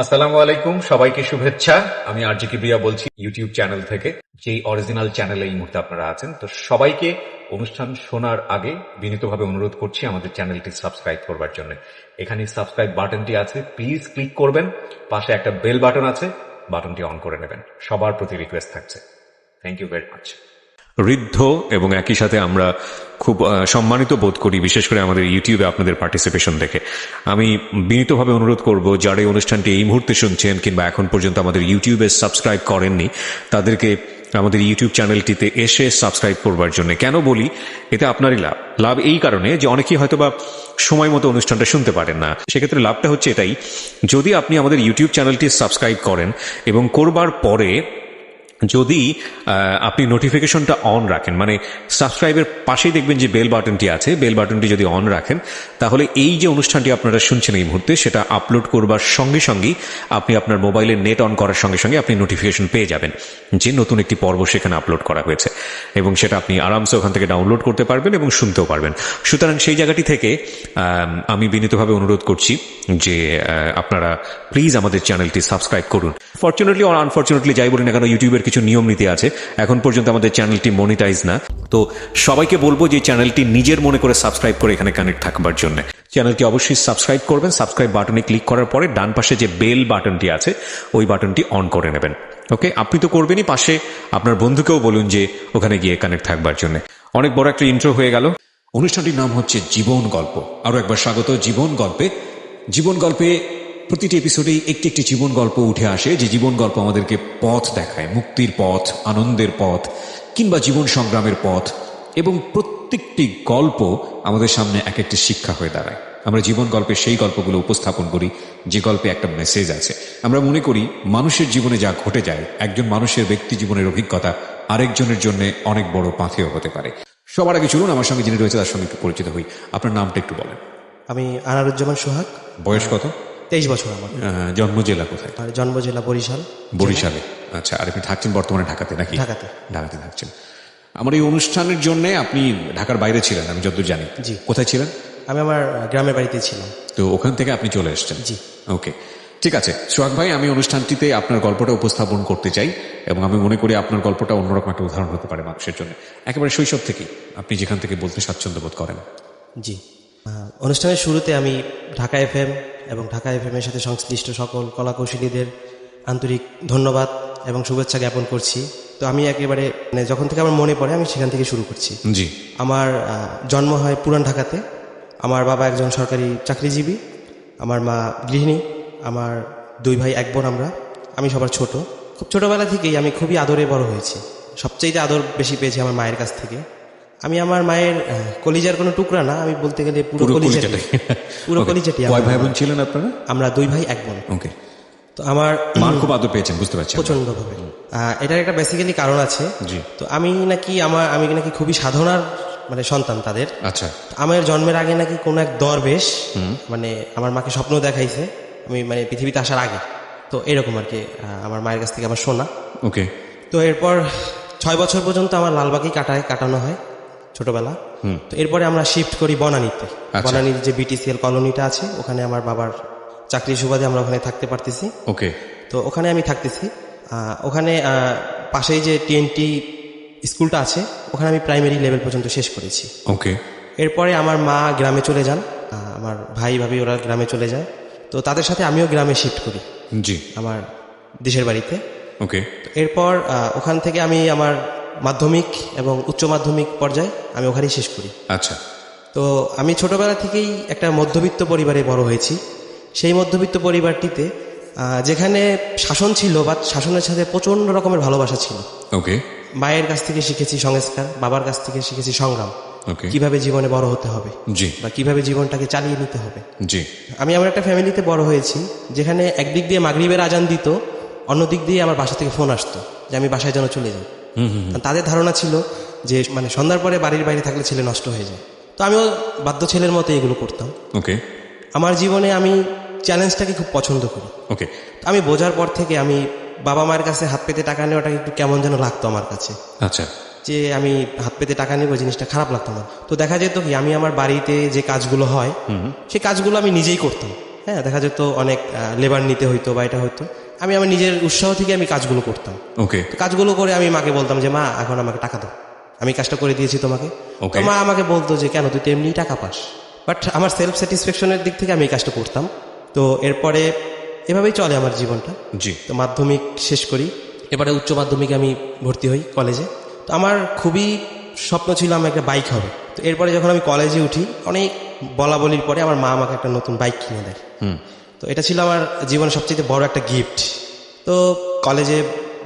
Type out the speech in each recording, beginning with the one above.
আসসালামু আলাইকুম, সবাইকে শুভেচ্ছা। আমি আরজি কিবরিয়া বলছি ইউটিউব চ্যানেল থেকে, যেই অরিজিনাল চ্যানেলে এই মুহূর্তে আপনারা আছেন। তো সবাইকে অনুষ্ঠান শোনার আগে বিনীতভাবে অনুরোধ করছি আমাদের চ্যানেলটি সাবস্ক্রাইব করবার জন্য। এখানে সাবস্ক্রাইব বাটনটি আছে, প্লিজ ক্লিক করবেন। পাশে একটা বেল বাটন আছে, বাটনটি অন করে নেবেন। সবার প্রতি রিকোয়েস্ট থাকছে। Thank you very much. Riddho এবং একই সাথে আমরা খুব সম্মানিত বোধ করি, বিশেষ করে আমাদের ইউটিউবে আপনাদের পার্টিসিপেশন দেখে। আমি বিনীতভাবে অনুরোধ করব, যারা এই অনুষ্ঠানটি এই মুহূর্তে শুনছেন কিংবা এখন পর্যন্ত আমাদের ইউটিউবে সাবস্ক্রাইব করেননি, তাদেরকে আমাদের ইউটিউব চ্যানেলটিতে এসে সাবস্ক্রাইব করবার জন্য। কেন বলি, এতে আপনারই লাভ। লাভ এই কারণে যে অনেকেই হয়তোবা সময় মতো অনুষ্ঠানটা শুনতে পারেন না। সেক্ষেত্রে লাভটা হচ্ছে এটাই, যদি আপনি আমাদের ইউটিউব চ্যানেলটি সাবস্ক্রাইব করেন এবং করবার পরে যদি আপনি নোটিফিকেশনটা অন রাখেন, মানে সাবস্ক্রাইবের পাশেই দেখবেন যে বেল বাটনটি আছে, বেল বাটনটি যদি অন রাখেন, তাহলে এই যে অনুষ্ঠানটি আপনারা শুনছেন এই মুহূর্তে, সেটা আপলোড করবার সঙ্গে সঙ্গেই আপনি আপনার মোবাইলের নেট অন করার সঙ্গে সঙ্গে আপনি নোটিফিকেশন পেয়ে যাবেন যে নতুন একটি পর্ব সেখানে আপলোড করা হয়েছে, এবং সেটা আপনি আরামসে ওখান থেকে ডাউনলোড করতে পারবেন এবং শুনতেও পারবেন। সুতরাং সেই জায়গাটি থেকে আমি বিনীতভাবে অনুরোধ করছি যে আপনারা প্লিজ আমাদের চ্যানেলটি সাবস্ক্রাইব করুন। ফরচুনেটলি আর আনফরচুনেটলি যাই বলি না কেন, ইউটিউবের কিছু নিয়ম নীতি আছে। এখন পর্যন্ত আমাদের চ্যানেলটি মনিটাইজ না, তো সবাইকে বলবো যে চ্যানেলটি নিজের মনে করে সাবস্ক্রাইব করে এখানে কানেক্ট থাকবার জন্য চ্যানেলটি অবশ্যই সাবস্ক্রাইব করবেন। সাবস্ক্রাইব বাটনে ক্লিক করার পরে ডান পাশে যে বেল বাটনটি আছে, ওই বাটনটি অন করে নেবেন। ওকে, আপনি তো করবেনই, পাশে আপনার বন্ধুকেও বলুন যে ওখানে গিয়ে কানেক্ট থাকবার জন্য। অনেক বড় একটা ইন্ট্রো হয়ে গেল। অনুষ্ঠানটির নাম হচ্ছে জীবন গল্প। আরো একবার স্বাগত জীবন গল্পে। জীবন গল্পে প্রতিটি এপিসোডেই একটি একটি জীবন গল্প উঠে আসে, যে জীবন গল্প আমাদেরকে পথ দেখায়, মুক্তির পথ, আনন্দের পথ কিংবা জীবন সংগ্রামের পথ, এবং প্রত্যেকটি গল্প আমাদের সামনে এক একটি শিক্ষা হয়ে দাঁড়ায়। আমরা জীবন গল্পে সেই গল্পগুলো উপস্থাপন করি যে গল্পে একটা মেসেজ আছে। আমরা মনে করি মানুষের জীবনে যা ঘটে যায়, একজন মানুষের ব্যক্তি জীবনের অভিজ্ঞতা আরেকজনের জন্য অনেক বড় পাথেয় হতে পারে। সবার আগে চলুন আমার সঙ্গে যিনি রয়েছে তার সঙ্গে একটু পরিচিত হই। আপনার নামটা একটু বলেন। আমি আনারুজ্জামান সোহাগ। বয়স কত? 23 বছর আমার। জন্ম জেলা কোথায়? আর জন্ম জেলা বরিশাল। বরিশালে। আচ্ছা, আর আপনি থাকছেন বর্তমানে ঢাকাতে নাকি? ঢাকাতে। ঢাকাতে থাকছেন। আমার এই অনুষ্ঠানের জন্য আপনি ঢাকার বাইরে ছিলেন, আমি যতদূর জানি। জি। কোথায় ছিলেন? আমি আমার গ্রামের বাড়িতে ছিলাম। তো ওখান থেকে আপনি চলে এসেছেন? জি। ওকে, ঠিক আছে সোহাগ ভাই, আমি অনুষ্ঠানটিতে আপনার গল্পটা উপস্থাপন করতে চাই, এবং আমি মনে করি আপনার গল্পটা অন্যরকম একটা উদাহরণ হতে পারে মানুষের জন্য। একেবারে শৈশব থেকেই আপনি যেখান থেকে বলতে স্বাচ্ছন্দ্য বোধ করেন। জি। অনুষ্ঠানের শুরুতে আমি ঢাকা এফএম এবং ঢাকা এফএম এর সাথে সংশ্লিষ্ট সকল কলাকৌশলীদের আন্তরিক ধন্যবাদ এবং শুভেচ্ছা জ্ঞাপন করছি। তো আমি একেবারে যখন থেকে আমার মনে পড়ে আমি সেখান থেকে শুরু করছি। জি। আমার জন্ম হয় পুরান ঢাকাতে। আমার বাবা একজন সরকারি চাকরিজীবী, আমার মা গৃহিণী, আমার 2 ভাই 1 বোন। আমি সবার ছোট। খুব ছোটবেলা থেকেই আমি খুবই আদরে বড় হয়েছি। সবচেয়ে আদর বেশি পেয়েছি আমার মায়ের কাছ থেকে। আমি আমার মায়ের কলিজার কোনো টুকরা না, আমি বলতে গেলে পুরো কলিজাটাই। পুরো কলিজাটি। কয় ভাই বোন ছিলেন আপনারা? আমরা 2 ভাই 1 বোন। ওকে। তো আমার মার খুব আদর পেয়েছেন, বুঝতে পারছি প্রচন্ডভাবে। এটার একটা বেসিক্যালি কারণ আছে। জি। তো আমি নাকি খুবই সাধনার সন্তান তাদের। আচ্ছা। আমার জন্মের আগে নাকি কোনো এক দরবেশ আমার মাকে স্বপ্ন দেখাইছে, আমি পৃথিবীতে আসার আগে। তো এরকম আর কি আমার মায়ের কাছ থেকে আমার শোনা। ওকে। তো এরপর 6 বছর পর্যন্ত আমার লালবাগেই কাটানো হয় ছোটবেলা। তো এরপরে আমরা শিফট করি বনানীতে। বনানীর যে বিটিসিএল কলোনিটা আছে, ওখানে আমার বাবার চাকরির সুবাদে আমরা ওখানে থাকতে পারতেছি। ওকে। তো ওখানে আমি থাকতেছি। ওখানে পাশেই যে টিএনটি স্কুলটা আছে, ওখানে আমি প্রাইমারি লেভেল পর্যন্ত শেষ করেছি। ওকে। এরপরে আমার মা গ্রামে চলে যান, আমার ভাই ভাবি ওরা গ্রামে চলে যায়। তো তাদের সাথে আমিও গ্রামে শিফট করি। জি। আমার দেশের বাড়িতে। ওকে। এরপর ওখান থেকে আমি আমার মাধ্যমিক এবং উচ্চ মাধ্যমিক পর্যায়ে আমি ওখানেই শেষ করি। আচ্ছা। তো আমি ছোটবেলা থেকেই একটা মধ্যবিত্ত পরিবারে বড় হয়েছি। সেই মধ্যবিত্ত পরিবারটিতে যেখানে শাসন ছিল, বা শাসনের সাথে প্রচন্ড রকমের ভালোবাসা ছিল। ওকে। মায়ের কাছ থেকে শিখেছি সংস্কার, বাবার কাছ থেকে শিখেছি সংগ্রাম, কিভাবে জীবনে বড় হতে হবে, জি, বা কিভাবে জীবনটাকে চালিয়ে নিতে হবে। জি। আমি আমার একটা ফ্যামিলিতে বড় হয়েছি যেখানে একদিক দিয়ে মাগরিবের আজান দিত, অন্যদিক দিয়ে আমার বাসা থেকে ফোন আসতো যে আমি বাসায় যেন চলে যাই। তাদের ধারণা ছিল যে সন্ধ্যার পরে বাড়ির বাইরে থাকলে ছেলে নষ্ট হয়ে যায়। তো আমিও বাধ্য ছেলের মতো এগুলো করতাম। ওকে। আমার জীবনে আমি চ্যালেঞ্জটাকে খুব পছন্দ করি। ওকে। আমি বোঝার পর থেকে আমি বাবা মায়ের কাছে হাত পেতে টাকা নেওয়াটাকে একটু কেমন যেন লাগতো আমার কাছে। আচ্ছা। যে আমি হাত পেতে টাকা নেব, জিনিসটা খারাপ লাগতো আমার। তো দেখা যেত কি, আমি আমার বাড়িতে যে কাজগুলো হয় সেই কাজগুলো আমি নিজেই করতাম। হ্যাঁ, দেখা যেত অনেক লেবার নিতে হইতো বা এটা হতো। আমি আমার নিজের উৎসাহ থেকে আমি কাজগুলো করতাম। ওকে। তো কাজগুলো করে আমি মাকে বলতাম যে মা এখন আমাকে টাকা দাও, আমি কাজটা করে দিয়েছি তোমাকে। তো মা আমাকে বলতো যে কেন, তুই তো এমনিই টাকা পাস। বাট আমার সেলফ স্যাটিসফ্যাকশনের দিক থেকে আমি এই কাজটা করতাম। তো এরপরে এভাবেই চলে আমার জীবনটা। জি। তো মাধ্যমিক শেষ করি, এবারে উচ্চ মাধ্যমিকে আমি ভর্তি হই কলেজে। তো আমার খুবই স্বপ্ন ছিল আমার একটা বাইক হবে। তো এরপরে যখন আমি কলেজে উঠি, অনেক বলা বলির পরে আমার মা আমাকে একটা নতুন বাইক কিনে দেয়। তো এটা ছিল আমার জীবনের সবচেয়ে বড় একটা গিফট। তো কলেজে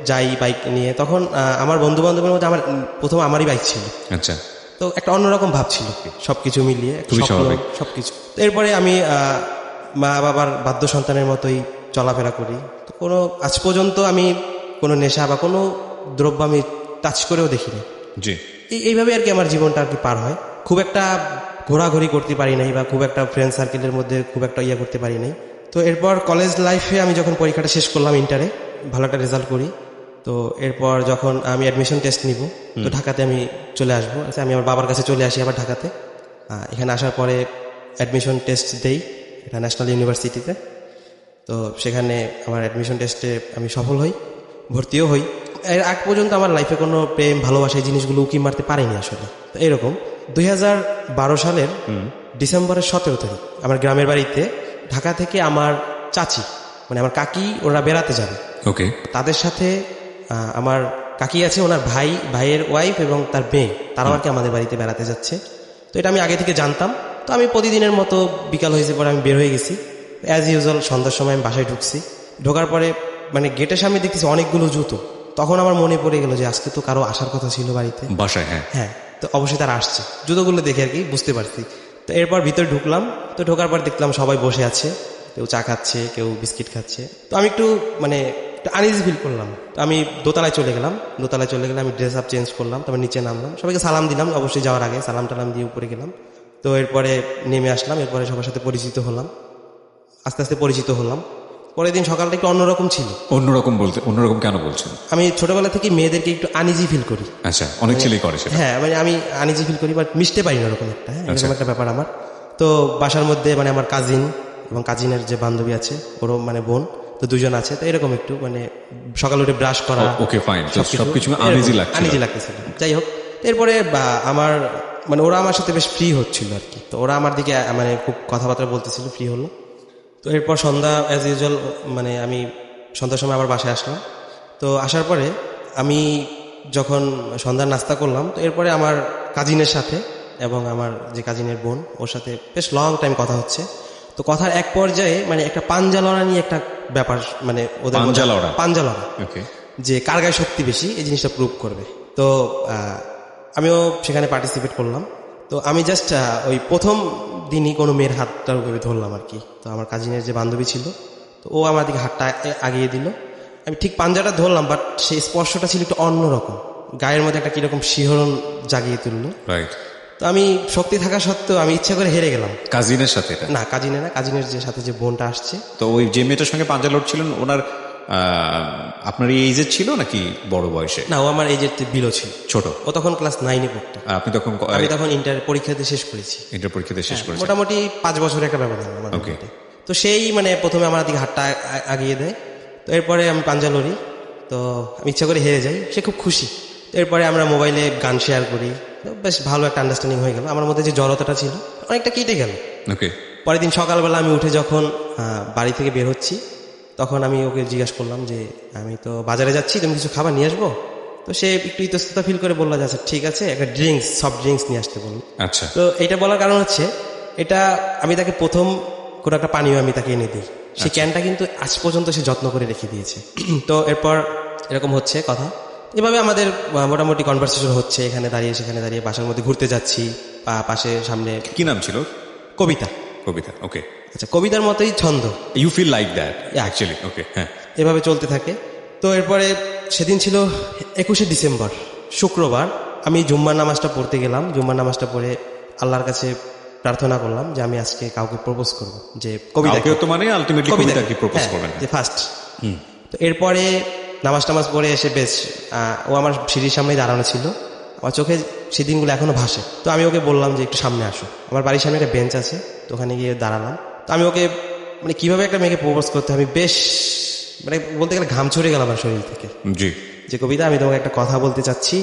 যাই বাইক নিয়ে, তখন আমার বন্ধু বান্ধবের মধ্যে আমার প্রথম আমারই বাইক ছিল। আচ্ছা। তো একটা অন্যরকম ভাব ছিল সবকিছু মিলিয়ে, খুবই স্বাভাবিক। সবকিছু। তো এরপরে আমি মা বাবার বাধ্য সন্তানের মতোই চলাফেরা করি। তো কোনো আজ পর্যন্ত আমি কোনো নেশা বা কোনো দ্রব্য আমি টাচ করেও দেখিনি। জি। এইভাবে আর কি আমার জীবনটা আর কি পার হয়। খুব একটা ঘোরাঘুরি করতে পারি নাই বা খুব একটা ফ্রেন্ড সার্কেলের মধ্যে খুব একটা ইয়ে করতে পারি নাই। তো এরপর কলেজ লাইফে আমি যখন পরীক্ষাটা শেষ করলাম, ইন্টারে ভালো একটা রেজাল্ট করি। তো এরপর যখন আমি অ্যাডমিশন টেস্ট নিব, তো ঢাকাতে আমি চলে আসবো। আচ্ছা, আমি আমার বাবার কাছে চলে আসি আবার ঢাকাতে। এখানে আসার পরে অ্যাডমিশন টেস্ট দেই এটা ন্যাশনাল ইউনিভার্সিটিতে। তো সেখানে আমার অ্যাডমিশন টেস্টে আমি সফল হই, ভর্তিও হই। এর আগ পর্যন্ত আমার লাইফে কোনো প্রেম ভালোবাসা এই জিনিসগুলো উকি মারতে পারিনি আসলে। তো এরকম 2012 সালের ডিসেম্বরের 17 তারিখ আমার গ্রামের বাড়িতে ঢাকা থেকে আমার চাচি মানে আমার কাকি ওরা বেড়াতে যাবে। ওকে। তাদের সাথে আমার কাকি আছে, ওনার ভাইয়ের ওয়াইফ এবং তার মেয়ে, তারাও আর কি আমাদের বাড়িতে বেড়াতে যাচ্ছে। তো এটা আমি আগে থেকে জানতাম। তো আমি প্রতিদিনের মতো বিকাল হয়েছে পরে আমি বের হয়ে গেছি অ্যাজ ইউজুয়াল। সন্ধ্যার সময় আমি বাসায় ঢুকছি, ঢোকার পরে মানে গেটের সামনে দেখতেছি অনেকগুলো জুতো। তখন আমার মনে পড়ে গেল যে আজকে তো কারো আসার কথা ছিল বাড়িতে, বাসায়। হ্যাঁ হ্যাঁ। তো অবশ্যই তারা আসছে, জুতোগুলো দেখে আর কি বুঝতে পারছি। তো এরপর ভিতরে ঢুকলাম। তো ঢোকার পর দেখলাম সবাই বসে আছে, কেউ চা খাচ্ছে, কেউ বিস্কিট খাচ্ছে। তো আমি একটু মানে একটু আনইজি ফিল করলাম। তো আমি দোতলায় চলে গেলাম। আমি ড্রেস আপ চেঞ্জ করলাম, তারপর নিচে নামলাম, সবাইকে সালাম দিলাম। অবশ্যই যাওয়ার আগে সালাম টালাম দিয়ে উপরে গেলাম। তো এরপরে নেমে আসলাম, এরপরে সবার সাথে পরিচিত হলাম, আস্তে আস্তে পরিচিত হলাম। পরের দিন সকালটা একটু অন্যরকম ছিল। অন্যরকম বলতে অন্যরকম কেন বলছেন? আমি ছোটবেলা থেকে মেয়েদেরকে একটু আনইজি ফিল করি। আচ্ছা, অনেক ছেলেই করে সেটা। হ্যাঁ, মানে আমি আনইজি ফিল করি, বাট মিশতে পারি না ওরকম একটা, হ্যাঁ, এরকম একটা ব্যাপার আমার। তো বাসার মধ্যে মানে আমার কাজিন এবং কাজিনের যে বান্ধবী আছে ওরও মানে বোন, তো দুজন আছে। তো এরকম একটু মানে সকালে উঠে ব্রাশ করা, ওকে ফাইন, সবকিছু আনইজি লাগতেছিল। যাই হোক, এরপরে আমার মানে ওরা আমার সাথে বেশ ফ্রি হচ্ছিল আর কি। তো ওরা আমার দিকে মানে খুব কথাবার্তা বলতেছিল, ফ্রি হলো। তো এরপর সন্ধ্যা অ্যাজ ইউজুয়াল মানে আমি সন্ধ্যার সময় আবার বাসায় আসলাম। তো আসার পরে আমি যখন সন্ধ্যার নাস্তা করলাম, তো এরপরে আমার কাজিনের সাথে এবং আমার যে কাজিনের বোন ওর সাথে বেশ লং টাইম কথা হচ্ছে। তো কথার এক পর্যায়ে মানে একটা পাঞ্জা লড়া নিয়ে একটা ব্যাপার, মানে ওদের পাঞ্জা লড়া, যে কার গায়ে শক্তি বেশি এই জিনিসটা প্রুভ করবে। তো আমিও সেখানে পার্টিসিপেট করলাম। তো আমি জাস্ট ওই প্রথম দিনই কোনো মেয়ের হাতটার উপরে ধরলাম আর কি। তো আমার কাজিনের যে বান্ধবী ছিল, তো ও আমার দিকে হাতটা আগিয়ে দিল। আমি ঠিক পাঞ্জাটা ধরলাম, বাট সেই স্পর্শটা ছিল একটু অন্যরকম, গায়ের মধ্যে একটা কিরকম শিহরণ জাগিয়ে তুললো। তো আমি শক্তি থাকা সত্ত্বেও আমি ইচ্ছা করে হেরে গেলাম। কাজিনের সাথে? না, কাজিনের যে সাথে যে বোনটা আসছে। তো ওই যে মেয়েটার সঙ্গে পাঞ্জা লড়ছিলেন, ওনার আপনার এই এজের ছিল নাকি বড় বয়সে? না, ও আমার এজের বিলো ছিল, ছোট। ও তখন ক্লাস 9-এ পড়তো। আমি তখন ইন্টার পরীক্ষাতে শেষ করেছি। মোটামুটি 5 বছরের একটা ব্যবধান আমার মধ্যে। তো সেই মানে প্রথমে আমার দিকে হাতটা আগিয়ে দেয়। তো এরপরে আমি পাঞ্জা লড়ি। তো আমি ইচ্ছা করে হেরে যাই, সে খুব খুশি। তো এরপরে আমরা মোবাইলে গান শেয়ার করি, বেশ ভালো একটা আন্ডারস্ট্যান্ডিং হয়ে গেল। আমার মধ্যে যে জড়তাটা ছিল অনেকটা কেটে গেল। পরের দিন সকালবেলা আমি উঠে যখন বাড়ি থেকে বের হচ্ছি, তখন আমি ওকে জিজ্ঞাসা করলাম যে আমি তো বাজারে যাচ্ছি, তুমি কিছু খাবার নিয়ে আসবো? তো সে একটু ইতস্ততা ফিল করে বললো যে আচ্ছা ঠিক আছে, একটা সফট ড্রিঙ্কস নিয়ে আসতে বললো। আচ্ছা। তো এটা বলার কারণ হচ্ছে, এটা আমি তাকে প্রথম কোনো একটা পানীয় আমি তাকে এনে দিই, সেই ক্যানটা কিন্তু আজ পর্যন্ত সে যত্ন করে রেখে দিয়েছে। তো এরপর এরকম হচ্ছে কথা, এভাবে আমাদের মোটামুটি কনভারসেশন হচ্ছে, এখানে দাঁড়িয়ে সেখানে দাঁড়িয়ে, বাসার মধ্যে ঘুরতে যাচ্ছি, পাশে সামনে। কি নাম ছিল? কবিতা। ওকে। আচ্ছা, কবিতার মতোই ছন্দ। You feel like that actually? Okay, হ্যাঁ। এভাবে চলতে থাকে। তো এরপরে সেদিন ছিল 21শে ডিসেম্বর, শুক্রবার। আমি জুম্মার নামাজটা পড়তে গেলাম। জুম্মার নামাজটা পড়ে আল্লাহর কাছে প্রার্থনা করলাম যে আমি আজকে কাউকে প্রপোজ করব, যে কবিতা। তো মানে আলটিমেটলি কবিতা কি প্রপোজ করবেন? যে ফার্স্ট। তো এরপরে নামাজ পড়ে এসে বেশ ও আমার সিঁড়ির সামনেই দাঁড়ানো ছিল। আমার চোখে সেদিনগুলো এখনো ভাসে। তো আমি ওকে বললাম যে একটু সামনে আসো। আমার বাড়ির সামনে একটা বেঞ্চ আছে, তো ওখানে গিয়ে দাঁড়ালাম। তো আমি ওকে মানে কিভাবে একটা মেয়েকে প্রপোজ করতে হয়, আমি বেশ মানে বলতে গেলে ঘাম ছড়ে গেল আমার শরীর থেকে। জি। যে কবিতা, আমি তোমাকে একটা কথা বলতে চাচ্ছি,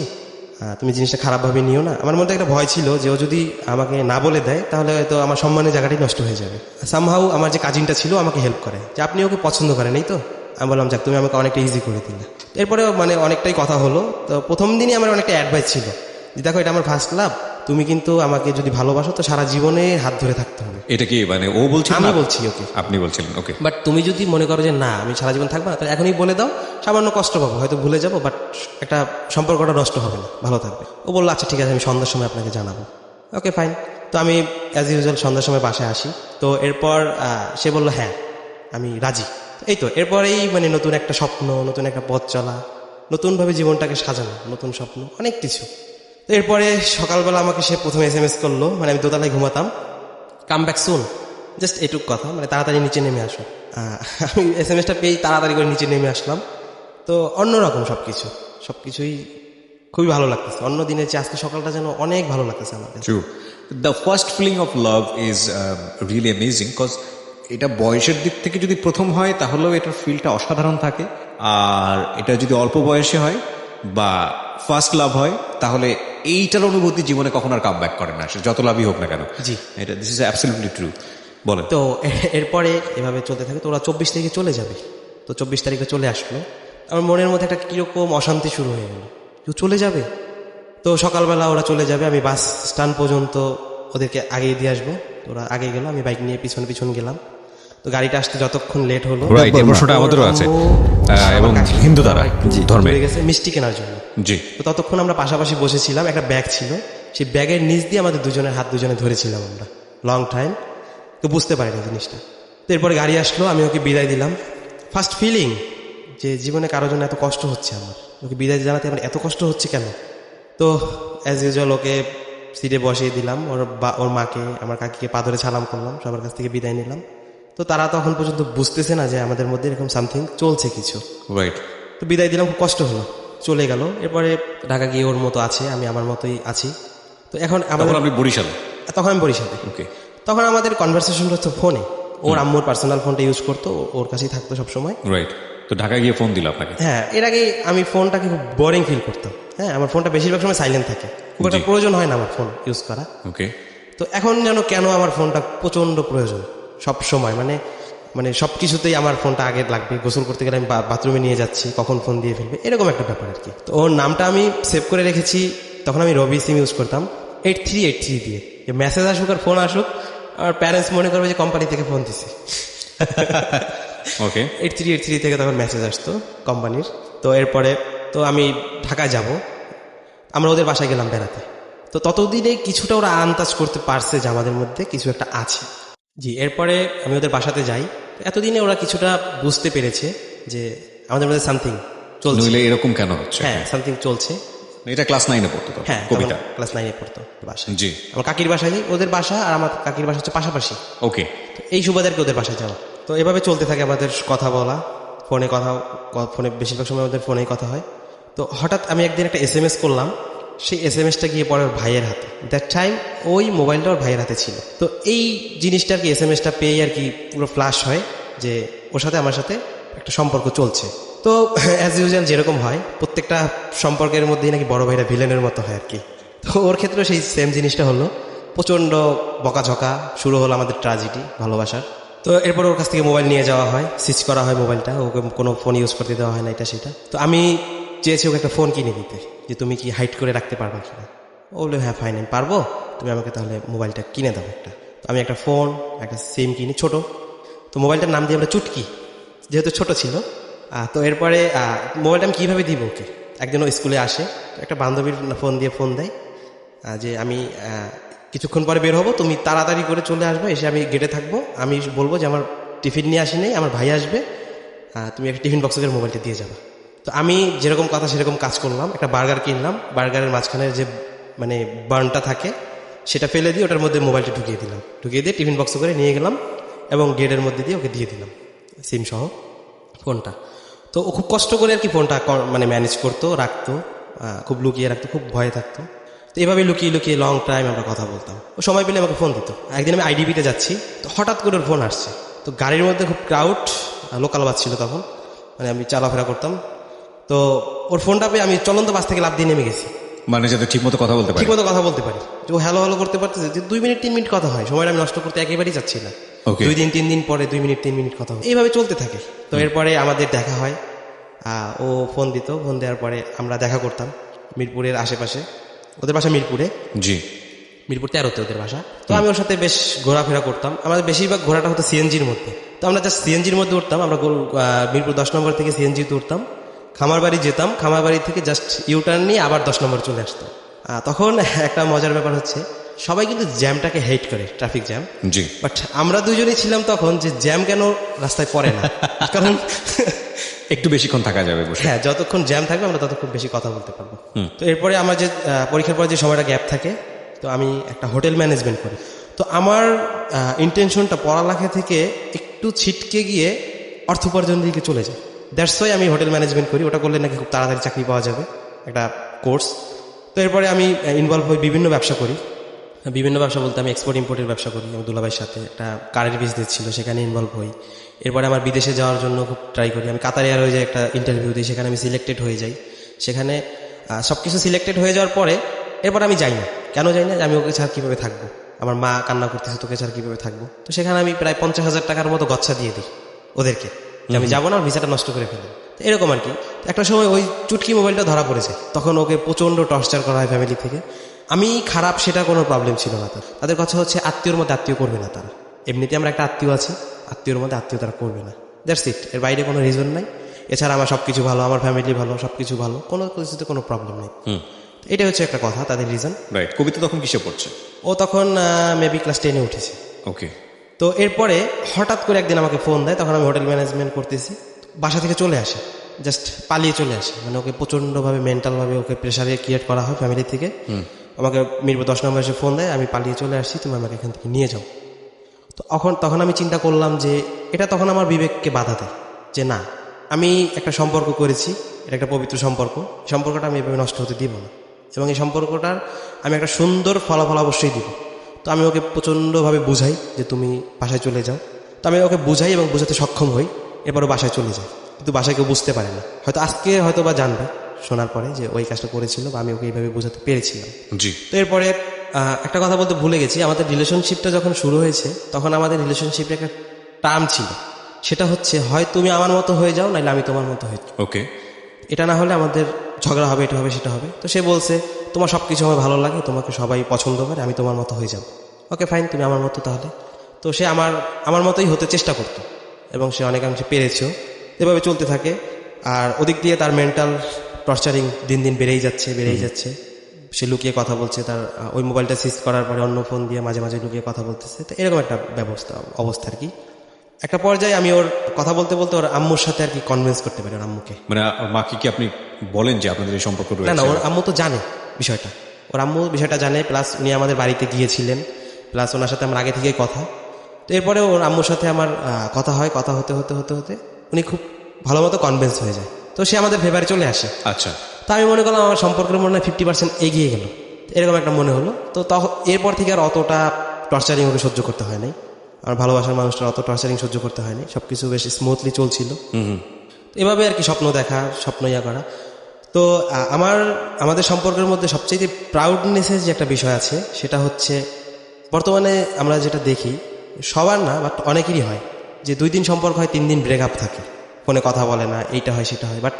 তুমি জিনিসটা খারাপভাবে নিও না। আমার মধ্যে একটা ভয় ছিল যে ও যদি আমাকে না বলে দেয় তাহলে হয়তো আমার সম্মানের জায়গাটাই নষ্ট হয়ে যাবে। সামহাউ আমার যে কাজিনটা ছিল আমাকে হেল্প করে যে আপনি ওকে পছন্দ করেন, এই তো। আমি বললাম যাক, তুমি আমাকে অনেকটা ইজি করে দিলে। এরপরে মানে অনেকটাই কথা হলো। তো প্রথম দিনই আমার অনেকটা অ্যাডভাইস ছিল যে দেখো, এটা আমার ফার্স্ট লাভ, তুমি কিন্তু আমাকে যদি ভালোবাসো তো সারা জীবনে হাত ধরে থাকতে হবে। এটা কি মানে ও বলছিল? আমি বলছি ওকে। আপনি বলছিলেন, ওকে। বাট তুমি যদি মনে করো যে না আমি সারা জীবন থাকবো না, তাহলে এখনই বলে দাও, সামান্য কষ্ট পাবো, হয়তো ভুলে যাবো, বাট একটা সম্পর্কটা নষ্ট হবে না, ভালো থাকবে। ও বললো আচ্ছা ঠিক আছে, আমি সন্ধ্যার সময় আপনাকে জানাবো। Okay fine. তো আমি অ্যাজ ইউজুয়াল সন্ধ্যার সময় বাসায় আসি। তো এরপর সে বললো হ্যাঁ আমি রাজি। এই তো এরপরেই মানে নতুন একটা স্বপ্ন, নতুন একটা পথ চলা, নতুনভাবে জীবনটাকে সাজানো, নতুন স্বপ্ন, অনেক কিছু। তো এরপরে সকালবেলা আমাকে সে প্রথমে SMS করলো, মানে আমি দোতলায় ঘুমাতাম, কাম ব্যাক সুন, জাস্ট এটুক কথা, মানে তাড়াতাড়ি নিচে নেমে আসো। আমি SMS-টা পেয়েই তাড়াতাড়ি করে নিচে নেমে আসলাম। তো অন্যরকম সবকিছুই খুবই ভালো লাগতেছে। অন্য দিনের চেয়ে আজকে সকালটা যেন অনেক ভালো লাগতেছে আমাদের। True. The first feeling of love is really amazing, cause এটা বয়সের দিক থেকে যদি প্রথম হয় তাহলেও এটার ফিলটা অসাধারণ থাকে, আর এটা যদি অল্প বয়সে হয় বা ফার্স্ট লাভ হয় তাহলে এইটার অনুভূতি জীবনে কখনো আর কাম ব্যাক করে না, সে যত লাভই হোক না কেন। জি, এটা দিস ইজ অ্যাবসলিউটলি ট্রু। বলেন। তো এরপরে এভাবে চলতে থাকে। তো ওরা 24 তারিখে চলে যাবে। তো 24 তারিখে চলে আসলো। আমার মনের মধ্যে একটা কিরকম অশান্তি শুরু হয়ে গেল, কেউ চলে যাবে। তো সকালবেলা ওরা চলে যাবে, আমি বাস স্ট্যান্ড পর্যন্ত ওদেরকে আগে দিয়ে আসবো। তো ওরা আগে গেল, আমি বাইক নিয়ে পিছন পিছন গেলাম। তো গাড়িটা আসতে যতক্ষণ লেট হলো, রাইট, এই প্রশ্নটা আমাদেরও আছে। এবং হিন্দু দ্বারা ধর্মে গেছে মিষ্টি কেনার জন্য। জি। তো ততক্ষণ আমরা পাশাপাশি বসেছিলাম, একটা ব্যাগ ছিল, সেই ব্যাগের নিচ দিয়ে আমাদের দুজনের হাত দুজনে ধরেছিলাম আমরা লং টাইম। তো বুঝতে পারিনি জিনিসটা। তো এরপরে গাড়ি আসলো, আমি ওকে বিদায় দিলাম। ফার্স্ট ফিলিং যে জীবনে কারোর জন্য এত কষ্ট হচ্ছে, আমার ওকে বিদায় জানাতে আমার এত কষ্ট হচ্ছে কেন। তো অ্যাজ ইউজুয়াল ওকে সিটে বসিয়ে দিলাম, ওর মাকে, আমার কাকিকে পা ধরে সালাম করলাম, সবার কাছ থেকে বিদায় নিলাম। তো তারা তখন পর্যন্ত বুঝতেছে না যে আমাদের মধ্যে এরকম সামথিং চলছে কিছু। রাইট। তো বিদায় দিলাম, খুব কষ্ট হলো, চলে গেল। এরপরে ঢাকা গিয়ে ওর মতো আছে, আমি আমার মতোই আছি। তো এখন আপনি বরিশালে? তখন আমি বরিশালে। ওকে। তখন আমাদের কনভারসেশনটা হচ্ছে ফোনে, ওর আম্মুর পার্সোনাল ফোনটা ইউজ করতো, ওর কাছেই থাকতো সবসময়। রাইট। তো ঢাকায় গিয়ে ফোন দিল আপনাকে? হ্যাঁ, এর আগে আমি ফোনটাকে খুব বোরিং ফিল করতাম। হ্যাঁ, আমার ফোনটা বেশিরভাগ সময় সাইলেন্ট থাকে, খুব একটা প্রয়োজন হয় না আমার ফোন ইউজ করা। ওকে। তো এখন যেন কেন আমার ফোনটা প্রচণ্ড প্রয়োজন সব সময়, মানে সব কিছুতেই আমার ফোনটা আগে লাগবে। গোসল করতে গেলে আমি বাথরুমে নিয়ে যাচ্ছি, কখন ফোন দিয়ে ফেলবে, এরকম একটা ব্যাপার আর কি। তো ওর নামটা আমি সেভ করে রেখেছি, তখন আমি রবি সিম ইউজ করতাম 8383 দিয়ে। যে মেসেজ আসুক আর ফোন আসুক, আমার প্যারেন্টস মনে করবে যে কোম্পানি থেকে ফোন দিছে। ওকে। 8383 থেকে তখন মেসেজ আসতো কোম্পানির। তো এরপরে তো আমি ঢাকায় যাব, আমরা ওদের বাসায় গেলাম বেড়াতে। তো ততদিনে কিছুটা ওরা আন্দাজ করতে পারছে যে আমাদের মধ্যে কিছু একটা আছে। জি, এরপরে আমি ওদের বাসাতে যাই। এতদিনে ওরা কিছুটা বুঝতে পেরেছে যে আমাদের মধ্যে সামথিং চলছে। নইলে এরকম কেন হচ্ছে? হ্যাঁ, সামথিং চলছে। এটা ক্লাস 9-এ পড়তো তো? হ্যাঁ, কবিতা ক্লাস 9-এ পড়তো বাসায়। জি। আমার কাকির বাসায় যাই, ওদের বাসা আর আমার কাকির বাসা হচ্ছে পাশাপাশি। ওকে। তো এই সুবাদেরকে ওদের বাসায় যাওয়া। তো এভাবে চলতে থাকে আমাদের কথা বলা, ফোনে বেশিরভাগ সময় ওদের ফোনেই কথা হয়। তো হঠাৎ আমি একদিন একটা SMS করলাম, সেই SMS-টা গিয়ে পড়ে ওর ভাইয়ের হাতে। দ্যাট টাইম ওই মোবাইলটা ওর ভাইয়ের হাতে ছিল। তো এই জিনিসটা আর কি, SMS-টা পেয়ে আর কি পুরো ফ্ল্যাশ হয় যে ওর সাথে আমার সাথে একটা সম্পর্ক চলছে। তো অ্যাজ ইউজুয়াল যেরকম হয় প্রত্যেকটা সম্পর্কের মধ্যেই নাকি বড় ভাইরা ভিলেনের মতো হয় আর কি। তো ওর ক্ষেত্রেও সেই সেম জিনিসটা হলো, প্রচণ্ড বকাঝকা শুরু হলো আমাদের ট্র্যাজেডি ভালোবাসার। তো এরপর ওর কাছ থেকে মোবাইল নিয়ে যাওয়া হয়, সুইচ করা হয় মোবাইলটা, ওকে কোনো ফোন ইউজ করতে দেওয়া হয় না, এটা সেটা। তো আমি চেয়েছি ওকে একটা ফোন কিনে দিতে, যে তুমি কি হাইড করে রাখতে পারবে কিনা। ও বললো হ্যাঁ ফাইন, আমি পারবো, তুমি আমাকে তাহলে মোবাইলটা কিনে দাও একটা। তো আমি একটা ফোন, একটা সিম কিনি ছোট। তো মোবাইলটার নাম দিয়ে আমরা চুটকি, যেহেতু ছোট ছিল। তো এরপরে মোবাইলটা আমি কীভাবে দিব ওকে, একদিন ও স্কুলে আসে, একটা বান্ধবীর ফোন দেয় যে আমি কিছুক্ষণ পরে বের হবো, তুমি তাড়াতাড়ি করে চলে আসবে, এসে আমি গেটে থাকবো, আমি বলবো যে আমার টিফিন নিয়ে আসি নেই, আমার ভাই আসবে, তুমি একটা টিফিন বক্সের মোবাইলটা দিয়ে যাবে। তো আমি যেরকম কথা সেরকম কাজ করলাম, একটা বার্গার কিনলাম, বার্গারের মাঝখানের যে মানে বার্নটা থাকে সেটা ফেলে দিয়ে ওটার মধ্যে মোবাইলটা ঢুকিয়ে দিলাম, ঢুকিয়ে দিয়ে টিফিন বক্স করে নিয়ে গেলাম এবং গেটের মধ্যে দিয়ে ওকে দিয়ে দিলাম সিম সহ ফোনটা। তো ও খুব কষ্ট করে আর কি ফোনটা মানে ম্যানেজ করতো, রাখতো, খুব লুকিয়ে রাখতো, খুব ভয়ে থাকতো। তো এভাবে লুকিয়ে লুকিয়ে লং টাইম আমরা কথা বলতাম। ও সময় পেলে আমাকে ফোন দিত। একদিন আমি IDB-তে যাচ্ছি, তো হঠাৎ করে ওর ফোন আসছে। তো তো গাড়ির মধ্যে খুব ক্রাউড, লোকাল বাস ছিল তখন, মানে আমি চলাফেরা করতাম। তো ওর ফোনটা পেয়ে আমি চলন্ত বাস থেকে লাফ দিয়ে নেমে গেছি, মানে যাতে ঠিক মতো কথা বলতে পারে। ঠিক মতো কথা বলতে পারি, যে ও হ্যালো হ্যালো করতে পারতেছে, যে 2 মিনিট 3 মিনিট কথা হয়, সময়টা আমি নষ্ট করতে একেবারেই চাচ্ছি না। Okay. 2 দিন 3 দিন পরে 2 মিনিট 3 মিনিট কথা হয়, এইভাবে চলতে থাকে। তো এরপরে আমাদের দেখা হয়, ও ফোন দিত, ফোন দেওয়ার পরে আমরা দেখা করতাম মিরপুরের আশেপাশে, ওদের বাসা মিরপুরে, জি। মিরপুর 13-তে ওদের বাসা। তো আমি ওর সাথে বেশ ঘোরাফেরা করতাম, আমাদের বেশিরভাগ ঘোরাটা হতো সিএনজির মধ্যে। তো আমরা জাস্ট সিএনজির মধ্যে উঠতাম, আমরা মিরপুর 10 নম্বর থেকে সিএনজিতে উঠতাম, খামারবাড়ি যেতাম, খামারবাড়ি থেকে জাস্ট ইউটার্ন নিয়ে আবার 10 নম্বর চলে আসতাম। তখন একটা মজার ব্যাপার হচ্ছে, সবাই কিন্তু জ্যামটাকে হেট করে, ট্রাফিক জ্যাম। জি। বাট আমরা দুজনেই ছিলাম তখন যে জ্যাম কেন রাস্তায় পড়ে না, কারণ একটু বেশিক্ষণ থাকা যাবে বসে। হ্যাঁ, যতক্ষণ জ্যাম থাকবে আমরা ততক্ষণ বেশি কথা বলতে পারবো। তো এরপরে আমার যে পরীক্ষার পরে যে সময়টা গ্যাপ থাকে, তো আমি একটা হোটেল ম্যানেজমেন্ট করি। তো আমার ইন্টেনশনটা পড়ালেখা থেকে একটু ছিটকে গিয়ে অর্থ উপার্জনের দিকে চলে যায়। দ্যাটস ওয়াই আমি হোটেল ম্যানেজমেন্ট করি, ওটা করলে নাকি খুব তাড়াতাড়ি চাকরি পাওয়া যাবে, একটা কোর্স। তো এরপরে আমি ইনভলভ হই, বিভিন্ন ব্যবসা করি। বিভিন্ন ব্যবসা বলতে আমি এক্সপোর্ট ইম্পোর্টের ব্যবসা করি, আমি দুলাভাইয়ের সাথে একটা কারের বিজনেস ছিল, সেখানে ইনভলভ হই। এরপরে আমার বিদেশে যাওয়ার জন্য খুব ট্রাই করি, আমি কাতার এয়ারওয়েজে একটা ইন্টারভিউ দিই, সেখানে আমি সিলেক্টেড হয়ে যাই। সেখানে সব কিছু সিলেক্টেড হয়ে যাওয়ার পরে এরপর আমি যাই না, কেন যাই না, আমি ওকে ছাড়া কীভাবে থাকবো, আমার মা কান্না করতেছে, তোকে ছাড়া কীভাবে থাকবো। তো সেখানে আমি প্রায় 50,000 টাকার মতো গচ্ছা দিয়ে দিই ওদেরকে, যে আমি যাবো না, ভিসাটা নষ্ট করে ফেলি। তো এরকম আর কি। একটা সময় ওই চুটকি মোবাইলটা ধরা পড়েছে, তখন ওকে প্রচণ্ড টর্চার করা হয় ফ্যামিলি থেকে। আমি খারাপ, সেটা কোনো প্রবলেম ছিল না তাদের কথা হচ্ছে আত্মীয়র মধ্যে আত্মীয় করবে না তারা, এমনিতে আমরা একটা আত্মীয় আছি, আত্মীয়র মধ্যে আত্মীয় তারা করবে না, দ্যাটস ইট, এর বাইরে কোনো রিজন নাই। এছাড়া আমার সব কিছু ভালো, আমার ফ্যামিলি ভালো, সব কিছু ভালো, কোনো কিছুতে কোনো প্রবলেম নেই। এটা হচ্ছে একটা কথা, তাদের রিজন। রাইট। কবিতা তখন কিসে পড়ছে? ও তখন মেবি ক্লাস 10-এ উঠেছে। ওকে। তো এরপরে হঠাৎ করে একদিন আমাকে ফোন দেয়, তখন আমি হোটেল ম্যানেজমেন্ট করতেছি, বাসা থেকে চলে আসে, জাস্ট পালিয়ে চলে আসে, মানে ওকে প্রচণ্ডভাবে মেন্টালভাবে ওকে প্রেশারে ক্রিয়েট করা হয় ফ্যামিলি থেকে। আমাকে মিরপুর 10 নম্বর এসে ফোন দেয়, আমি পালিয়ে চলে আসছি, তুমি আমাকে এখান থেকে নিয়ে যাও। তো তখন আমি চিন্তা করলাম যে এটা তখন আমার বিবেককে বাধা দেয়, যে না, আমি একটা সম্পর্ক করেছি, এটা একটা পবিত্র সম্পর্কটা আমি এভাবে নষ্ট হতে দিব না, এবং এই সম্পর্কটার আমি একটা সুন্দর ফলাফল অবশ্যই দিব। তো আমি ওকে প্রচণ্ডভাবে বুঝাই যে তুমি বাসায় চলে যাও। তো আমি ওকে বুঝাই এবং বুঝাতে সক্ষম হই, এরপরও বাসায় চলে যাই, কিন্তু বাসায় কেউ বুঝতে পারে না, হয়তো আজকে হয়তো বা জানবে শোনার পরে যে ওই কাজটা করেছিল, বা আমি ওকে এইভাবে বোঝাতে পেরেছিলাম। জি। তো এরপরে একটা কথা বলতে ভুলে গেছি, আমাদের রিলেশনশিপটা যখন শুরু হয়েছে, তখন আমাদের রিলেশনশিপে একটা টার্ম ছিল, সেটা হচ্ছে হয় তুমি আমার মতো হয়ে যাও, নাহলে আমি তোমার মতো হয়ে যাও। ওকে। এটা না হলে আমাদের ঝগড়া হবে, এটা হবে, সেটা হবে। তো সে বলছে তোমার সব কিছু আমার ভালো লাগে, তোমাকে সবাই পছন্দ করে, আমি তোমার মতো হয়ে যাব। ওকে ফাইন, তুমি আমার মতো তাহলে। তো সে আমার মতোই হতে চেষ্টা করতো, এবং সে অনেকাংশে পেরেছেও। এভাবে চলতে থাকে, আর ওদিক দিয়ে তার মেন্টাল টর্চারিং দিন দিন বেড়েই যাচ্ছে। সে লুকিয়ে কথা বলছে, তার ওই মোবাইলটা সিজ করার পরে অন্য ফোন দিয়ে মাঝে মাঝে লুকিয়ে কথা বলতেছে। তো এরকম একটা অবস্থা আর কি। একটা পর্যায়ে আমি ওর কথা বলতে বলতে ওর আম্মুর সাথে আর কি কনভিন্স করতে পারি, ওর আম্মুকে। মানে মাকে কি আপনি বলেন যে আপনাদের এই সম্পর্ক রয়েছে? না, ওর আম্মু তো জানে বিষয়টা, ওর আম্মু বিষয়টা জানে, প্লাস উনি আমাদের বাড়িতে গিয়েছিলেন, প্লাস ওনার সাথে আমার আগে থেকেই কথা। তো এরপরে ওর আম্মুর সাথে আমার কথা হয়, কথা হতে উনি খুব ভালো মতো কনভিন্স হয়ে যায়। তো সে আমাদের ফেভারে চলে আসে। আচ্ছা। তো আমি মনে করলাম আমার সম্পর্কের মনে হয় 50% এগিয়ে গেল, এরকম একটা মনে হলো। তো তখন এরপর থেকে আর অতটা টর্চারিং ওকে সহ্য করতে হয় নাই, আমার ভালোবাসার মানুষটার অত টর্চারিং সহ্য করতে হয়নি, সবকিছু বেশ স্মুথলি চলছিল। এভাবে আর কি স্বপ্ন দেখা, স্বপ্ন ইয়া করা। তো আমাদের সম্পর্কের মধ্যে সবচেয়ে প্রাউডনেসের যে একটা বিষয় আছে, সেটা হচ্ছে বর্তমানে আমরা যেটা দেখি, সবার না বাট অনেকেরই হয়, যে 2 দিন সম্পর্ক হয়, 3 দিন ব্রেকআপ থাকে, ফোনে কথা বলে না, এইটা হয় সেটা হয়। বাট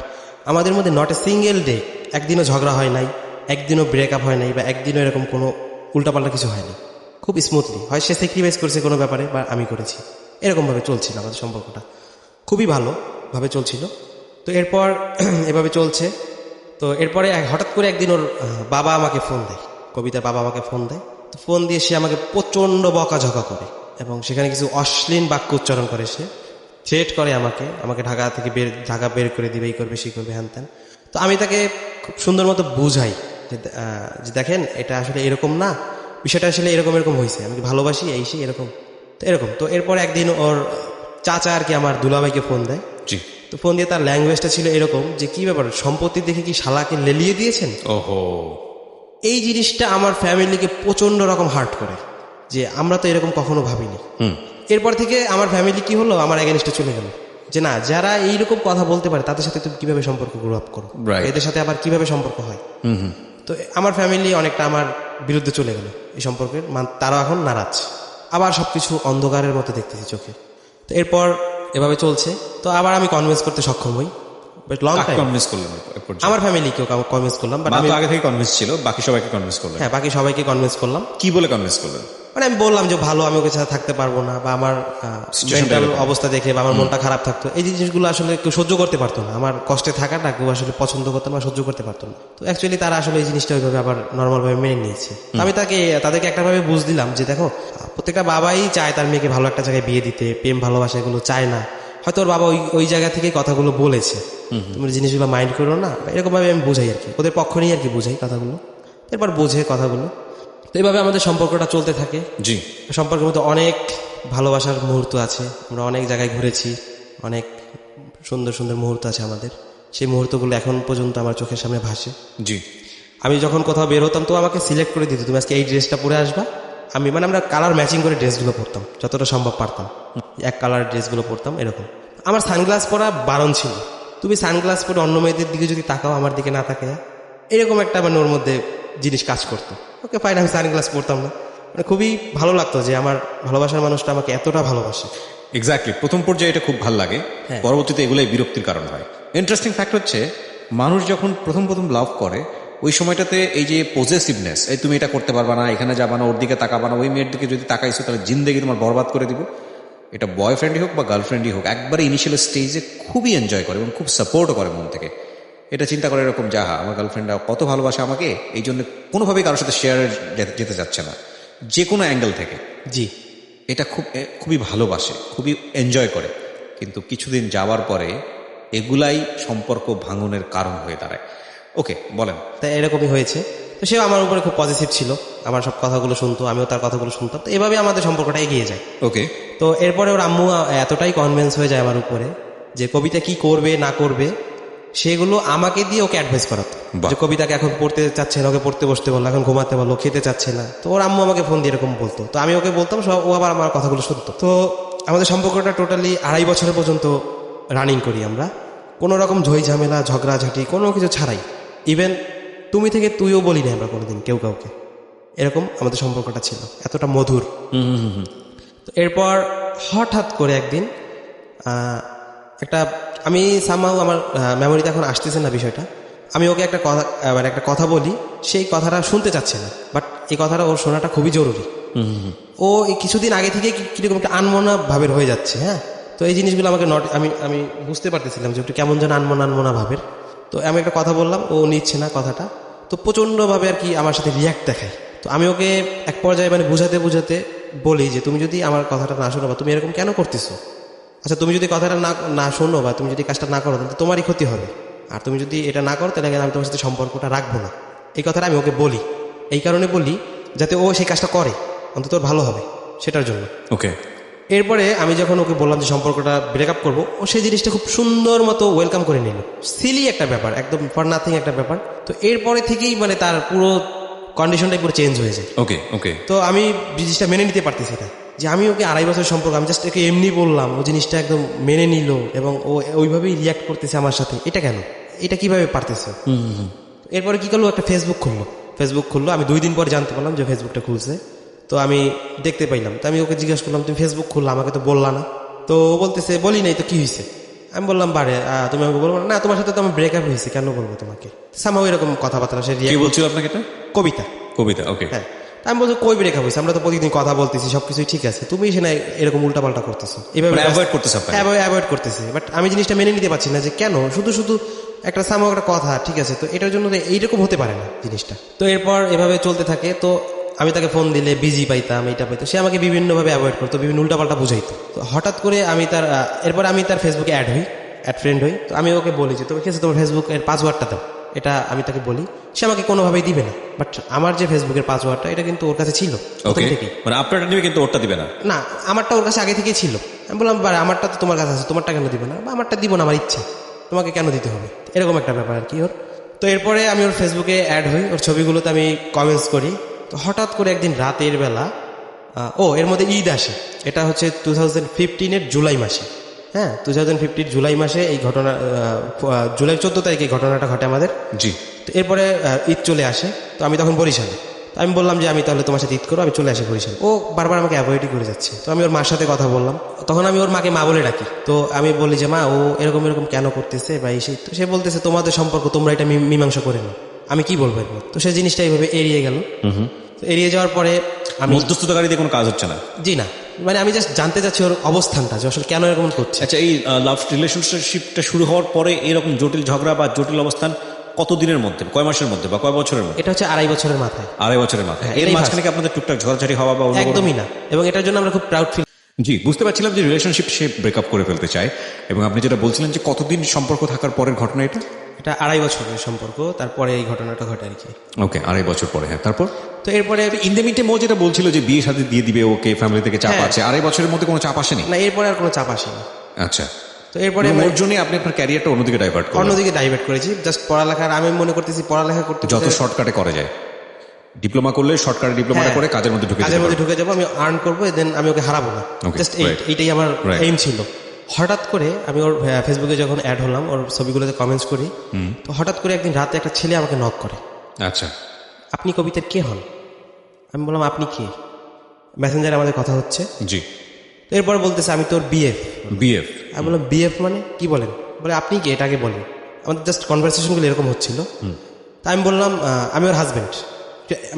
আমাদের মধ্যে নট এ সিঙ্গেল ডে, একদিনও ঝগড়া হয় নাই, একদিনও ব্রেকআপ হয় নাই, বা একদিনও এরকম কোনো উল্টাপাল্টা কিছু হয়নি, খুব স্মুথলি হয়। সে স্যাক্রিফাইস করেছে কোনো ব্যাপারে, বা আমি করেছি, এরকমভাবে চলছিল আমাদের সম্পর্কটা, খুবই ভালোভাবে চলছিল। তো এরপর এভাবে চলছে। তো এরপরে হঠাৎ করে একদিন ওর বাবা আমাকে ফোন দেয়, কবিতার বাবা আমাকে ফোন দেয়। তো ফোন দিয়ে সে আমাকে প্রচণ্ড বকাঝকা করে, এবং সেখানে কিছু অশ্লীল বাক্য উচ্চারণ করে, সে থ্রেট করে আমাকে ঢাকা বের করে দিবে, এই করবে, সেই করবে, হ্যান ত্যান। তো আমি তাকে খুব সুন্দর মতো বুঝাই যে দেখেন, এটা আসলে এরকম না, বিষয়টা আসলে এরকম হয়েছে, আমি ভালোবাসি, এই সেই এরকম। তো এরপর একদিন ওর চাচা আর কি আমার দুলাভাইকে ফোন দেয়। জি। তো ফোন দিয়ে তার ল্যাঙ্গুয়েজটা ছিল এরকম যে, কি ব্যাপার, সম্পত্তি দেখে কি শালাকে লেলিয়ে দিয়েছেন? ওহো। এই জিনিসটা আমার ফ্যামিলিকে প্রচণ্ড রকম হার্ট করে, যে আমরা তো এরকম কখনো ভাবিনি। এরপর থেকে আমার ফ্যামিলি কি হলো, আমার এগেনস্টে চলে গেল, যে না, যারা এইরকম কথা বলতে পারে তাদের সাথে তুমি কিভাবে সম্পর্ক গ্রো আপ করো, Right. এদের সাথে আবার কিভাবে সম্পর্ক হয়। তো আমার ফ্যামিলি অনেকটা আমার বিরুদ্ধে চলে গেল এই সম্পর্কের, তারাও এখন নারাজ, আবার সবকিছু অন্ধকারের মতো দেখতেছি চোখে। তো এরপর এভাবে চলছে, তো আবার আমি কনভিন্স করতে সক্ষম হই, বাট লং টাইম। কনভিন্স করলেন এ পর্যন্ত? আমার ফ্যামিলিকেও কনভিন্স করলাম, বাট মা আমি তো আগে থেকে কনভিন্স ছিল, বাকি সবাইকে কনভিন্স করলেন? হ্যাঁ, বাকি সবাইকে কনভিন্স করলাম। কি বলে কনভিন্স করলেন? মানে আমি বললাম যে ভালো, আমি ওকে ছাড়া থাকতে পারবো না, বা আমার মেন্টাল অবস্থা দেখে বা আমার মনটা খারাপ থাকতো, এই জিনিসগুলো আসলে কেউ সহ্য করতে পারতো না, আমার কষ্টে থাকাটা কেউ আসলে পছন্দ করতো না, সহ্য করতে পারতো না। তো অ্যাকচুয়ালি তারা আসলে এই জিনিসটা ওইভাবে আবার নর্মাল ভাবে মেনে নিয়েছে। তো আমি তাদেরকে একটা ভাবে বুঝ দিলাম যে দেখো, প্রত্যেকটা বাবাই চায় তার মেয়েকে ভালো একটা জায়গায় বিয়ে দিতে, প্রেম ভালোবাসা এগুলো চায় না, হয়তো ওর বাবা ওই জায়গা থেকে কথাগুলো বলেছে, তুমি জিনিসগুলো মাইন্ড করো না, এরকম ভাবে আমি বুঝাই আর কি, ওদের পক্ষ নিয়ে আর কি বুঝাই কথাগুলো, এরপর বোঝে কথাগুলো। তো এইভাবে আমাদের সম্পর্কটা চলতে থাকে। জি। সম্পর্কের মধ্যে অনেক ভালোবাসার মুহূর্ত আছে, আমরা অনেক জায়গায় ঘুরেছি, অনেক সুন্দর সুন্দর মুহূর্ত আছে আমাদের, সেই মুহূর্তগুলো এখন পর্যন্ত আমার চোখের সামনে ভাসে। জি। আমি যখন কোথাও বের হতাম তো আমাকে সিলেক্ট করে দিত, তুমি আজকে এই ড্রেসটা পরে আসবা। আমরা কালার ম্যাচিং করে ড্রেসগুলো পরতাম, যতটা সম্ভব পারতাম, এক কালার ড্রেসগুলো পরতাম এরকম। আমার সানগ্লাস পরা বারণ ছিল, তুমি সানগ্লাস পরে অন্য মেয়েদের দিকে যদি তাকাও, আমার দিকে না তাকায়, এরকম একটা মানে ওর মধ্যে জিনিস কাজ করতো। ওকে ফাইন, আমি সানগ্লাস পরতাম না, মানে খুবই ভালো লাগতো যে আমার ভালোবাসার মানুষটা আমাকে এতটা ভালোবাসে। এক্স্যাক্টলি, প্রথম পর্যায়ে এটা খুব ভালো লাগে, হ্যাঁ। পরবর্তীতে এগুলাই বিরক্তির কারণ হয়। ইন্টারেস্টিং ফ্যাক্ট হচ্ছে, মানুষ যখন প্রথম লাভ করে, ওই সময়টাতে এই যে পজেসিভনেস, এই তুমি এটা করতে পারবা না, এখানে যাবা না, ওর দিকে তাকাবা না, ওই মেয়ের দিকে যদি তাকাইছো তাহলে জিন্দেগি তোমার বরবাদ করে দিব, এটা বয়ফ্রেন্ডই হোক বা গার্লফ্রেন্ডই হোক, একবারে ইনিশিয়াল স্টেজে খুবই এনজয় করে এবং খুব সাপোর্টও করে মন থেকে। এটা চিন্তা করে এরকম, যাহা আমার গার্লফ্রেন্ডরা কত ভালোবাসে আমাকে, এই জন্য কোনোভাবেই কারোর সাথে শেয়ারে যেতে যাচ্ছে না, যে কোনো অ্যাঙ্গেল থেকে। জি, এটা খুবই ভালোবাসে, খুবই এনজয় করে, কিন্তু কিছুদিন যাওয়ার পরে এগুলাই সম্পর্ক ভাঙনের কারণ হয়ে দাঁড়ায়। ওকে, বলেন। তাই এরকমই হয়েছে। তো সেও আমার উপরে খুব পজিটিভ ছিল, আমার সব কথাগুলো শুনতো, আমিও তার কথাগুলো শুনতাম, তো এভাবে আমাদের সম্পর্কটা এগিয়ে যায়। ওকে। তো এরপরে ওর আম্মু এতটাই কনভিন্স হয়ে যায় আমার উপরে যে কবিতা কি করবে না করবে সেগুলো আমাকে দিয়ে ওকে অ্যাডভাইস করাতো। বাহ। যে কবিতাকে এখন পড়তে চাচ্ছে না, ওকে পড়তে বসতে বললো, এখন ঘুমাতে বললো, খেতে চাচ্ছে না। তো ওর আম্মু আমাকে ফোন দিয়ে এরকম বলতো, তো আমি ওকে বলতাম, ও আবার আমার কথাগুলো শুনতো। তো আমাদের সম্পর্কটা টোটালি 2.5 বছর পর্যন্ত রানিং করি আমরা, কোনো রকম ঝই ঝামেলা ঝগড়াঝাঁটি কোনো কিছু ছাড়াই। ইভেন তুমি থেকে তুইও বলি না আমরা কোনোদিন কেউ কাউকে, এরকম আমাদের সম্পর্কটা ছিল, এতটা মধুর। তো এরপর হঠাৎ করে একদিন আমি সামহাউ আমার মেমোরিতে এখন আসতেছে না বিষয়টা, আমি ওকে একটা কথা বলি, সেই কথাটা শুনতে চাচ্ছে না, বাট এই কথাটা ওর শোনাটা খুবই জরুরি। ও এই কিছুদিন আগে থেকে কিরকম একটা আনমনা ভাবের হয়ে যাচ্ছে। হ্যাঁ, তো এই জিনিসগুলো আমাকে আমি বুঝতে পারতেছিলাম যে একটু কেমন যেন আনমনা ভাবের। তো আমি একটা কথা বললাম, ও নিচ্ছে না কথাটা, তো প্রচণ্ডভাবে আর কি আমার সাথে রিয়াক্ট দেখায়। তো আমি ওকে এক পর্যায়ে মানে বুঝাতে বলি যে তুমি যদি আমার কথাটা না শোনো বা তুমি এরকম কেন করতেছো, আচ্ছা তুমি যদি কথাটা না শোনো বা তুমি যদি কাজটা না করো তাহলে তোমারই ক্ষতি হবে, আর তুমি যদি এটা না করো তাহলে আমি তোমার সাথে সম্পর্কটা রাখবো না। এই কথাটা আমি ওকে বলি, এই কারণে বলি যাতে ও সেই কাজটা করে, অন্তত ওর ভালো হবে সেটার জন্য। ওকে। এরপরে আমি যখন ওকে বললাম যে সম্পর্কটা ব্রেকআপ করবো, ও সেই জিনিসটা খুব সুন্দর মতো ওয়েলকাম করে নিল। সিলি একটা ব্যাপার, একদম ফর নাথিং একটা ব্যাপার। তো এরপরে থেকেই মানে তার পুরো কন্ডিশনটাই পুরো চেঞ্জ হয়ে যায়। ওকে। ওকে। তো আমি জিনিসটা মেনে নিতে পারতেছি না যে আমি ওকে 2.5 বছর সম্পর্ক, আমি জাস্ট ওকে এমনি বললাম, ও জিনিসটা একদম মেনে নিল এবং ও ওইভাবেই রিয়াক্ট করতেছে আমার সাথে। এটা কেন, এটা কিভাবে পারতেছে? এরপরে কি করলো, একটা ফেসবুক খুললো। আমি 2 দিন পরে জানতে পারলাম যে ফেসবুকটা খুলছে। তো আমি দেখতে পাইলাম, তো আমি ওকে জিজ্ঞাসা করলাম তুমি ফেসবুক খুললা, আমাকে তো বললা না। তো ও বলতেছে বলি নাই, তো কি হয়েছে? আমি বললাম বারে তুমি আমাকে বলবো না, তোমার সাথে তো আমার ব্রেকআপ হয়েছে, কেন বলবো তোমাকে? সামহাউ এরকম কথাবার্তা সে কি রিয়াক্ট বলছিল আপনাকে? এটা কবিতা। ওকে। হ্যাঁ, আমি বলছি কই ব্রেকআপ হয়েছে, আমরা তো প্রতিদিন কথা বলতেছি, সবকিছুই ঠিক আছে, তুমি সে না এরকম উল্টাপাল্টা করতেছো, মানে অ্যাভয়েড করতেছ আপনাকে? অ্যাভয়েড করতেছে। বাট আমি জিনিসটা মেনে নিতে পারছি না যে কেন শুধু একটা সামহাউ একটা কথা, ঠিক আছে, তো এটার জন্য এইরকম হতে পারে না জিনিসটা। তো এরপর এভাবে চলতে থাকে। তো আমি তাকে ফোন দিলে বিজি পাইতাম, এটা পাইতো, সে আমাকে বিভিন্নভাবে অ্যাভয়েড করতো, বিভিন্ন উল্টাপাল্টা বুঝাইতো। তো হঠাৎ করে এরপর আমি তার ফেসবুকে অ্যাড ফ্রেন্ড হই। তো আমি ওকে বলি যে তুমি কি আছে তোমার ফেসবুকের পাসওয়ার্ডটা দাও, এটা আমি তাকে বলি। সে আমাকে কোনোভাবেই দিবে না, বাট আমার যে ফেসবুকের পাসওয়ার্ডটা এটা কিন্তু ওর কাছে ছিল প্রথম থেকেই। মানে আপনারটা দিবে কিন্তু ওরটা দিবে না? না, আমারটা ওর কাছে আগে থেকেই ছিল। আমি বললাম আমারটা তো তোমার কাছে আছে, তোমারটা কেন দিবে না? বা আমারটা দিব না, আমার ইচ্ছা, তোমাকে কেন দিতে হবে, এরকম একটা ব্যাপার আর কি ওর। তো এরপরে আমি ওর ফেসবুকে অ্যাড হই, ওর ছবিগুলোতে আমি কমেন্টস করি। তো হঠাৎ করে একদিন রাতের বেলা এর মধ্যে ঈদ আসে, এটা হচ্ছে 2015-এর জুলাই মাসে। হ্যাঁ, 2015 জুলাই মাসে এই ঘটনা, জুলাই 14 তারিখে এই ঘটনাটা ঘটে আমাদের। জি। তো এরপরে ঈদ চলে আসে, তো আমি তখন বরিশালে। তো আমি বললাম যে আমি তাহলে তোমার সাথে ঈদ করবো, আমি চলে আসি বরিশাল। ও বারবার আমাকে অ্যাভয়েডই করে যাচ্ছে। তো আমি ওর মার সাথে কথা বললাম, তখন আমি ওর মাকে মা বলে ডাকি। তো আমি বলি যে মা, ও এরকম এরকম কেন করতেছে বা এই সেই। তো সে বলতেছে তোমাদের সম্পর্ক, তোমরা এটা মীমাংসা করে নাও। আমি কি বলবো এরপর? তো সে জিনিসটা এইভাবে এড়িয়ে গেল। তো এড়িয়ে যাওয়ার পরে আমি, মধ্যস্থতাকারীতে কোনো কাজ হচ্ছে না? জি না, মানে আমি জাস্ট জানতে চাচ্ছি ওর অবস্থানটা, যে আসলে কেন এরকম করছে। আচ্ছা, এই লাভ রিলেশনশিপটা শুরু হওয়ার পরে এরকম জটিল ঝগড়া বা জটিল অবস্থান কতদিনের মধ্যে, কয় মাসের মধ্যে বা কয় বছরের মধ্যে? এটা হচ্ছে 2.5 বছরের মাথায়। 2.5 বছরের মাথায়। হ্যাঁ, এর এটাই মাঝখানে কি আপনাদের টুকটাক ঝগড়াঝাটি হওয়া বা অন্য কোনো- একদমই না, এবং এটার জন্য আমরা খুব প্রাউড ফিল। জি, বুঝতে পারছিলাম যে রিলেশনশিপ সে ব্রেকআপ করে ফেলতে চায়, এবং আপনি যেটা বলছিলেন যে কতদিন সম্পর্ক থাকার পরের ঘটনা এটা? এটা 2.5 বছরের সম্পর্ক, তারপরে এই ঘটনাটা ঘটে আর কি। ওকে, 2.5 বছর পরে। হ্যাঁ, তারপর? তো এরপরে ইন দ্য মিটে মো যেটা বলছিল যে বিয়ে শাদী দিয়ে দিবে ওকে, ফ্যামিলি থেকে চাপ হ্যাঁ। আছে, 2.5 বছরের মধ্যে কোনো চাপ আসেনি? না, এরপরে আর কোনো চাপ আসেনি। আচ্ছা, তো এরপরে ওর জন্য আপনি আপনার ক্যারিয়ারটা অন্যদিকে ডাইভার্ট করেন, অন্যদিকে ডাইভার্ট করেছি। জাস্ট পড়ালেখার, আমি মনে করতেছি পড়ালেখা করতে যত শর্টকাটে করা যায়। ডিপ্লোমা করলে শর্টকাটে ডিপ্লোমাটা হ্যাঁ। করে কাজের মধ্যে ঢুকে কাজের যেতে মধ্যে পারবেন। ঢুকে যাবো, আমি আর্ন করবো, দেন আমি ওকে হারাবো না। Okay, just right. এইটাই আমার Right. এইম ছিল। হঠাৎ করে আমি ওর ফেসবুকে যখন অ্যাড হলাম, ওর ছবিগুলোতে কমেন্টস করি, তো হঠাৎ করে একদিন রাতে একটা ছেলে আমাকে নক করে, আচ্ছা, আপনি কবিতার কে হন? আমি বললাম আপনি কে? মেসেঞ্জারে আমাদের কথা হচ্ছে। জি। তো এরপর বলতেছে আমি তোর বিএফ। বিএফ? আমি বললাম বিএফ মানে কি বলেন? বলে আপনি কি, এটা আগে বলেন। আমাদের জাস্ট কনভারসেশনগুলো এরকম হচ্ছিল। তা আমি বললাম আমি ওর হাজব্যান্ড,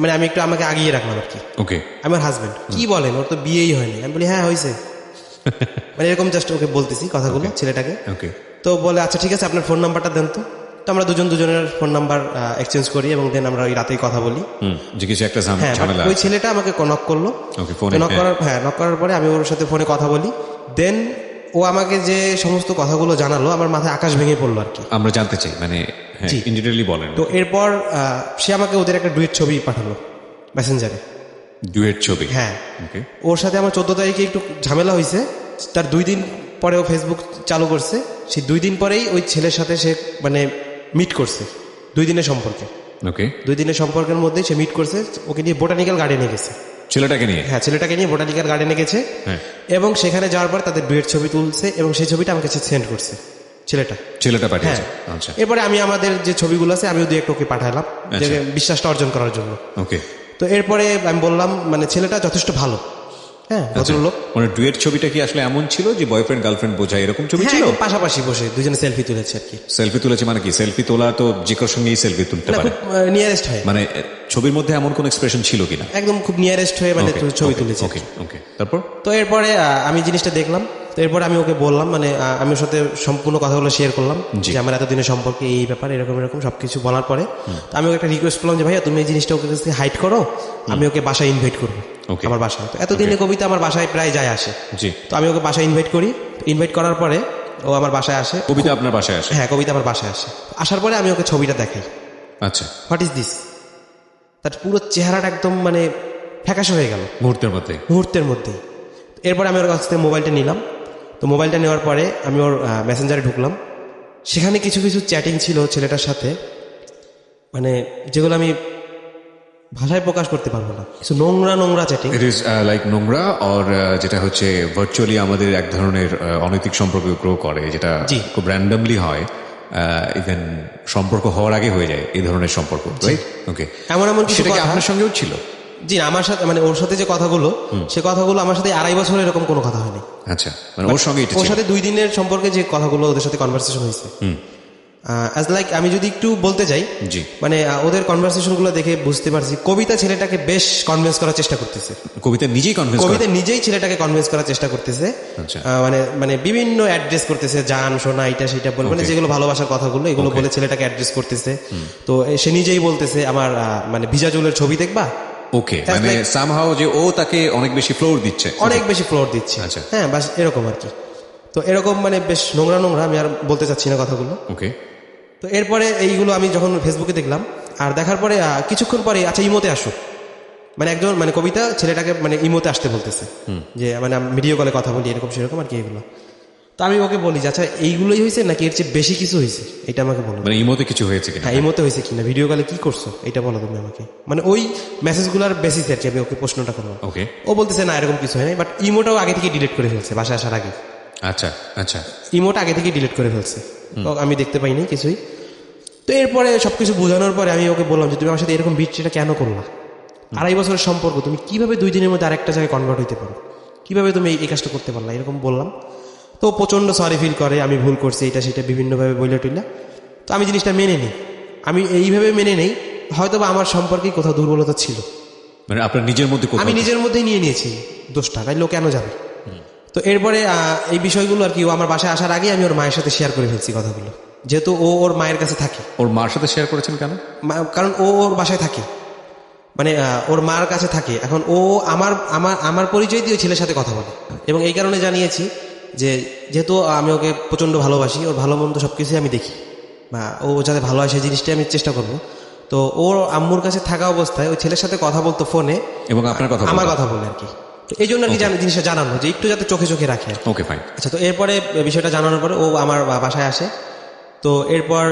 মানে আমি একটু আমাকে আগিয়ে রাখলাম আর কি। ওকে। আমি ওর হাজব্যান্ড। কি বলেন, ওর তো বিয়েই হয়নি। আমি বলি হ্যাঁ হয়েছে। মানে এরকম জাস্ট ওকে বলতেছি কথাগুলো, ছেলেটাকে। ওকে। তো বলে আচ্ছা ঠিক আছে, আপনার ফোন নাম্বারটা দেন তো। তো আমরা দুজনের ফোন নাম্বার এক্সচেঞ্জ করি, এবং দেন আমরা ওই রাতেই কথা বলি। যে কিছু একটা হ্যাঁ, ঝামেলা ওই আছে। ছেলেটা আমাকে নক করলো। ওকে, ফোনে। নক করার পরে আমি ওর সাথে ফোনে কথা বলি। দেন ও আমাকে যে সমস্ত কথাগুলো জানালো, আমার মাথায় আকাশ ভেঙে পড়লো আর কি। আমরা জানতে চাই, মানে জি। ইনডিটেইলি বলেন। তো এরপর সে আমাকে ওদের একটা ডুয়েট ছবি পাঠালো মেসেঞ্জারে। ডুয়েট ছবি? হ্যাঁ। ওকে। ওর সাথে আমার 14 তারিখে একটু ঝামেলা হয়েছে, তার 2 দিন পরে ও ফেসবুক চালু করছে। সেই 2 দিন পরেই ওই ছেলের সাথে সে মানে মিট করছে। 2 দিনের সম্পর্কে। ওকে। 2 দিনের সম্পর্কের মধ্যেই সে মিট করছে, ওকে নিয়ে বোটানিক্যাল গার্ডেনে গেছে। ছেলেটাকে নিয়ে? হ্যাঁ, ছেলেটাকে নিয়ে বোটানিক্যাল গার্ডেনে গেছে। হ্যাঁ। এবং সেখানে যাওয়ার পর তাদের ডুয়েট ছবি তুলছে, এবং সেই ছবিটা আমাকে সেন্ড করছে ছেলেটা। পাঠিয়েছে? হ্যাঁ। আচ্ছা। এরপরে আমি আমাদের যে ছবিগুলো আছে, আমিও 2-1 ওকে পাঠালাম, যে আচ্ছা। বিশ্বাসটা অর্জন করার জন্য। ওকে। তো এরপরে আমি বললাম, মানে ছেলেটা যথেষ্ট ভালো। হ্যাঁ, ভদ্রলোক। মানে ডুয়েট ছবিটা কি আসলে এমন ছিল যে বয়ফ্রেন্ড গার্লফ্রেন্ড বোঝায় এরকম ছবি হ্যাঁ, ছিল? একদম পাশাপাশি বসে দুজনে সেলফি তুলেছে আর কি। সেলফি তুলেছে মানে কি? সেলফি তোলা তো যে কারোর সঙ্গেই সেলফি তুলতে না, পারে। খুব নিয়ারেস্ট হয়, মানে ছবির মধ্যে এমন কোন এক্সপ্রেশন ছিল কিনা? একদম খুব নিয়ারেস্ট হয়ে মানে Okay, ছবি okay, তুলেছে। ওকে ওকে। তারপর? তো এরপরে আমি জিনিসটা দেখলাম। তো এরপরে আমি ওকে বললাম, মানে আমি ওর সাথে সম্পূর্ণ কথাগুলো শেয়ার করলাম, জি। যে আমার এতদিনের সম্পর্কে এই ব্যাপার, এরকম এরকম সবকিছু বলার পরে তো আমি ওকে একটা রিকোয়েস্ট করলাম যে ভাইয়া তুমি এই জিনিসটা ওকে কাছ থেকে হাইড করো, আমি ওকে বাসায় ইনভাইট করবো। Okay. আমার বাসায় তো এতদিনে কবিতা আমার বাসায় প্রায় যায় আসে। জি। তো আমি ওকে বাসায় ইনভাইট করি। ইনভাইট করার পরে ও আমার বাসায় আসে। কবিতা আপনার বাসায় আসে? হ্যাঁ, কবিতা আমার বাসায় আসে। আসার পরে আমি ওকে ছবিটা দেখাই। আচ্ছা। What is this? তার পুরো চেহারাটা একদম মানে ফ্যাকাশে হয়ে গেল মুহূর্তের মধ্যেই। এরপরে আমি ওর কাছ থেকে মোবাইলটা নিলাম। তো মোবাইলটা নেওয়ার পরে আমি ওর মেসেঞ্জারে ঢুকলাম। সেখানে কিছু কিছু চ্যাটিং ছিল ছেলেটার সাথে, মানে যেগুলো আমি ভাষায় প্রকাশ করতে পারবো না। কিছু নোংরা চ্যাটিং। ইট ইজ লাইক নোংরা, অর যেটা হচ্ছে ভার্চুয়ালি আমাদের এক ধরনের অনৈতিক সম্পর্ক গ্রো করে, যেটা জি। খুব র্যান্ডমলি হয়, ইভেন সম্পর্ক হওয়ার আগে হয়ে যায় এই ধরনের সম্পর্ক, রাইট? ওকে। এমন কিছু সেটা কি কথা- আপনার সঙ্গেও ছিল? জি, আমার সাথে মানে ওর সাথে যে কথাগুলো, সে কথাগুলো আমার সাথে 2.5 বছর এরকম কোনো কথা হয়নি। আচ্ছা, মানে ওর সঙ্গে এটা ওর ছিল? সাথে 2 দিনের সম্পর্কে যে কথাগুলো ওদের সাথে কনভারসেশন হয়েছে, অ্যাজ লাইক আমি যদি একটু বলতে যাই, জি। মানে ওদের কনভারসেশনগুলো দেখে বুঝতে পারছি কবিতা ছেলেটাকে বেশ কনভিন্স করার চেষ্টা করতেছে। কবিতা নিজেই কনভিন্স করে? কবিতা নিজেই ছেলেটাকে কনভিন্স করার চেষ্টা করতেছে। আচ্ছা। মানে বিভিন্ন অ্যাড্রেস করতেছে, জান সোনা এটা সেটা বলে, মানে Okay. যেগুলো ভালোবাসার কথাগুলো এগুলো Okay. বলে ছেলেটাকে অ্যাড্রেস করতেছে। তো সে নিজেই বলতেছে আমার মানে ভিজা জুলের ছবি দেখবা। ওকে, That's মানে like- সামহাও যে ও তাকে অনেক বেশি ফ্লোর দিচ্ছে। অনেক বেশি ফ্লোর দিচ্ছে। আচ্ছা। হ্যাঁ, বাস এরকম আর কি। তো এরকম মানে বেশ নোংরা, আমি আর বলতে চাচ্ছি না কথাগুলো। ওকে। তো এরপরে এইগুলো আমি যখন ফেসবুকে দেখলাম, আর দেখার পরে কিছুক্ষণ পরে আচ্ছা ইমোতে আসো, মানে একজন মানে কবিতা ছেলেটাকে মানে ইমোতে আসতে বলতেছে, যে মানে ভিডিও কলে কথা বলি এরকম সেরকম আর কি এগুলো। তো আমি ওকে বলি যে আচ্ছা এইগুলোই হয়েছে নাকি এর চেয়ে বেশি কিছু হয়েছে, এটা আমাকে বলো। মানে এই মতে কিছু হয়েছে কিনা? হ্যাঁ এই মতো হয়েছে কিনা, ভিডিও কলে কি করছো এটা বলো তুমি আমাকে, মানে ওই মেসেজগুলোর বেসিসে আর কি আমি ওকে প্রশ্নটা করলাম। ওকে। ও বলতেছে না এরকম কিছু হয় নাই, বাট ইমোটাও আগে থেকে ডিলিট করে ফেলছে বাসায় আসার আগে। আচ্ছা আচ্ছা। ইমোটা আগে থেকে ডিলিট করে ফেলছে, তো আমি দেখতে পাইনি কিছুই। তো এরপরে সবকিছু বোঝানোর পরে আমি ওকে বললাম যে তুমি আমার সাথে এরকম বিট্রিটা কেন করলা, 2.5 বছরের সম্পর্ক, তুমি কিভাবে 2 দিনের মধ্যে আরেকটা জায়গায় কনভার্ট হইতে পারো, কিভাবে তুমি এই কাজটা করতে পারলা, এরকম বললাম। তো প্রচণ্ড সরি ফিল করে, আমি ভুল করছি এটা সেটা বিভিন্নভাবে বইলে টইলা। তো আমি জিনিসটা মেনে নিই, আমি এইভাবে মেনে নেই হয়তো বা আমার সম্পর্কে কোথাও দুর্বলতা ছিল, মানে আপনার নিজের মধ্যে আমি নিজের মধ্যেই নিয়ে নিয়েছি দোষটা, তাই লোক কেন যাবে। তো এরপরে এই বিষয়গুলো আর কি ও আমার বাসায় আসার আগে আমি ওর মায়ের সাথে শেয়ার করে ফেলছি কথাগুলো, যেহেতু ও ওর মায়ের কাছে থাকে। ওর মার সাথে শেয়ার করেছেন কেন? কারণ ও ওর বাসায় থাকে, মানে ওর মার কাছে থাকে। এখন ও আমার আমার আমার পরিচয় দিয়ে ওই ছেলের সাথে কথা বলে, এবং এই কারণে জানিয়েছি যে যেহেতু আমি ওকে প্রচণ্ড ভালোবাসি, ওর ভালো মন্দ সব কিছুই আমি দেখি, বা ও যাতে ভালো হয় সেই জিনিসটাই আমি চেষ্টা করবো। তো ওর আম্মুর কাছে থাকা অবস্থায় ওই ছেলের সাথে কথা বলতো ফোনে, এবং আপনার কথা আমার কথা বলে আর কি। তো এই জন্য আর কি জিনিসটা জানানো, যে একটু যাতে চোখে চোখে রাখে। Okay fine. আচ্ছা, তো এরপরে বিষয়টা জানানোর পরে ও আমার বাসায় আসে। তো এরপর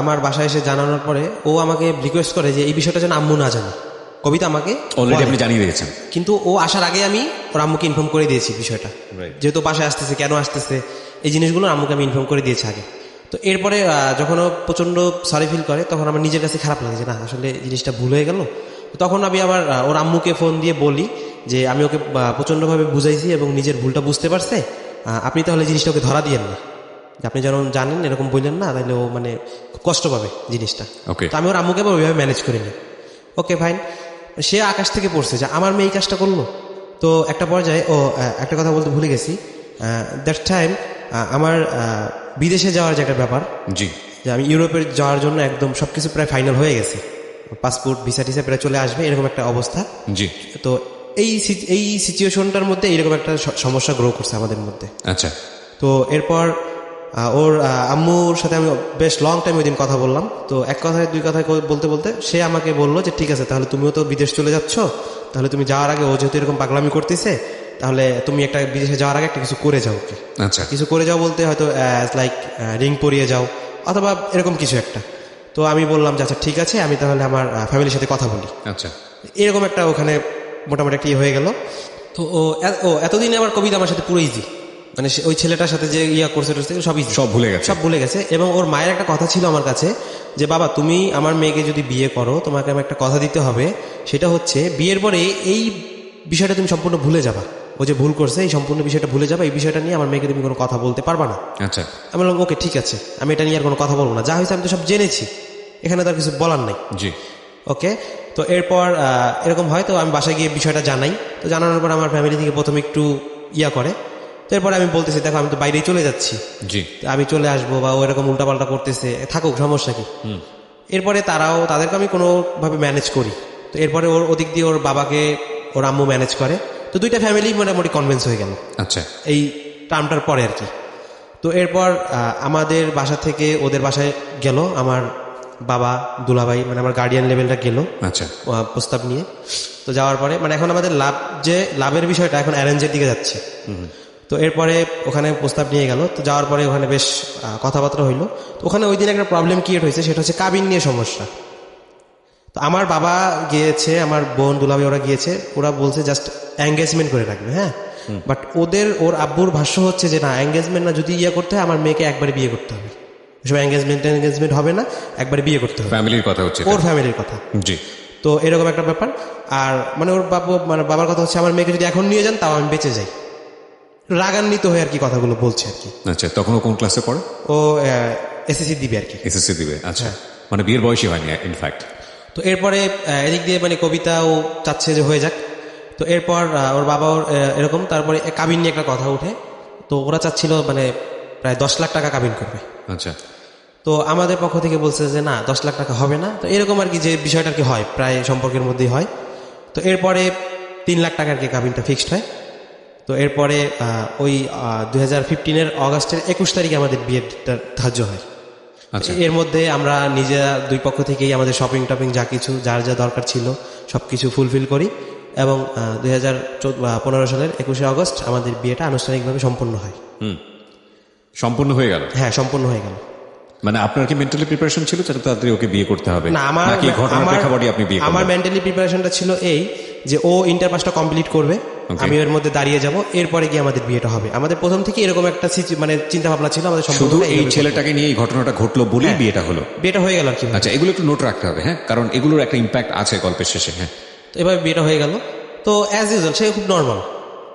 আমার বাসায় এসে জানানোর পরে ও আমাকে রিকোয়েস্ট করে যে এই বিষয়টা যেন আম্মু না জানে। কবিতা আমাকে অলরেডি বলে। আপনি জানিয়ে দিয়েছেন, কিন্তু ও আসার আগে আমি ওর আম্মুকে ইনফর্ম করে দিয়েছি বিষয়টা, যেহেতু বাসায় আসতেছে, কেন আসতেছে, এই জিনিসগুলো আম্মুকে আমি ইনফর্ম করে দিয়েছি আগে। তো এরপরে যখন ও প্রচণ্ড সরি ফিল করে তখন আমার নিজের কাছে খারাপ লাগে যে না আসলে জিনিসটা ভুল হয়ে গেল। তখন আমি আবার ওর আম্মুকে ফোন দিয়ে বলি যে আমি ওকে প্রচণ্ডভাবে বুঝাইছি এবং নিজের ভুলটা বুঝতে পারছে, আপনি তাহলে জিনিসটা ওকে ধরা দিয়েন না, যে আপনি যেন জানেন এরকম বললেন না, তাহলে ও মানে খুব কষ্ট পাবে জিনিসটা। ওকে। তো আমি ওর আম্মুকে আবার ওইভাবে ম্যানেজ করে নিই। Okay fine. সে আকাশ থেকে পড়ছে যে আমার মেয়ে এই কাজটা করলো। তো একটা পর্যায়ে একটা কথা বলতে ভুলে গেছি, দ্যাট টাইম আমার বিদেশে যাওয়ার যে একটা ব্যাপার, জি, যে আমি ইউরোপের যাওয়ার জন্য একদম সবকিছু প্রায় ফাইনাল হয়ে গেছে, পাসপোর্ট ভিসা টিসা প্রায় চলে আসবে, এরকম একটা অবস্থা। জি। তো এই সিচুয়েশনটার মধ্যে এইরকম একটা সমস্যা গ্রো করছে আমাদের মধ্যে। আচ্ছা। তো এরপর ওর আম্মুর সাথে আমি বেশ লং টাইম ওই দিন কথা বললাম। তো এক কথায় দুই কথায় বলতে বলতে সে আমাকে বললো যে ঠিক আছে, তাহলে তুমিও তো বিদেশ চলে যাচ্ছ, তাহলে তুমি যাওয়ার আগে ও যেহেতু এরকম পাগলামি করতেছে, তাহলে তুমি একটা বিদেশে যাওয়ার আগে একটা কিছু করে যাও ওকে। আচ্ছা। কিছু করে যাও বলতে হয়তো লাইক রিং পরিয়ে যাও অথবা এরকম কিছু একটা। তো আমি বললাম যে আচ্ছা ঠিক আছে, আমি তাহলে আমার ফ্যামিলির সাথে কথা বলি। আচ্ছা। এরকম একটা ওখানে মোটামুটি একটা হয়ে গেল। তো ও এতদিনে আমার কবিতা আমার সাথে পুরো ইজি, মানে ওই ছেলেটার সাথে যে করছে সব ভুলে গেছে। এবং ওর মায়ের একটা কথা ছিল আমার কাছে যে বাবা তুমি আমার মেয়েকে যদি বিয়ে করো, তোমাকে আমি একটা কথা দিতে হবে, সেটা হচ্ছে বিয়ের পরে এই বিষয়টা তুমি সম্পূর্ণ ভুলে যাবা, ও যে ভুল করছে এই সম্পূর্ণ বিষয়টা ভুলে যাবা, এই বিষয়টা নিয়ে আমার মেয়েকে তুমি কোনো কথা বলতে পারবা না। আচ্ছা। আমি বললাম ওকে ঠিক আছে, আমি এটা নিয়ে আর কোনো কথা বলবো না, যা হয়েছে আমি তো সব জেনেছি, এখানে তো আর কিছু বলার নাই। জি। ওকে। তো এরপর এরকম হয়, তো আমি বাসায় গিয়ে বিষয়টা জানাই। তো জানানোর পর আমার ফ্যামিলি থেকে প্রথমে একটু করে, তো এরপরে আমি বলতেছি দেখো আমি তো বাইরেই চলে যাচ্ছি, জি, আমি চলে আসবো, বা ও এরকম উল্টাপাল্টা করতেছে, থাকুক সমস্যা কি। এরপরে তাদেরকে আমি কোনোভাবে ম্যানেজ করি। তো এরপরে ওর ওদিক দিয়ে ওর বাবাকে ওর আম্মু ম্যানেজ করে। তো দুইটা ফ্যামিলি মোটামুটি কনভিন্স হয়ে গেল আচ্ছা, এই টার্মটার পরে আর কি। তো এরপর আমাদের বাসা থেকে ওদের বাসায় গেল আমার বাবা, দুলাভাই, মানে আমার গার্ডিয়ান লেভেলটা গেল আচ্ছা, প্রস্তাব নিয়ে। তো যাওয়ার পরে মানে এখন আমাদের লাভের বিষয়টা এখন অ্যারেঞ্জের দিকে যাচ্ছে। তো এরপরে ওখানে প্রস্তাব নিয়ে গেল। তো যাওয়ার পরে ওখানে বেশ কথাবার্তা হইলো। তো ওখানে ওই দিন একটা প্রবলেম ক্রিয়েট হয়েছে, সেটা হচ্ছে কাবিন নিয়ে সমস্যা। তো আমার বাবা গিয়েছে, আমার বোন দুলাভাই ওরা গিয়েছে, ওরা বলছে জাস্ট এঙ্গেজমেন্ট করে রাখবে। হ্যাঁ, বাট ওর আব্বুর ভাষ্য হচ্ছে যে না, এঙ্গেজমেন্ট না, যদি করতে হয় আমার মেয়েকে একবারে বিয়ে করতে হবে, এসব এঙ্গেজমেন্ট হবে না, একবারে বিয়ে করতে হবে। ফ্যামিলির কথা হচ্ছে, ওর ফ্যামিলির কথা। জি। তো এরকম একটা ব্যাপার। আর মানে ওর বাবার কথা হচ্ছে আমার মেয়েকে যদি এখন নিয়ে যান তাও আমি বেঁচে যাই, রাগান্বিত হয়ে আর কি কথাগুলো বলছে আর কি। আচ্ছা, তখন ও কোন ক্লাসে পড়ে? ও এসএসসি দিবে আর কি। এসএসসি দিবে। আচ্ছা, মানে বিয়ের বয়সই হয়নি ইনফ্যাক্ট। তো এরপরে এদিক দিয়ে মানে কবিতাও চাচ্ছে যে হয়ে যাক। তো এরপর ওর বাবা ওর এরকম, তারপরে কাবিন নিয়ে একটা কথা উঠে। তো ওরা চাচ্ছিল মানে প্রায় 10 লাখ টাকা কাবিন করবে। আচ্ছা। তো আমাদের পক্ষ থেকে বলছে যে না, 10 লাখ টাকা হবে না। তো এরকম আর কি, যে বিষয়টা আর কি হয় প্রায় সম্পর্কের মধ্যেই হয়। তো এরপরে 3 লাখ টাকার কি কাবিনটা ফিক্সড হয়। তো এরপরে ওই 2015 অগাস্টের 21 তারিখে আমাদের বিয়েটা ধার্য হয়। আচ্ছা। এর মধ্যে আমরা নিজেরা দুই পক্ষ থেকেই আমাদের শপিং টপিং যা কিছু যার যা দরকার ছিল সব কিছু ফুলফিল করি, এবং 2015 সালের 21শে অগস্ট আমাদের বিয়েটা আনুষ্ঠানিকভাবে সম্পন্ন হয়। সম্পূর্ণ হয়ে গেল? হ্যাঁ, সম্পূর্ণ হয়ে গেল। মানে আপনার কি মেন্টালি প্রিপারেশন ছিল যাতে তাড়াতাড়ি ওকে বিয়ে করতে হবে, না, আমার নাকি ঘটনার প্রেক্ষাপটে আপনি বিয়ে আমার করবেন? মেন্টালি প্রিপারেশনটা ছিল এই যে ও ইন্টার পাসটা কমপ্লিট করবে, আমি এর মধ্যে দাঁড়িয়ে যাব, এরপরে গিয়ে আমাদের বিয়েটা হবে। আমাদের প্রথম থেকে এরকম একটা মানে চিন্তা ভাবনা ছিল আমাদের শুধু সম্পর্কটা এই এইভাবে ছেলেটাকে নিয়ে এই ঘটনাটা ঘটলো বলেই হ্যাঁ। বিয়েটা হলো? বিয়েটা হয়ে গেল আর কি। আচ্ছা, এগুলো একটু নোট রাখতে হবে, হ্যাঁ, কারণ এগুলোর একটা ইম্প্যাক্ট আছে গল্পের শেষে। হ্যাঁ, তো এভাবে বিয়েটা হয়ে গেল। তো অ্যাজ ইউজুয়াল সে খুব নর্মাল,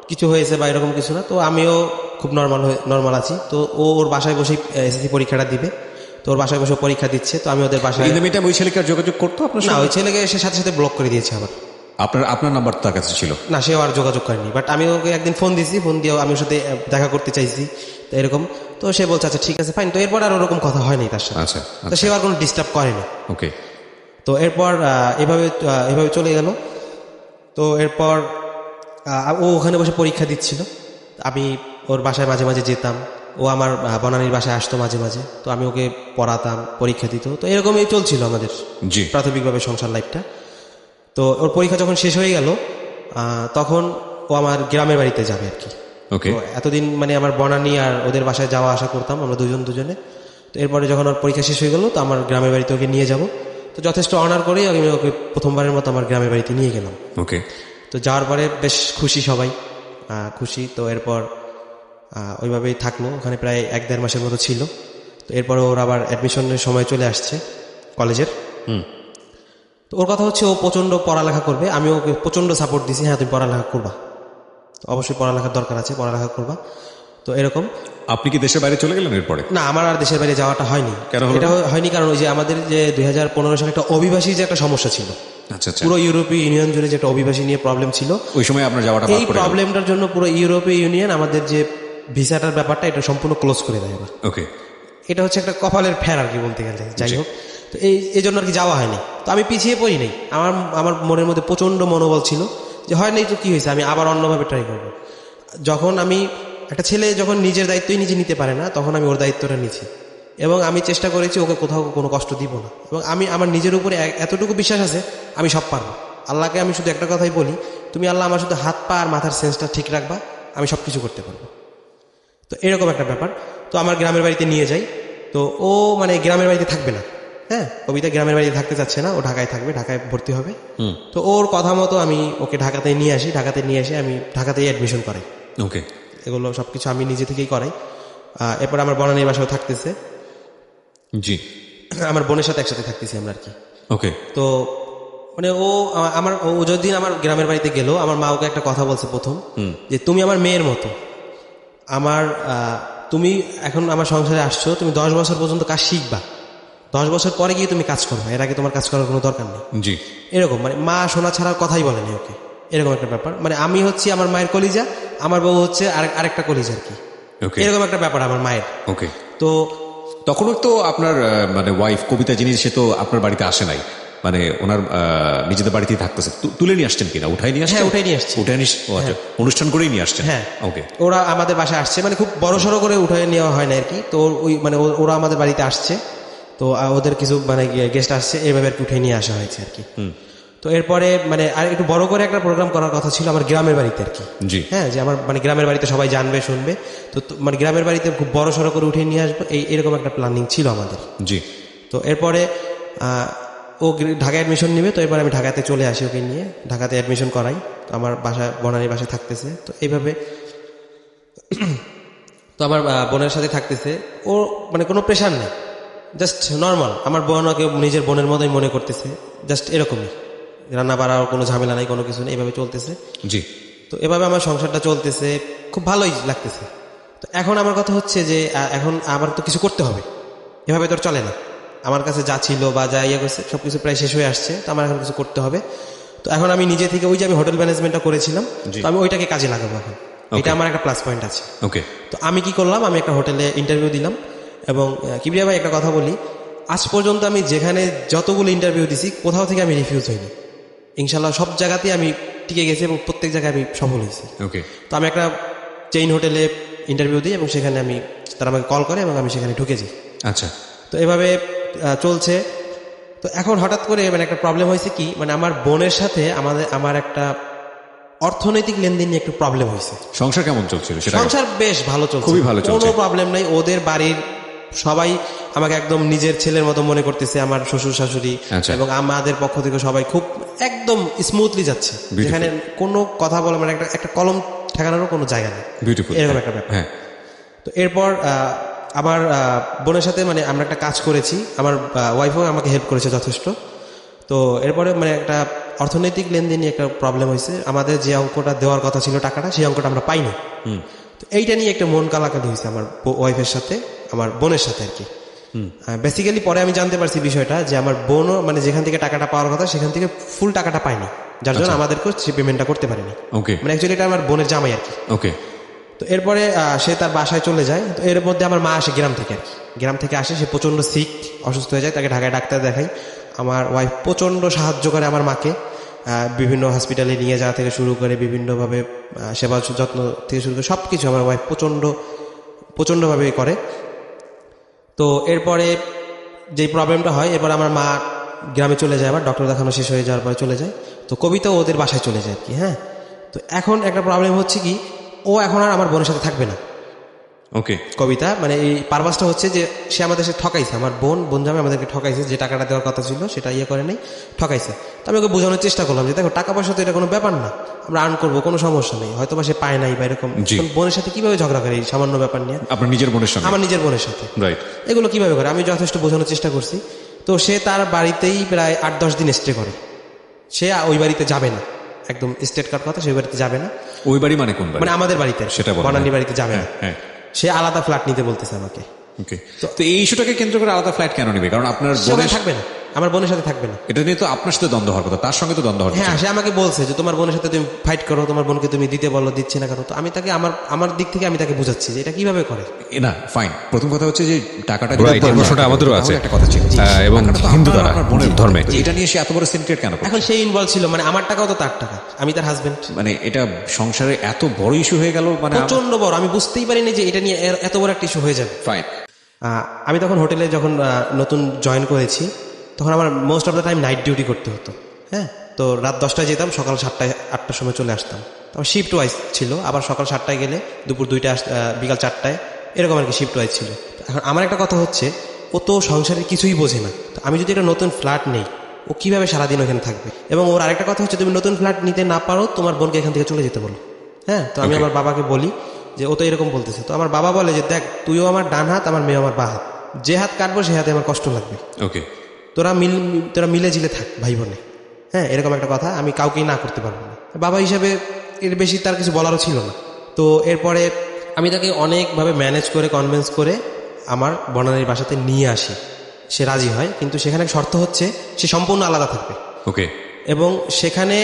কিছু হয়েছে বা এরকম কিছু না। তো আমিও খুব নর্মাল আছি। তো ও ওর বাসায় বসেই এসএসসি পরীক্ষাটা দিবে। তো ওর বাসায় বসে পরীক্ষা দিচ্ছে, তো আমি ওদের বাসায়। ইন দ্য মিনটাইম ওই ছেলেকে আর যোগাযোগ করতো আপনার না, সাথে? ওই ছেলেকে সে সাথে সাথে ব্লক করে দিয়েছে আবার। আপনার নাম্বার তার কাছে ছিল? না, সেও আর যোগাযোগ করেনি। বাট আমি ওকে একদিন ফোন দিয়েছি, ফোন দিয়ে আমি ওর সাথে দেখা করতে চাইছি, তো এরকম। তো সে বলছে আচ্ছা ঠিক আছে ফাইন। তো এরপর আর ওরকম কথা হয়নি তার সাথে। আচ্ছা, তো সে আর কোনো ডিস্টার্ব করেনি। ওকে। তো এরপর এভাবে চলে গেল। তো এরপর ও ওখানে বসে পরীক্ষা দিচ্ছিল, আমি ওর বাসায় মাঝে মাঝে যেতাম। ও আমার বনানীর বাসায় আসতো মাঝে মাঝে, তো আমি ওকে পড়াতাম, পরীক্ষা দিত। তো এরকমই চলছিল আমাদের জি। প্রাথমিকভাবে সংসার লাইফটা। তো ওর পরীক্ষা যখন শেষ হয়ে গেল, তখন ও আমার গ্রামের বাড়িতে যাবে আর কি। ওকে। তো এতদিন মানে আমার বনানী আর ওদের বাসায় যাওয়া আসা করতাম আমরা দুজনে। তো এরপরে যখন ওর পরীক্ষা শেষ হয়ে গেল, তো আমার গ্রামের বাড়িতে ওকে নিয়ে যাব। তো যথেষ্ট অনার করেই আমি ওকে প্রথমবারের মতো আমার গ্রামের বাড়িতে নিয়ে গেলাম। ওকে। তো যাওয়ার পরে বেশ খুশি সবাই, খুশি। তো এরপর ওইভাবেই থাকলো ওখানে প্রায় 1-1.5 মাসের মতো ছিল। তো এরপর ওর আবার অ্যাডমিশনের সময় চলে আসছে কলেজের। তো ওর কথা হচ্ছে ও প্রচণ্ড পড়ালেখা করবে, আমি ওকে প্রচণ্ড সাপোর্ট দিছি, হ্যাঁ তুমি পড়ালেখা করবা, তো অবশ্যই পড়ালেখার দরকার আছে, পড়ালেখা করবা। তো এরকম। আপনি কি দেশের বাইরে চলে গেলেন এরপরে? না, আমার আর দেশের বাইরে যাওয়াটা হয়নি। কেন হলো? এটা হয়নি কারণ ওই যে আমাদের যে 2015 সালে একটা অভিবাসী যে একটা সমস্যা ছিল, আচ্ছা আচ্ছা, পুরো ইউরোপীয় ইউনিয়ন জুড়ে যে একটা অভিবাসী নিয়ে প্রবলেম ছিল, ওই সময় আপনার যাওয়াটা বাদ এই পড়ে গেল? প্রবলেমটার জন্য পুরো ইউরোপীয় ইউনিয়ন আমাদের যে ভিসাটার ব্যাপারটা এটা সম্পূর্ণ ক্লোজ করে দেয় এবার। ওকে। এটা হচ্ছে একটা কপালের ফের আর কি বলতে গেলে, যাই হোক। তো এই জন্য আর কি যাওয়া হয়নি। তো আমি পিছিয়ে পড়ি নাই, আমার মনের মধ্যে প্রচণ্ড মনোবল ছিল যে হয় নাই তো কি হয়েছে, আমি আবার অন্যভাবে ট্রাই করবো। যখন একটা ছেলে যখন নিজের দায়িত্বই নিজে নিতে পারে না, তখন আমি ওর দায়িত্বটা নিচ্ছি এবং আমি চেষ্টা করেছি ওকে কোথাও কোনো কষ্ট দিব না। এবং আমি আমার নিজের উপরে এতটুকু বিশ্বাস আছে আমি সব পারবো। আল্লাহকে আমি শুধু একটা কথাই বলি, তুমি আল্লাহ আমার শুধু হাত পা আর মাথার সেন্সটা ঠিক রাখবা, আমি সব কিছু করতে পারবো। তো এরকম একটা ব্যাপার। তো আমার গ্রামের বাড়িতে নিয়ে যাই। তো ও মানে গ্রামের বাড়িতে থাকবে না, হ্যাঁ, কবিতা গ্রামের বাড়িতে থাকতে চাচ্ছে না, ও ঢাকায় থাকবে, ঢাকায় ভর্তি হবে। তো ওর কথা মতো আমি ওকে ঢাকাতে নিয়ে আসি, ঢাকাতে নিয়ে এসে আমি ঢাকাতেই অ্যাডমিশন করাই। ওকে। এগুলো সবকিছু আমি নিজে থেকেই করাই। এরপর আমার বনানীর বাসাও থাকতেছে, জি। আমার বোনের সাথে একসাথে থাকতেছি আমরা আর কি। ওকে। তো মানে ও যতদিন আমার গ্রামের বাড়িতে গেল, আমার মা ওকে একটা কথা বলছে প্রথম, যে তুমি আমার মেয়ের মতো, তুমি এখন আমার সংসারে আসছো, তুমি 10 বছর পর্যন্ত কাজ শিখবা, 10 বছর পরে গিয়ে তুমি কাজ করবে, এর আগে তোমার কাজ করার কোনো দরকার নেই। জি। এরকম মানে মা শোনা ছাড়া কথাই বলেনি ওকে, এরকম একটা ব্যাপার। মানে আমি হচ্ছি আমার মায়ের কলিজা, আমার বউ হচ্ছে আরেকটা কলিজা আর কি, এরকম একটা ব্যাপার আমার মায়ের। ওকে। তো তখনও তো আপনার মানে ওয়াইফ কবিতা যিনি, সে তো আপনার বাড়িতে আসে নাই, মানে ওনার নিজেদের বাড়িতেই থাকতেছে। তুলে নিয়ে আসছেন কিনা? উঠাই নিয়ে আসছেন? হ্যাঁ, উঠাই নিয়ে আসছি। আচ্ছা, অনুষ্ঠান করেই নিয়ে আসছেন? হ্যাঁ। ওকে। ওরা আমাদের বাসায় আসছে, মানে খুব বড়সড় করে উঠাই নেওয়া হয় না আর কি। তো ওই মানে ওরা আমাদের বাড়িতে আসছে, তো ওদের কিছু মানে গেস্ট আসছে, এইভাবে আর কি উঠে নিয়ে আসা হয়েছে আর কি। তো এরপরে মানে আর একটু বড় করে একটা প্রোগ্রাম করার কথা ছিল আমার গ্রামের বাড়িতে আর কি। জি। হ্যাঁ, যে আমার মানে গ্রামের বাড়িতে সবাই জানবে শুনবে, তো মানে গ্রামের বাড়িতে খুব বড় সড়ো করে উঠে নিয়ে আসবো, এরকম একটা প্ল্যানিং ছিল আমাদের। জি। তো এরপরে ও ঢাকায় অ্যাডমিশন নেবে, তো এরপর আমি ঢাকাতে চলে আসি, ওকে নিয়ে ঢাকাতে অ্যাডমিশন করাই। তো আমার বাসায় বনানীর বাসায় থাকতেছে, তো এইভাবে তো আমার বোনের সাথে থাকতেছে। ও মানে কোনো প্রেশার নেই, জাস্ট নর্মাল। আমার বোন ওকে নিজের বোনের মতোই মনে করতেছে, জাস্ট এরকমই, রান্না বাড়ার কোনো ঝামেলা নেই, কোনো কিছু নেই, এইভাবে চলতেছে। জি। তো এভাবে আমার সংসারটা চলতেছে, খুব ভালোই লাগতেছে। তো এখন আমার কথা হচ্ছে যে এখন আমার তো কিছু করতে হবে, এভাবে তো আর চলে না। আমার কাছে যা ছিল বা যা ইয়ে করছে সব কিছু প্রায় শেষ হয়ে আসছে, তো আমার এখন কিছু করতে হবে। তো এখন আমি নিজে থেকে ওই যে আমি হোটেল ম্যানেজমেন্টটা করেছিলাম, তো আমি ওইটাকে কাজে লাগাবো এখন, এটা আমার একটা প্লাস পয়েন্ট আছে। ওকে। তো আমি কি করলাম, আমি একটা হোটেলে ইন্টারভিউ দিলাম। এবং কিবরিয়া ভাই একটা কথা বলি, আজ পর্যন্ত আমি যেখানে যতগুলো ইন্টারভিউ দিছি কোথাও থেকে আমি রিফিউজ হইনি, ইনশাল্লাহ সব জায়গাতেই আমি টিকে গেছি এবং প্রত্যেক জায়গায় আমি সফল হয়েছি। ওকে। তো আমি একটা চেইন হোটেলে ইন্টারভিউ দিই এবং সেখানে তারা আমাকে কল করে এবং আমি সেখানে ঢুকে যাই। আচ্ছা। তো এভাবে চলছে। তো এখন হঠাৎ করে মানে একটা প্রবলেম হয়েছে কি, মানে আমার বোনের সাথে আমার একটা অর্থনৈতিক লেনদেন নিয়ে একটু প্রবলেম হয়েছে। সংসার কেমন চলছিল সেটা? সংসার বেশ ভালো চলছে, খুবই ভালো চলছে। কোনো প্রবলেম নাই। ওদের বাড়ির সবাই আমাকে একদম নিজের ছেলের মতো মনে করতেছে, আমার শ্বশুর শাশুড়ি আচ্ছা। এবং আমাদের পক্ষ থেকে সবাই খুব একদম স্মুথলি যাচ্ছে, Beautiful. যেখানে কোনো কথা বলে মানে একটা কলম ঠেকানোরও কোনো জায়গা নেই, বিউটিফুল, এরকম একটা ব্যাপার। হ্যাঁ। তো এরপর আমার বোনের সাথে মানে আমরা একটা কাজ করেছি, আমার ওয়াইফও আমাকে হেল্প করেছে যথেষ্ট। তো এরপরে মানে একটা অর্থনৈতিক লেনদেন নিয়ে একটা প্রবলেম হয়েছে। আমাদের যে অঙ্কটা দেওয়ার কথা ছিল টাকাটা, সেই অঙ্কটা আমরা পাইনি। তো এইটা নিয়ে একটা মন কালাকালি হয়েছে আমার ওয়াইফের সাথে, আমার বোনের সাথে আর কি। বেসিক্যালি পরে আমি জানতে পারছি বিষয়টা, যে আমার বোনও মানে যেখান থেকে টাকাটা পাওয়ার কথা সেখান থেকে ফুল টাকাটা পায়নি, যার জন্য আমাদেরকেও সে পেমেন্টটা করতে পারেনি। ওকে, মানে অ্যাকচুয়ালি এটা আমার বোনের জামাই আর কি। ওকে। তো এরপরে সে তার বাসায় চলে যায়। তো এর মধ্যে আমার মা আসে গ্রাম থেকে আর কি। গ্রাম থেকে আসে, সে প্রচণ্ড সিক, অসুস্থ হয়ে যায়, তাকে ঢাকায় ডাক্তার দেখাই। আমার ওয়াইফ প্রচণ্ড সাহায্য করে আমার মাকে, বিভিন্ন হসপিটালে নিয়ে যাওয়া থেকে শুরু করে বিভিন্নভাবে সেবা যত্ন থেকে শুরু করে সব কিছু আমার ওয়াইফ প্রচণ্ডভাবে করে। তো এরপরে যেই প্রবলেমটা হয়, এরপর আমার মা গ্রামে চলে যায়, আবার ডক্টর দেখানো শেষ হয়ে যাওয়ার পরে চলে যায়। তো কবিতাও ওদের বাসায় চলে যায় আর কি। হ্যাঁ, তো এখন একটা প্রবলেম হচ্ছে কি, ও এখন আর আমার বোনের সাথে থাকবে না। ওকে, কবিতা মানে এই পারপাসটা হচ্ছে যে সে আমাদের সাথে ঠকাইছে, আমার বোন জামাই আমাদেরকে ঠকাইছে, যে টাকাটা দেওয়ার কথা ছিল সেটা করে নাই, ঠকাইছে। তো আমি ওকে বোঝানোর চেষ্টা করলাম যে দেখো, টাকা পয়সা তো এটা কোনো ব্যাপার না, আমরা আর্ন করবো, কোনো সমস্যা নেই, হয়তো বা সে পায় নাই বা এরকম। জি। বোনের সাথে কিভাবে ঝগড়া করে এই সামান্য ব্যাপার নিয়ে? আপনার নিজের বোনের সঙ্গে? আমার নিজের বোনের সাথে। রাইট। এগুলো কিভাবে করে আমি যথেষ্ট বোঝানোর চেষ্টা করছি। তো সে তার বাড়িতেই প্রায় 8-10 দিন স্টে করে। সে ওই বাড়িতে যাবে না, একদম স্টেট কার্ড কথা, সেই বাড়িতে যাবে না। ওই বাড়ি মানে কোন বাড়ি? মানে আমাদের বাড়িতে, সেটা বলো। বনানী বাড়িতে যাবে না। হ্যাঁ। সে আলাদা ফ্ল্যাট নিতে বলতেছে আমাকে। ওকে, তো এই ইস্যুটাকে কেন্দ্র করে আলাদা ফ্ল্যাট কেন নেবে? কারণ আপনার সে বোনের থাকবে না, আমার বোনের সাথে থাকবে না। এটা নিয়ে তো আপনার সাথে দ্বন্দ্ব হওয়ার কথা, তার সঙ্গে তো দ্বন্দ্ব হওয়ার কথা। হ্যাঁ, সে আমাকে বলছে যে তোমার বোনের সাথে তুমি ফাইট করো, তোমার বোনকে তুমি দিতে বলো, দিচ্ছে না কেন? তো আমি তাকে আমার দিক থেকে আমি তাকে বুঝাচ্ছি যে এটা কিভাবে করে। না, ফাইন। প্রথম কথা হচ্ছে যে টাকাটা Right, এই প্রশ্নটা আমাদেরও আছে। একটা কথা ছিল, এবং টাকাটা তো হিন্দু আপনার, দ্বারা, আপনার বোনের ধর্মে। তো এটা নিয়ে সে এত বড় সিনক্রেট কেন করছে? এখন সেই ইনভলভ ছিল, মানে আমার টাকাও তো তার টাকা, আমি তার হাজবেন্ড। মানে এটা সংসারে এত বড় ইস্যু হয়ে গেল, মানে প্রচন্ড বড়, আমি বুঝতেই পারিনি যে এটা নিয়ে এত বড় একটা ইস্যু হয়ে যাবে। ফাইন। আমি তখন হোটেলে যখন নতুন জয়েন করেছি, তখন আমার most of the time night duty করতে হতো। হ্যাঁ, তো রাত 10টায় যেতাম, সকাল 7টায়-8টার সময় চলে আসতাম। আমার শিফট ওয়াইজ ছিল, আবার সকাল 7টায় গেলে দুপুর 2টায় বিকাল 4টায়, এরকম আর কি শিফট ওয়াইজ ছিল। এখন আমার একটা কথা হচ্ছে, ও তো সংসারের কিছুই বোঝে না। তো আমি যদি একটা নতুন ফ্ল্যাট নেই, ও কিভাবে সারাদিন ওখানে থাকবে? এবং ওর আরেকটা কথা হচ্ছে, তুমি নতুন ফ্ল্যাট নিতে না পারো, তোমার বোনকে এখান থেকে চলে যেতে বলো। হ্যাঁ, তো আমি আমার বাবাকে বলি যে ও তো এরকম বলতেছে। তো আমার বাবা বলে যে দেখ, তুইও আমার ডান হাত, আমার মেয়ে আমার বাঁ হাত, যে হাত কাটবো সে হাতে আমার কষ্ট লাগবে। ওকে, তোরা মিলে জিলে থাক ভাই বোনে। হ্যাঁ, এরকম একটা কথা, আমি কাউকেই না করতে পারবো না। বাবা হিসাবে এর বেশি তার কিছু বলারও ছিল না। তো এরপরে আমি তাকে অনেকভাবে ম্যানেজ করে কনভিন্স করে আমার বনানীর বাসাতে নিয়ে আসি। সে রাজি হয়, কিন্তু সেখানে শর্ত হচ্ছে সে সম্পূর্ণ আলাদা থাকবে। ওকে। এবং সেখানে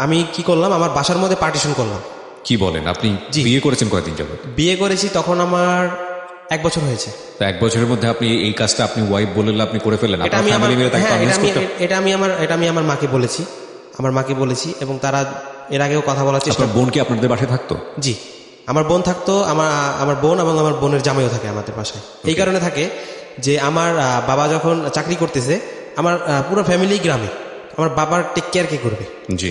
আমি কি করলাম, আমার বাসার মধ্যে পার্টিশন করলাম। কি বলেন? আপনি জি। বিয়ে করেছেন কয়দিন যাবত? বিয়ে করেছি তখন আমার 1 বছর হয়েছে। তো 1 বছরের মধ্যে আপনি এই কাজটা আপনি ওয়াইফ বললেন আপনি করে ফেললেন? এটা আমি আপনার আমার ফ্যামিলি মিলে তাকে হ্যাঁ, কনভিন্স করতে? এটা আমি আমার মাকে বলেছি, এবং তারা এর আগেও কথা বলার চেষ্টা। আপনার বোন কি আপনাদের বাসায় থাকতো? জি, আমার বোন থাকতো, আমার বোন এবং আমার বোনের জামাইও থাকে আমাদের বাসায়। এই কারণে থাকে যে আমার বাবা যখন চাকরি করতেছে, আমার পুরো ফ্যামিলি গ্রামে, আমার বাবার টেক কেয়ার কে করবে? জি।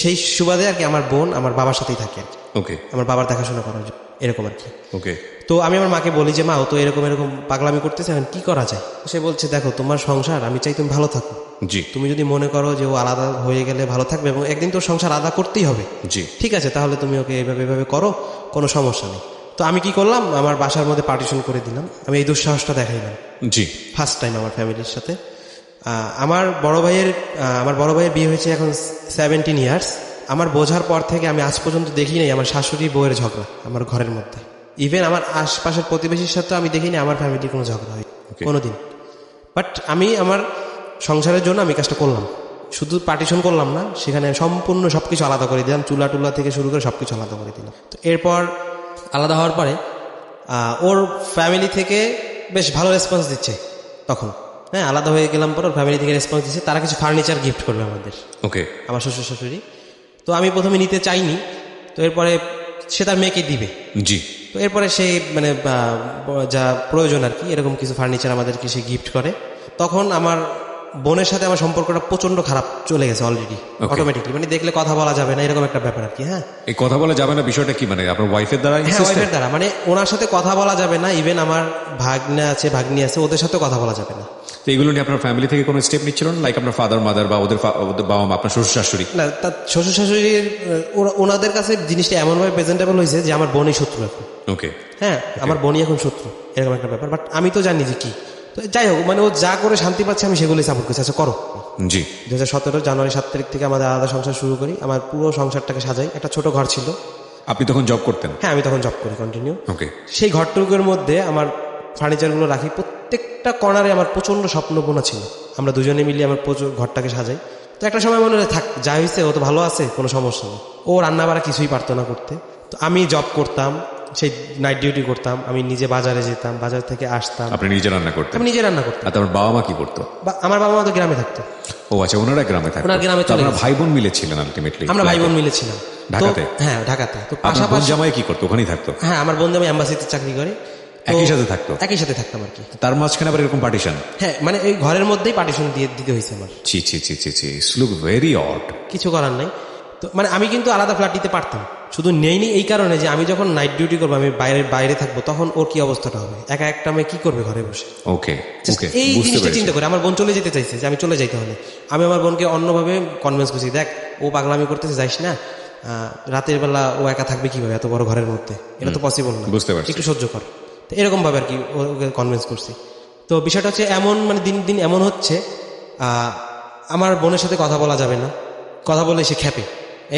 সেই সুবাদে আর কি আমার বোন আমার বাবার সাথেই থাকে আর কি, ওকে, আমার বাবার দেখাশোনা করার জন্য, এরকম আর কি। ওকে। তো আমি আমার মাকে বলি যে মা, ও তো এরকম পাগলামি করতেছে, এখন কি করা যায়? সে বলছে দেখো, তোমার সংসার, আমি চাই তুমি ভালো থাকো। জি, তুমি যদি মনে করো যে ও আলাদা হয়ে গেলে ভালো থাকবে এবং একদিন তোর সংসার আলাদা করতেই হবে, জি। ঠিক আছে, তাহলে তুমি ওকে এভাবে করো, কোনো সমস্যা নেই। তো আমি কি করলাম, আমার বাসার মধ্যে পার্টিশন করে দিলাম। আমি এই দুঃসাহসটা দেখাইলাম জি। ফার্স্ট টাইম আমার ফ্যামিলির সাথে। আমার বড় ভাইয়ের বিয়ে হয়েছে এখন 17 ইয়ার্স। আমার বোঝার পর থেকে আমি আজ পর্যন্ত দেখি নাই আমার শাশুড়ি বউয়ের ঝগড়া আমার ঘরের মধ্যে। ইভেন আমার আশপাশের প্রতিবেশীর সাথে আমি দেখিনি আমার ফ্যামিলির কোনো ঝগড়া হয় কোনোদিন। বাট আমি আমার সংসারের জন্য আমি কাজটা করলাম, শুধু পার্টিশন করলাম না, সেখানে সম্পূর্ণ সবকিছু আলাদা করে দিলাম, চুলা টুলা থেকে শুরু করে সবকিছু আলাদা করে দিলাম। তো এরপর আলাদা হওয়ার পরে ওর ফ্যামিলি থেকে বেশ ভালো রেসপন্স দিচ্ছে তখন। হ্যাঁ, আলাদা হয়ে গেলাম পর ওর ফ্যামিলি থেকে রেসপন্স দিচ্ছে, তারা কিছু ফার্নিচার গিফট করবে আমাদের, ওকে। আমার শ্বশুর শাশুড়ি। তো আমি প্রথমে নিতে চাইনি, তো এরপরে সে তার মেয়েকে দিবে। জি। তো এরপরে সে মানে যা প্রয়োজন আর কি, এরকম কিছু ফার্নিচার আমাদেরকে সে গিফট করে। তখন আমার বোনের সাথে আমার সম্পর্কটা প্রচন্ড খারাপ চলে গেছে অলরেডি, অটোমেটিকলি। মানে দেখলে কথা বলা যাবে না, এরকম একটা ব্যাপার আর কি। হ্যাঁ, এই কথা বলা যাবে না বিষয়টা কি, মানে আপনার ওয়াইফের দ্বারা হ্যাঁ, ওয়াইফের দ্বারা, মানে ওনার সাথে কথা বলা যাবে না। ইভেন আমার ভাগ্নে আছে, ভাগ্নি আছে, ওদের সাথেও কথা বলা যাবে না। তো এগুলো নিয়ে আপনার ফ্যামিলি থেকে কোনো স্টেপ নিচ্ছিল না, লাইক আপনার ফাদার মাদার বা ওদের বাবা মা, আপনার শ্বশুর শাশুড়ি? না, তার শ্বশুর শাশুড়ির ওনাদের কাছে জিনিসটা এমনভাবে প্রেজেন্টেবল হয়েছে যে আমার বোনই শত্রু এখন। ওকে। হ্যাঁ, আমার বোনই এখন শত্রু, এরকম একটা ব্যাপার। বাট আমি তো জানি যে কি, তো যাই হোক, মানে ও যা করে শান্তি পাচ্ছে আমি সেগুলোই সাপোর্ট করছি। আচ্ছা করো। জি। 2017 জানুয়ারি 7 তারিখ থেকে আমাদের আলাদা সংসার শুরু করি। আমার পুরো সংসারটাকে সাজাই। একটা ছোট ঘর ছিল। আপনি তখন জব করতেন? হ্যাঁ, আমি তখন জব করি কন্টিনিউ। ওকে। সেই ঘরটুকুর মধ্যে আমার ফার্নিচারগুলো রাখি। প্রত্যেকটা কর্নারে আমার প্রচন্ড স্বপ্ন বোনা ছিল। আমরা দুজনে মিলিয়ে আমার প্রচুর ঘরটাকে সাজাই। তো একটা সময় মনে হয় থাক, যা হয়েছে ও তো ভালো আছে, কোনো সমস্যা নেই। ও রান্না বাড়া কিছুই পারতো না করতে। তো আমি জব করতাম, সেই নাইট ডিউটি করতাম, আমি নিজে বাজারে যেতাম, বাজার থেকে আসতাম। আপনি নিজে রান্না করতেন? আমি নিজে রান্না করতাম। আর তোমার বাবা মা কি করতো? আমার বাবা মা তো গ্রামে থাকতো। ও আচ্ছা, ওনারা গ্রামে থাকতো। ওনারা গ্রামে চলে আপনারা গেছে। ভাই বোন মিলে ছিলেন আলটিমেটলি? আমরা ভাই বোন মিলে ছিলাম ঢাকাতে? হ্যাঁ, ঢাকাতে। তো আপনার বোন পাশাপাশি জামাই কি করতো? ওখানেই থাকতো? হ্যাঁ, আমার বোন জামাই অ্যাম্বাসিতে চাকরি করে। তো একই সাথে থাকতো? একই সাথে থাকতাম আর কি। তার মাঝখানে আবার এরকম পার্টিশন? হ্যাঁ, মানে এই ঘরের মধ্যেই পার্টিশন দিয়ে দিতে হয়েছে আমার। ছি ছি ছি ছি ছি, লুক ভেরি অড। কিছু করার নাই। তো মানে আমি কিন্তু আলাদা ফ্ল্যাট নিতে পারতাম, শুধু নেইনি এই কারণে যে আমি যখন নাইট ডিউটি করবো, আমি বাইরে থাকবো, তখন ওর কি অবস্থাটা হবে। একা একটা মেয়ে কি করবে ঘরে বসে। ওকে ওকে, এই বুঝতে জিনিসটা পেরেছি। চিন্তা করে আমার বোন চলে যেতে চাইছে, যে আমি চলে যাইতে হলে। আমি আমার বোনকে অন্যভাবে কনভিন্স করছি, দেখ ও পাগলামি করতেছে, যাইস না, রাতের বেলা ও একা থাকবে কিভাবে এত বড় ঘরের মধ্যে, এটা তো পসিবল না, বুঝতে পারছি। একটু সহ্য কর। তো এরকম ভাবে আর কি ওকে কনভিন্স করছি। তো বিষয়টা হচ্ছে এমন, মানে দিন দিন এমন হচ্ছে, আমার বোনের সাথে কথা বলা যাবে না, কথা বলে সে খেপে,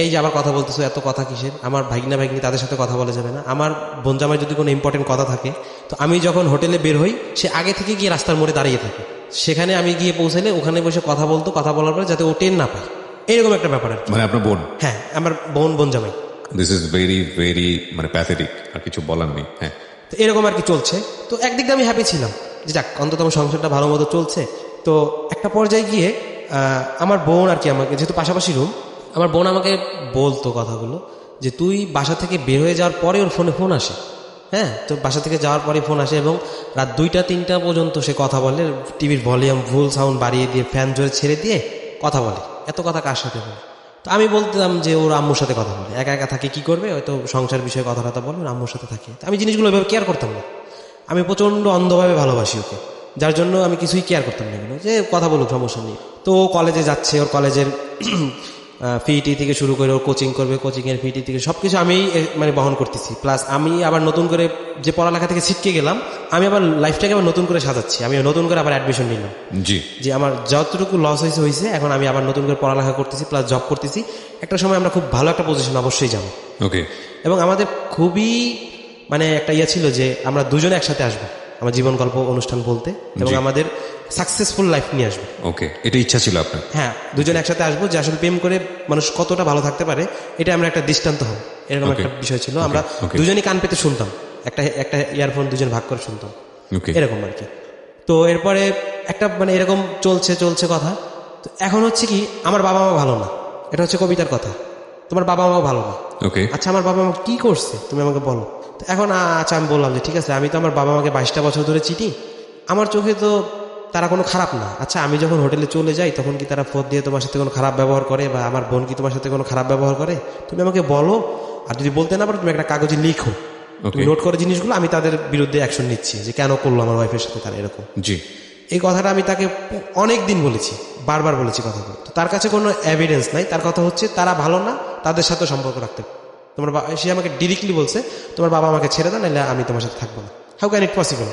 এই যে আবার কথা বলতেছো, এত কথা কিসের। আমার ভাগনি তাদের সাথে কথা বলা যাবে না। আমার বোন জামাই যদি কোনো ইম্পর্টেন্ট কথা থাকে, তো আমি যখন হোটেলে বের হই, সে আগে থেকে গিয়ে রাস্তার মোড়ে দাঁড়িয়ে থাকে, সেখানে আমি গিয়ে পৌঁছালে ওখানে বসে কথা বলতো, কথা বলার পরে যাতে ও টেন না পায়, এরকম একটা ব্যাপার আর কি। মানে আপনার বোন? হ্যাঁ, আমার বোন জামাই। দিস ইজ ভেরি ভেরি মানে প্যাথেটিক, আর কিছু বলার নেই। হ্যাঁ, তো এরকম আর কি চলছে। তো একদিক দিয়ে আমি হ্যাপি ছিলাম যে যাক, অন্তত আমার সংসারটা ভালো মতো চলছে। তো একটা পর্যায়ে গিয়ে আমার বোন আর কি, আমাকে যেহেতু পাশাপাশি রুম, আমার বোন আমাকে বলতো কথাগুলো, যে তুই বাসা থেকে বের হয়ে যাওয়ার পরে ওর ফোন আসে। হ্যাঁ, তো বাসা থেকে যাওয়ার পরে ফোন আসে এবং রাত 2টা-3টা পর্যন্ত সে কথা বলে, টিভির ভলিউম ফুল সাউন্ড বাড়িয়ে দিয়ে, ফ্যান জোরে ছেড়ে দিয়ে কথা বলে। এত কথা কার সাথে বলে? তো আমি বলতাম যে ওর আম্মুর সাথে কথা বলে, একা একা থাকে, কি করবে, হয়তো সংসার বিষয়ে কথা বলে, ওর আম্মুর সাথে থাকে। তো আমি জিনিসগুলো ওইভাবে কেয়ার করতাম না। আমি প্রচণ্ড অন্ধভাবে ভালোবাসি ওকে, যার জন্য আমি কিছুই কেয়ার করতাম না এগুলো, যে কথা বলুক, সমস্যা নেই। তো ও কলেজে যাচ্ছে, ওর কলেজের ফিটি থেকে শুরু করে ওর কোচিং করবে, কোচিংয়ের ফিটি থেকে সব কিছু আমি মানে বহন করতেছি। প্লাস আমি আবার নতুন করে যে পড়ালেখা থেকে ছিটকে গেলাম, আমি আবার লাইফটাকে আবার নতুন করে সাজাচ্ছি। আমি নতুন করে আবার অ্যাডমিশন নিলাম। জি। যে আমার যতটুকু লস হয়েছে, এখন আমি আবার নতুন করে পড়ালেখা করতেছি, প্লাস জব করতেছি। একটা সময় আমরা খুব ভালো একটা পজিশন অবশ্যই যাবো। ওকে। এবং আমাদের খুবই মানে একটা ইয়ে ছিল যে আমরা দুজনে একসাথে আসবো আমার জীবন গল্প অনুষ্ঠান বলতে, এবং আমাদের সাকসেসফুল লাইফ নিয়ে আসবো। ওকে, এটা ইচ্ছা ছিল আপনার? হ্যাঁ, দুজনে একসাথে আসবো, যে আসলে প্রেম করে মানুষ কতটা ভালো থাকতে পারে, এটা আমরা একটা দৃষ্টান্ত হব, এরকম একটা বিষয় ছিল। আমরা দুজনই কান পেতে শুনতাম, একটা ইয়ারফোন দুজন ভাগ করে শুনতাম, এরকম আর কি। তো এরপরে একটা মানে এরকম চলছে কথা। তো এখন হচ্ছে কি, আমার বাবা মা ভালো না, এটা হচ্ছে কবিতার কথা। তোমার বাবা মা ভালো না, ওকে। আচ্ছা আমার বাবা মা কি করছে তুমি আমাকে বলো। তো এখন আচ্ছা আমি বললাম যে ঠিক আছে, আমি তো আমার বাবা মাকে 22টা বছর ধরে চিনি, আমার চোখে তো তারা কোনো খারাপ না। আচ্ছা আমি যখন হোটেলে চলে যাই, তখন কি তারা ফোন দিয়ে তোমার সাথে কোনো খারাপ ব্যবহার করে, বা আমার বোন কি তোমার সাথে কোনো খারাপ ব্যবহার করে, তুমি আমাকে বলো। আর যদি বলতে না পারো, তুমি একটা কাগজে লিখো, তুমি নোট করে জিনিসগুলো, আমি তাদের বিরুদ্ধে অ্যাকশন নিচ্ছি, যে কেন করলো আমার ওয়াইফের সাথে তারা এরকম। জি। এই কথাটা আমি তাকে অনেক দিন বলেছি, বারবার বলেছি কথাগুলো। তো তার কাছে কোনো এভিডেন্স নাই। তার কথা হচ্ছে তারা ভালো না, তাদের সাথে সম্পর্ক রাখতে। সে আমাকে ডিরেক্টলি বলছে, তোমার বাবা আমাকে ছেড়ে দাও, নাহলে আমি তোমার সাথে থাকবো না। How can it possible?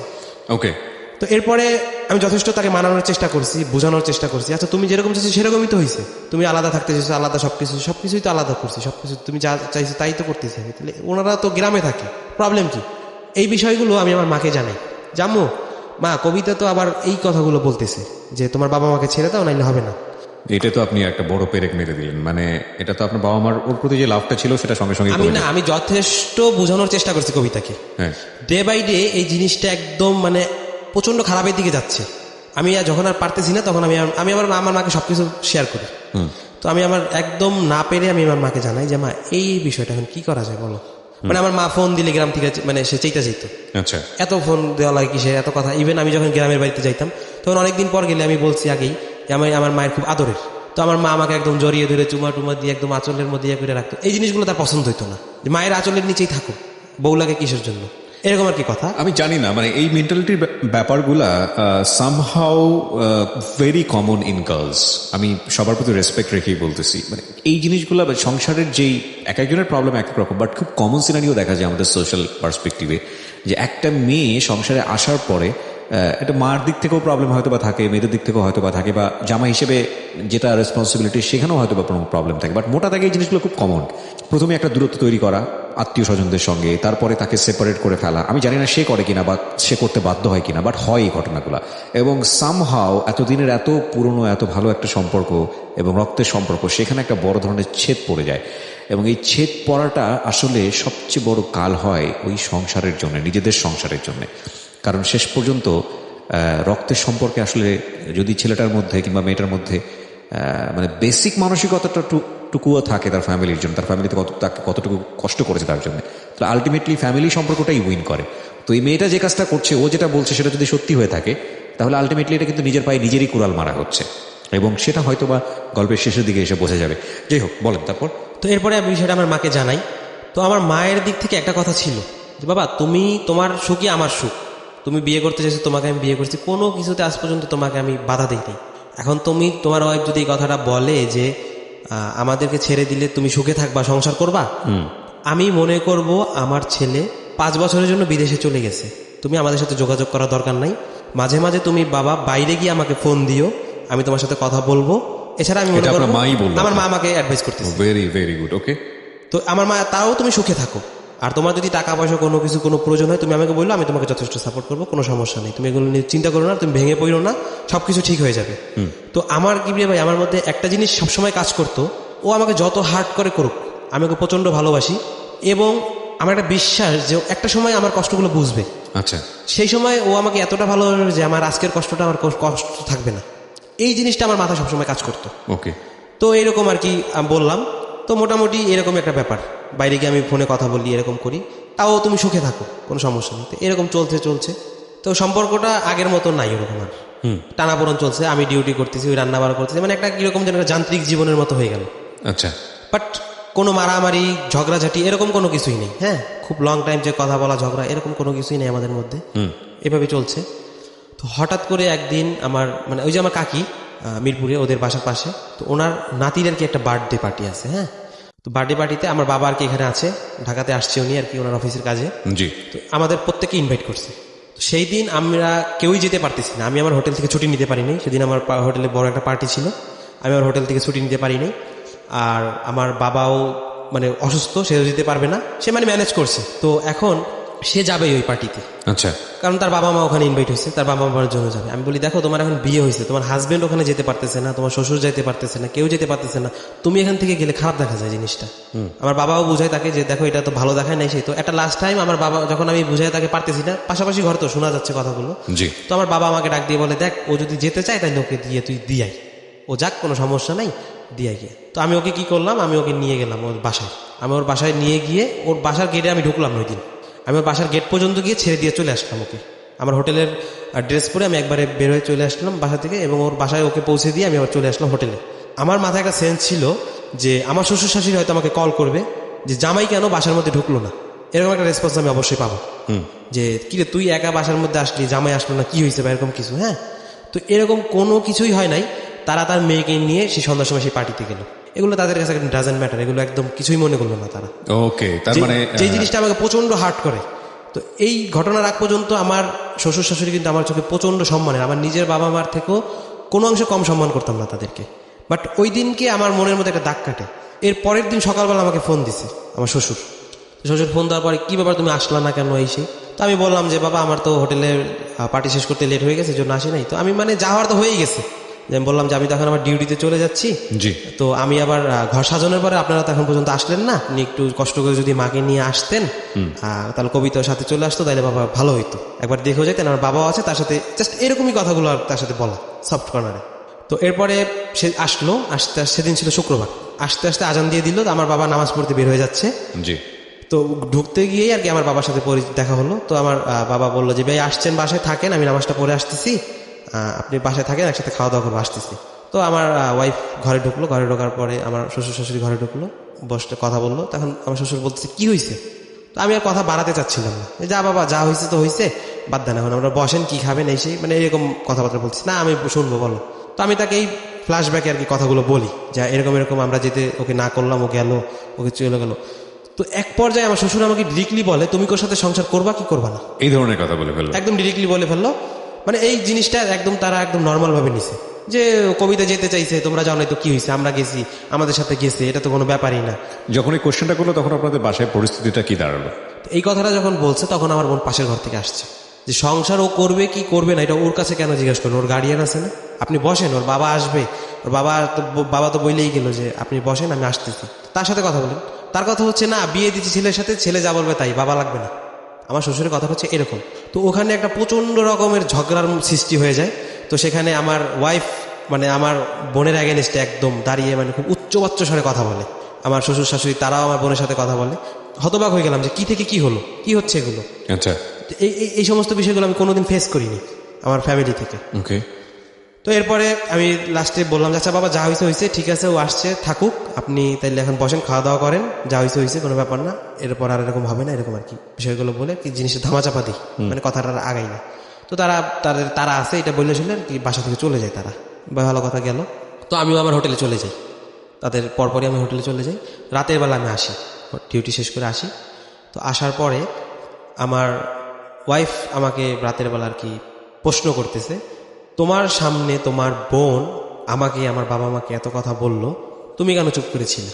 Okay. তো এরপরে আমি যথেষ্ট তাকে মানানোর চেষ্টা করছি, বোঝানোর চেষ্টা করছি। আচ্ছা তুমি যেরকম চাইছো সেরকমই তো হয়েছে, তুমি আলাদা থাকতে চাইছো, আলাদা সবকিছুই তো আলাদা করছি, সবকিছু তুমি যা চাইছো তাই তো করতেছি আমি। তাহলে ওনারা তো গ্রামে থাকে, প্রবলেম কি? এই বিষয়গুলো আমি আমার মাকে জানাই, জাম্মু মা কবিতা তো আবার এই কথাগুলো বলতেছে যে তোমার বাবা মাকে ছেড়ে দাও, নাইলে হবে না। এটা তো আপনি একটা বড় পেরেক মেরে দিলেন। মানে এটা তো আপনার বাবা মার ওর প্রতি যে লাভটা ছিল, সেটা সঙ্গে সঙ্গে আমি যথেষ্ট বোঝানোর চেষ্টা করছি কবিতাকে। হ্যাঁ। ডে বাই ডে এই জিনিসটা একদম মানে প্রচন্ড খারাপের দিকে যাচ্ছে। আমি যখন আর পারতেছি না, তখন আমি আমার মাকে সবকিছু শেয়ার করি। তো আমি আমার একদম না পেরে আমি আমার মাকে জানাই যে মা এই বিষয়টা এখন কি করা যায় বলো। মানে আমার মা ফোন দিলে গ্রাম থেকে মানে সে চাইতে যেত, আচ্ছা এত ফোন দেওয়া লাগে কিসে, এত কথা। ইভেন আমি যখন গ্রামের বাড়িতে যাইতাম, তখন অনেকদিন পর গেলে আমি বলছি আগেই আমার মায়ের খুব আদরের। তো আমার মা আমাকে একদম জড়িয়ে ধরে চুমা টুমা দিয়ে একদম আঁচলের মধ্যে ইয়ে করে রাখতো। এই জিনিসগুলো তার পছন্দ হইতো না, যে মায়ের আঁচলের নিচেই থাকো, বউ লাগে কিসের জন্য, এরকম আর কি কথা। আমি জানি না, মানে এই মেন্টালিটির ব্যাপারগুলা somehow very common in girls. আমি সবার প্রতি রেসপেক্ট রেখেই বলতেছি, মানে এই জিনিসগুলো সংসারের যেই এক একজনের প্রবলেম এক এক রকম, বাট খুব কমন সিনারিও দেখা যায় আমাদের সোশ্যাল পার্সপেক্টিভে, যে একটা মেয়ে সংসারে আসার পরে এটা মার দিক থেকেও প্রবলেম হয়তো বা থাকে, মেয়েদের দিক থেকেও হয়তো বা থাকে, বা জামা হিসেবে যেটা রেসপন্সিবিলিটি সেখানেও হয়তো বা কোনো প্রবলেম থাকে। বাট মোটা দাগে এই জিনিসগুলো খুব কমন। প্রথমে একটা দূরত্ব তৈরি করা আত্মীয় স্বজনদের সঙ্গে, তারপরে তাকে সেপারেট করে ফেলা। আমি জানি না সে করে কিনা বা সে করতে বাধ্য হয় কিনা, বাট হয় এই ঘটনাগুলো। এবং সামহাও এতদিনের এত পুরনো এত ভালো একটা সম্পর্ক এবং রক্তের সম্পর্ক, সেখানে একটা বড় ধরনের ছেদ পড়ে যায়। এবং এই ছেদ পড়াটা আসলে সবচেয়ে বড় কাল হয় ওই সংসারের জন্য, নিজেদের সংসারের জন্য। কারণ শেষ পর্যন্ত রক্তের সম্পর্কে আসলে যদি ছেলেটার মধ্যে কিংবা মেয়েটার মধ্যে মানে বেসিক মানসিকতাটা টুকুও থাকে তার ফ্যামিলির জন্য, তার ফ্যামিলিতে তাকে কতটুকু কষ্ট করেছে তার জন্য, তো আলটিমেটলি ফ্যামিলি সম্পর্কটাই উইন করে। তো এই মেয়েটা যে কাজটা করছে, ও যেটা বলছে সেটা যদি সত্যি হয়ে থাকে, তাহলে আলটিমেটলি এটা কিন্তু নিজের পায়ে নিজেরই কুড়াল মারা হচ্ছে। এবং সেটা হয়তো বা গল্পের শেষের দিকে এসে বোঝা যাবে। যাই হোক, বলেন তারপর। তো এরপরে আমি বিষয়টা আমার মাকে জানাই। তো আমার মায়ের দিক থেকে একটা কথা ছিল যে বাবা, তুমি তোমার সুখই আমার সুখ, তুমি বিয়ে করতে চাইছো, তোমাকে আমি বিয়ে করছি, কোনো কিছুতে আজ পর্যন্ত তোমাকে আমি বাধা দিইনি। এখন তুমি তোমার ওয়াইফ যদি এই কথাটা বলে যে আমাদেরকে ছেড়ে দিলে তুমি সুখে থাকবা, সংসার করবা, আমি মনে করব আমার ছেলে 5 বছরের জন্য বিদেশে চলে গেছে, তুমি আমাদের সাথে যোগাযোগ করার দরকার নাই। মাঝে মাঝে তুমি বাবা বাইরে গিয়ে আমাকে ফোন দিও, আমি তোমার সাথে কথা বলবো। এছাড়া আমি মনে করব আমার মা আমাকে অ্যাডভাইস করতেছে। ভেরি ভেরি গুড, ওকে। তো আমার মা, তাও তুমি সুখে থাকো, আর তোমার যদি টাকা পয়সা কোনো কিছু কোনো প্রয়োজন হয় তুমি আমাকে বললো, আমি তোমাকে যথেষ্ট সাপোর্ট করবো, কোনো সমস্যা নেই, তুমি এগুলো নিয়ে চিন্তা করো না, তুমি ভেঙে পড়ো না, সবকিছু ঠিক হয়ে যাবে। তো আমার কিবরিয়া ভাই আমার মধ্যে একটা জিনিস সবসময় কাজ করতো, ও আমাকে যত হার্ড করে করুক আমি ওকে প্রচন্ড ভালোবাসি, এবং আমার একটা বিশ্বাস যে একটা সময় আমার কষ্টগুলো বুঝবে। আচ্ছা, সেই সময় ও আমাকে এতটা ভালোবাসবে যে আমার আজকের কষ্টটা আমার কষ্ট থাকবে না। এই জিনিসটা আমার মাথায় সবসময় কাজ করতো। ওকে। তো এইরকম আর কি বললাম। তো মোটামুটি এরকম একটা ব্যাপার, বাইরে গিয়ে আমি ফোনে কথা বলি, এরকম করি, তাও তুমি সুখে থাকো, কোনো সমস্যা নেই। তো এরকম চলছে। তো সম্পর্কটা আগের মতো নাই ওরকম আর, টানাপোড়ন চলছে, আমি ডিউটি করতেছি, ওই রান্না বাড়া করতেছি, মানে একটা কিরকম যেন একটা যান্ত্রিক জীবনের মতো হয়ে গেল। আচ্ছা। বাট কোনো মারামারি ঝগড়াঝাটি এরকম কোনো কিছুই নেই। হ্যাঁ, খুব লং টাইম যে কথা বলা ঝগড়া এরকম কোনো কিছুই নেই আমাদের মধ্যে, এভাবে চলছে। তো হঠাৎ করে একদিন আমার মানে ওই যে আমার কাকি মিরপুরে, ওদের বাসার পাশে, তো ওনার নাতির আর কি একটা বার্থডে পার্টি আছে। হ্যাঁ, তো বার্থডে পার্টিতে আমার বাবা আর কি এখানে আছে, ঢাকাতে আসছে উনি আর কি ওনার অফিসের কাজে। জি। তো আমাদের প্রত্যেককে ইনভাইট করছে। তো সেই দিন আমরা কেউই যেতে পারতেছি না, আমি আমার হোটেল থেকে ছুটি নিতে পারিনি। সেদিন আমার হোটেলে বড় একটা পার্টি ছিল, আমি আমার হোটেল থেকে ছুটি নিতে পারিনি। আর আমার বাবাও মানে অসুস্থ, সেও যেতে পারবে না, সে মানে ম্যানেজ করছে। তো এখন সে যাবেই ওই পার্টিতে। আচ্ছা। কারণ তার বাবা মা ওখানে ইনভাইট হয়েছে, তার বাবা মার জন্য যাবে। আমি বলি দেখো, তোমার এখন বিয়ে হয়েছে, তোমার হাজবেন্ড ওখানে যেতে পারতেছে না, তোমার শ্বশুর যেতে পারতেছে না, কেউ যেতে পারতেছে না, তুমি এখান থেকে গেলে খারাপ দেখা যায় জিনিসটা। আমার বাবাও বুঝায় তাকে যে দেখো এটা তো ভালো দেখায় নাই। সেই তো একটা লাস্ট টাইম আমার বাবা যখন আমি বুঝাই তাকে পারতেছি না, পাশাপাশি ঘর তো শোনা যাচ্ছে কথাগুলো। জি। তো আমার বাবা আমাকে ডাক দিয়ে বলে, দেখ ও যদি যেতে চায় তাই ওকে দিয়ে তুই দিয়াই, ও যাক, কোনো সমস্যা নাই, দিয়াই গিয়ে। তো আমি ওকে কি করলাম, আমি ওকে নিয়ে গেলাম ওর বাসায়। আমি ওর বাসায় নিয়ে গিয়ে ওর বাসার গেটে আমি ঢুকলাম ওই দিন। আমি ওর বাসার গেট পর্যন্ত গিয়ে ছেড়ে দিয়ে চলে আসলাম ওকে। আমার হোটেলের ড্রেস পরে আমি একবারে বের হয়ে চলে আসলাম বাসা থেকে, এবং ওর বাসায় ওকে পৌঁছে দিয়ে আমি আবার চলে আসলাম হোটেলে। আমার মাথায় একটা সেন্স ছিল যে আমার শ্বশুর শাশুড়ি হয়তো আমাকে কল করবে যে জামাই কেন বাসার মধ্যে ঢুকলো না, এরকম একটা রেসপন্স আমি অবশ্যই পাবো, যে কিরে তুই একা বাসার মধ্যে আসলি, জামাই আসলো না, কি হয়েছে বা এরকম কিছু। হ্যাঁ, তো এরকম কোনো কিছুই হয় নাই। তারা তার মেয়েকে নিয়ে সেই সন্ধ্যার সময় সেই পার্টিতে গেল। এগুলো তাদের কাছে ডাজেন্ট ম্যাটার, এগুলো একদম কিছুই মনে করলো না তারা। ওকে, তার মানে যে জিনিসটা আমাকে প্রচন্ড হার্ট করে। তো এই ঘটনার আগ পর্যন্ত আমার শ্বশুর শাশুড়ি কিন্তু আমার চোখে প্রচন্ড সম্মানের, আমার নিজের বাবা মার থেকেও কোনো অংশে কম সম্মান করতাম না তাদেরকে। বাট ওই দিনকে আমার মনের মধ্যে একটা দাগ কাটে। এর পরের দিন সকালবেলা আমাকে ফোন দিছে আমার শ্বশুর। শ্বশুর ফোন দেওয়ার পরে, কি ব্যাপার তুমি আসলা না কেন এসে? তো আমি বললাম যে বাবা আমার তো হোটেলের পার্টি শেষ করতে লেট হয়ে গেছে, জন্য আসি নাই। তো আমি মানে যাওয়ার তো হয়েই গেছে, যে আমি বললাম যে আমি তো এখন আমার ডিউটিতে চলে যাচ্ছি। জি। তো আমি আবার ঘর সাজানোর পরে আপনারা তো এখন পর্যন্ত আসলেন না, আপনি একটু কষ্ট করে যদি মাকে নিয়ে আসতেন, তাহলে কবিতার সাথে চলে আসতো, তাহলে বাবা ভালো হইতো, একবার দেখেও যেতেন, আমার বাবাও আছে তার সাথে, জাস্ট এরকমই কথাগুলো আর তার সাথে বলা সফট কর্নারে। তো এরপরে সে আসলো, আসতে সেদিন ছিল শুক্রবার, আসতে আসতে আজান দিয়ে দিল। আমার বাবা নামাজ পড়তে বের হয়ে যাচ্ছে। জি। তো ঢুকতে গিয়েই আর কি আমার বাবার সাথে দেখা হলো। তো আমার বাবা বললো যে ভাই আসছেন, বাসায় থাকেন, আমি নামাজটা পড়ে আসতেছি, আপনি বাসায় থাকেন, একসাথে খাওয়া দাওয়া করবো, আসতেছি। তো আমার ওয়াইফ ঘরে ঢুকলো, ঘরে ঢোকার পরে আমার শ্বশুর শাশুড়ি ঘরে ঢুকলো, বসতে কথা বললো। তখন আমার শ্বশুর বলতেছে কি হয়েছে, তো আমি আর কথা বাড়াতে চাচ্ছিলাম না, যা বাবা যা হয়েছে তো হয়েছে, বাদ দেন, এখন আমরা বসেন, কি খাবেন এই সেই, মানে এরকম কথাবার্তা বলছি। না আমি শুনবো, বলো। তো আমি তাকে এই ফ্ল্যাশব্যাকে আর কি কথাগুলো বলি, যা এরকম এরকম আমরা যেতে ওকে না করলাম, ও গেল, ওকে চলে গেল। তো এক পর্যায়ে আমার শ্বশুর আমাকে ডিরেক্টলি বলে, তুমি ওর সাথে সংসার করবা কি করবা না, এই ধরনের কথা বলে ফেললো। একদম ডিরেক্টলি বলে ফেললো। মানে এই জিনিসটা একদম তারা একদম নর্মাল ভাবে নিছে, যে কবিতা যেতে চাইছে, তোমরা জানো তো কি হয়েছে, আমরা গেছি, আমাদের সাথে গেছে, এটা তো কোনো ব্যাপারই না। যখন এই কোশ্চেনটা করলো তখন আপনাদের বাসায় পরিস্থিতিটা কি দাঁড়ালো? এই কথাটা যখন বলছে তখন আমার বোন পাশের ঘর থেকে আসছে, যে সংসার ও করবে কি করবে না এটা ওর কাছে কেন জিজ্ঞাসা করবেন, ওর গার্ডিয়ান আছে না, আপনি বসেন, ওর বাবা আসবে, ওর বাবা তো বলেই গেল যে আপনি বসেন, আমি আসতেছি, তার সাথে কথা বলেন। তার কথা হচ্ছে না, বিয়ে দিচ্ছি ছেলের সাথে, ছেলে যা বলবে তাই, বাবা লাগবে না। আমার শ্বশুরের কথা হচ্ছে এরকম। তো ওখানে একটা প্রচন্ড রকমের ঝগড়ার সৃষ্টি হয়ে যায়। তো সেখানে আমার ওয়াইফ মানে আমার বোনের অ্যাগেনস্টে একদম দাঁড়িয়ে মানে খুব উচ্চবাচ্য স্বরে কথা বলে। আমার শ্বশুর শাশুড়ি তারাও আমার বোনের সাথে কথা বলে। হতবাক হয়ে গেলাম যে কি থেকে কি হলো, কি হচ্ছে এগুলো। আচ্ছা, এই সমস্ত বিষয়গুলো আমি কোনোদিন ফেস করিনি আমার ফ্যামিলি থেকে। ওকে। তো এরপরে আমি লাস্টে বললাম, আচ্ছা বাবা যা হয়েছে হয়েছে, ঠিক আছে, ও আসছে থাকুক, আপনি তাইলে এখন বসেন, খাওয়া দাওয়া করেন, যা হয়েছে হয়েছে, কোনো ব্যাপার না, এরপর আর এরকম হবে না, এরকম আর কি বিষয়গুলো বলে কি জিনিসের ধামাচাপা দিই, মানে কথাটা আগাই না। তো তারা আছে এটা বললে শুনলে কি বাসা থেকে চলে যায় তারা, ভালো কথা গেল। তো আমিও আমার হোটেলে চলে যাই, তাদের পরপরই আমি হোটেলে চলে যাই। রাতের বেলা আমি আসি, ডিউটি শেষ করে আসি। তো আসার পরে আমার ওয়াইফ আমাকে রাতের বেলা আর কি প্রশ্ন করতেছে, তোমার সামনে তোমার বোন আমাকে, আমার বাবা মাকে এত কথা বললো, তুমি কেন চুপ করেছিলে?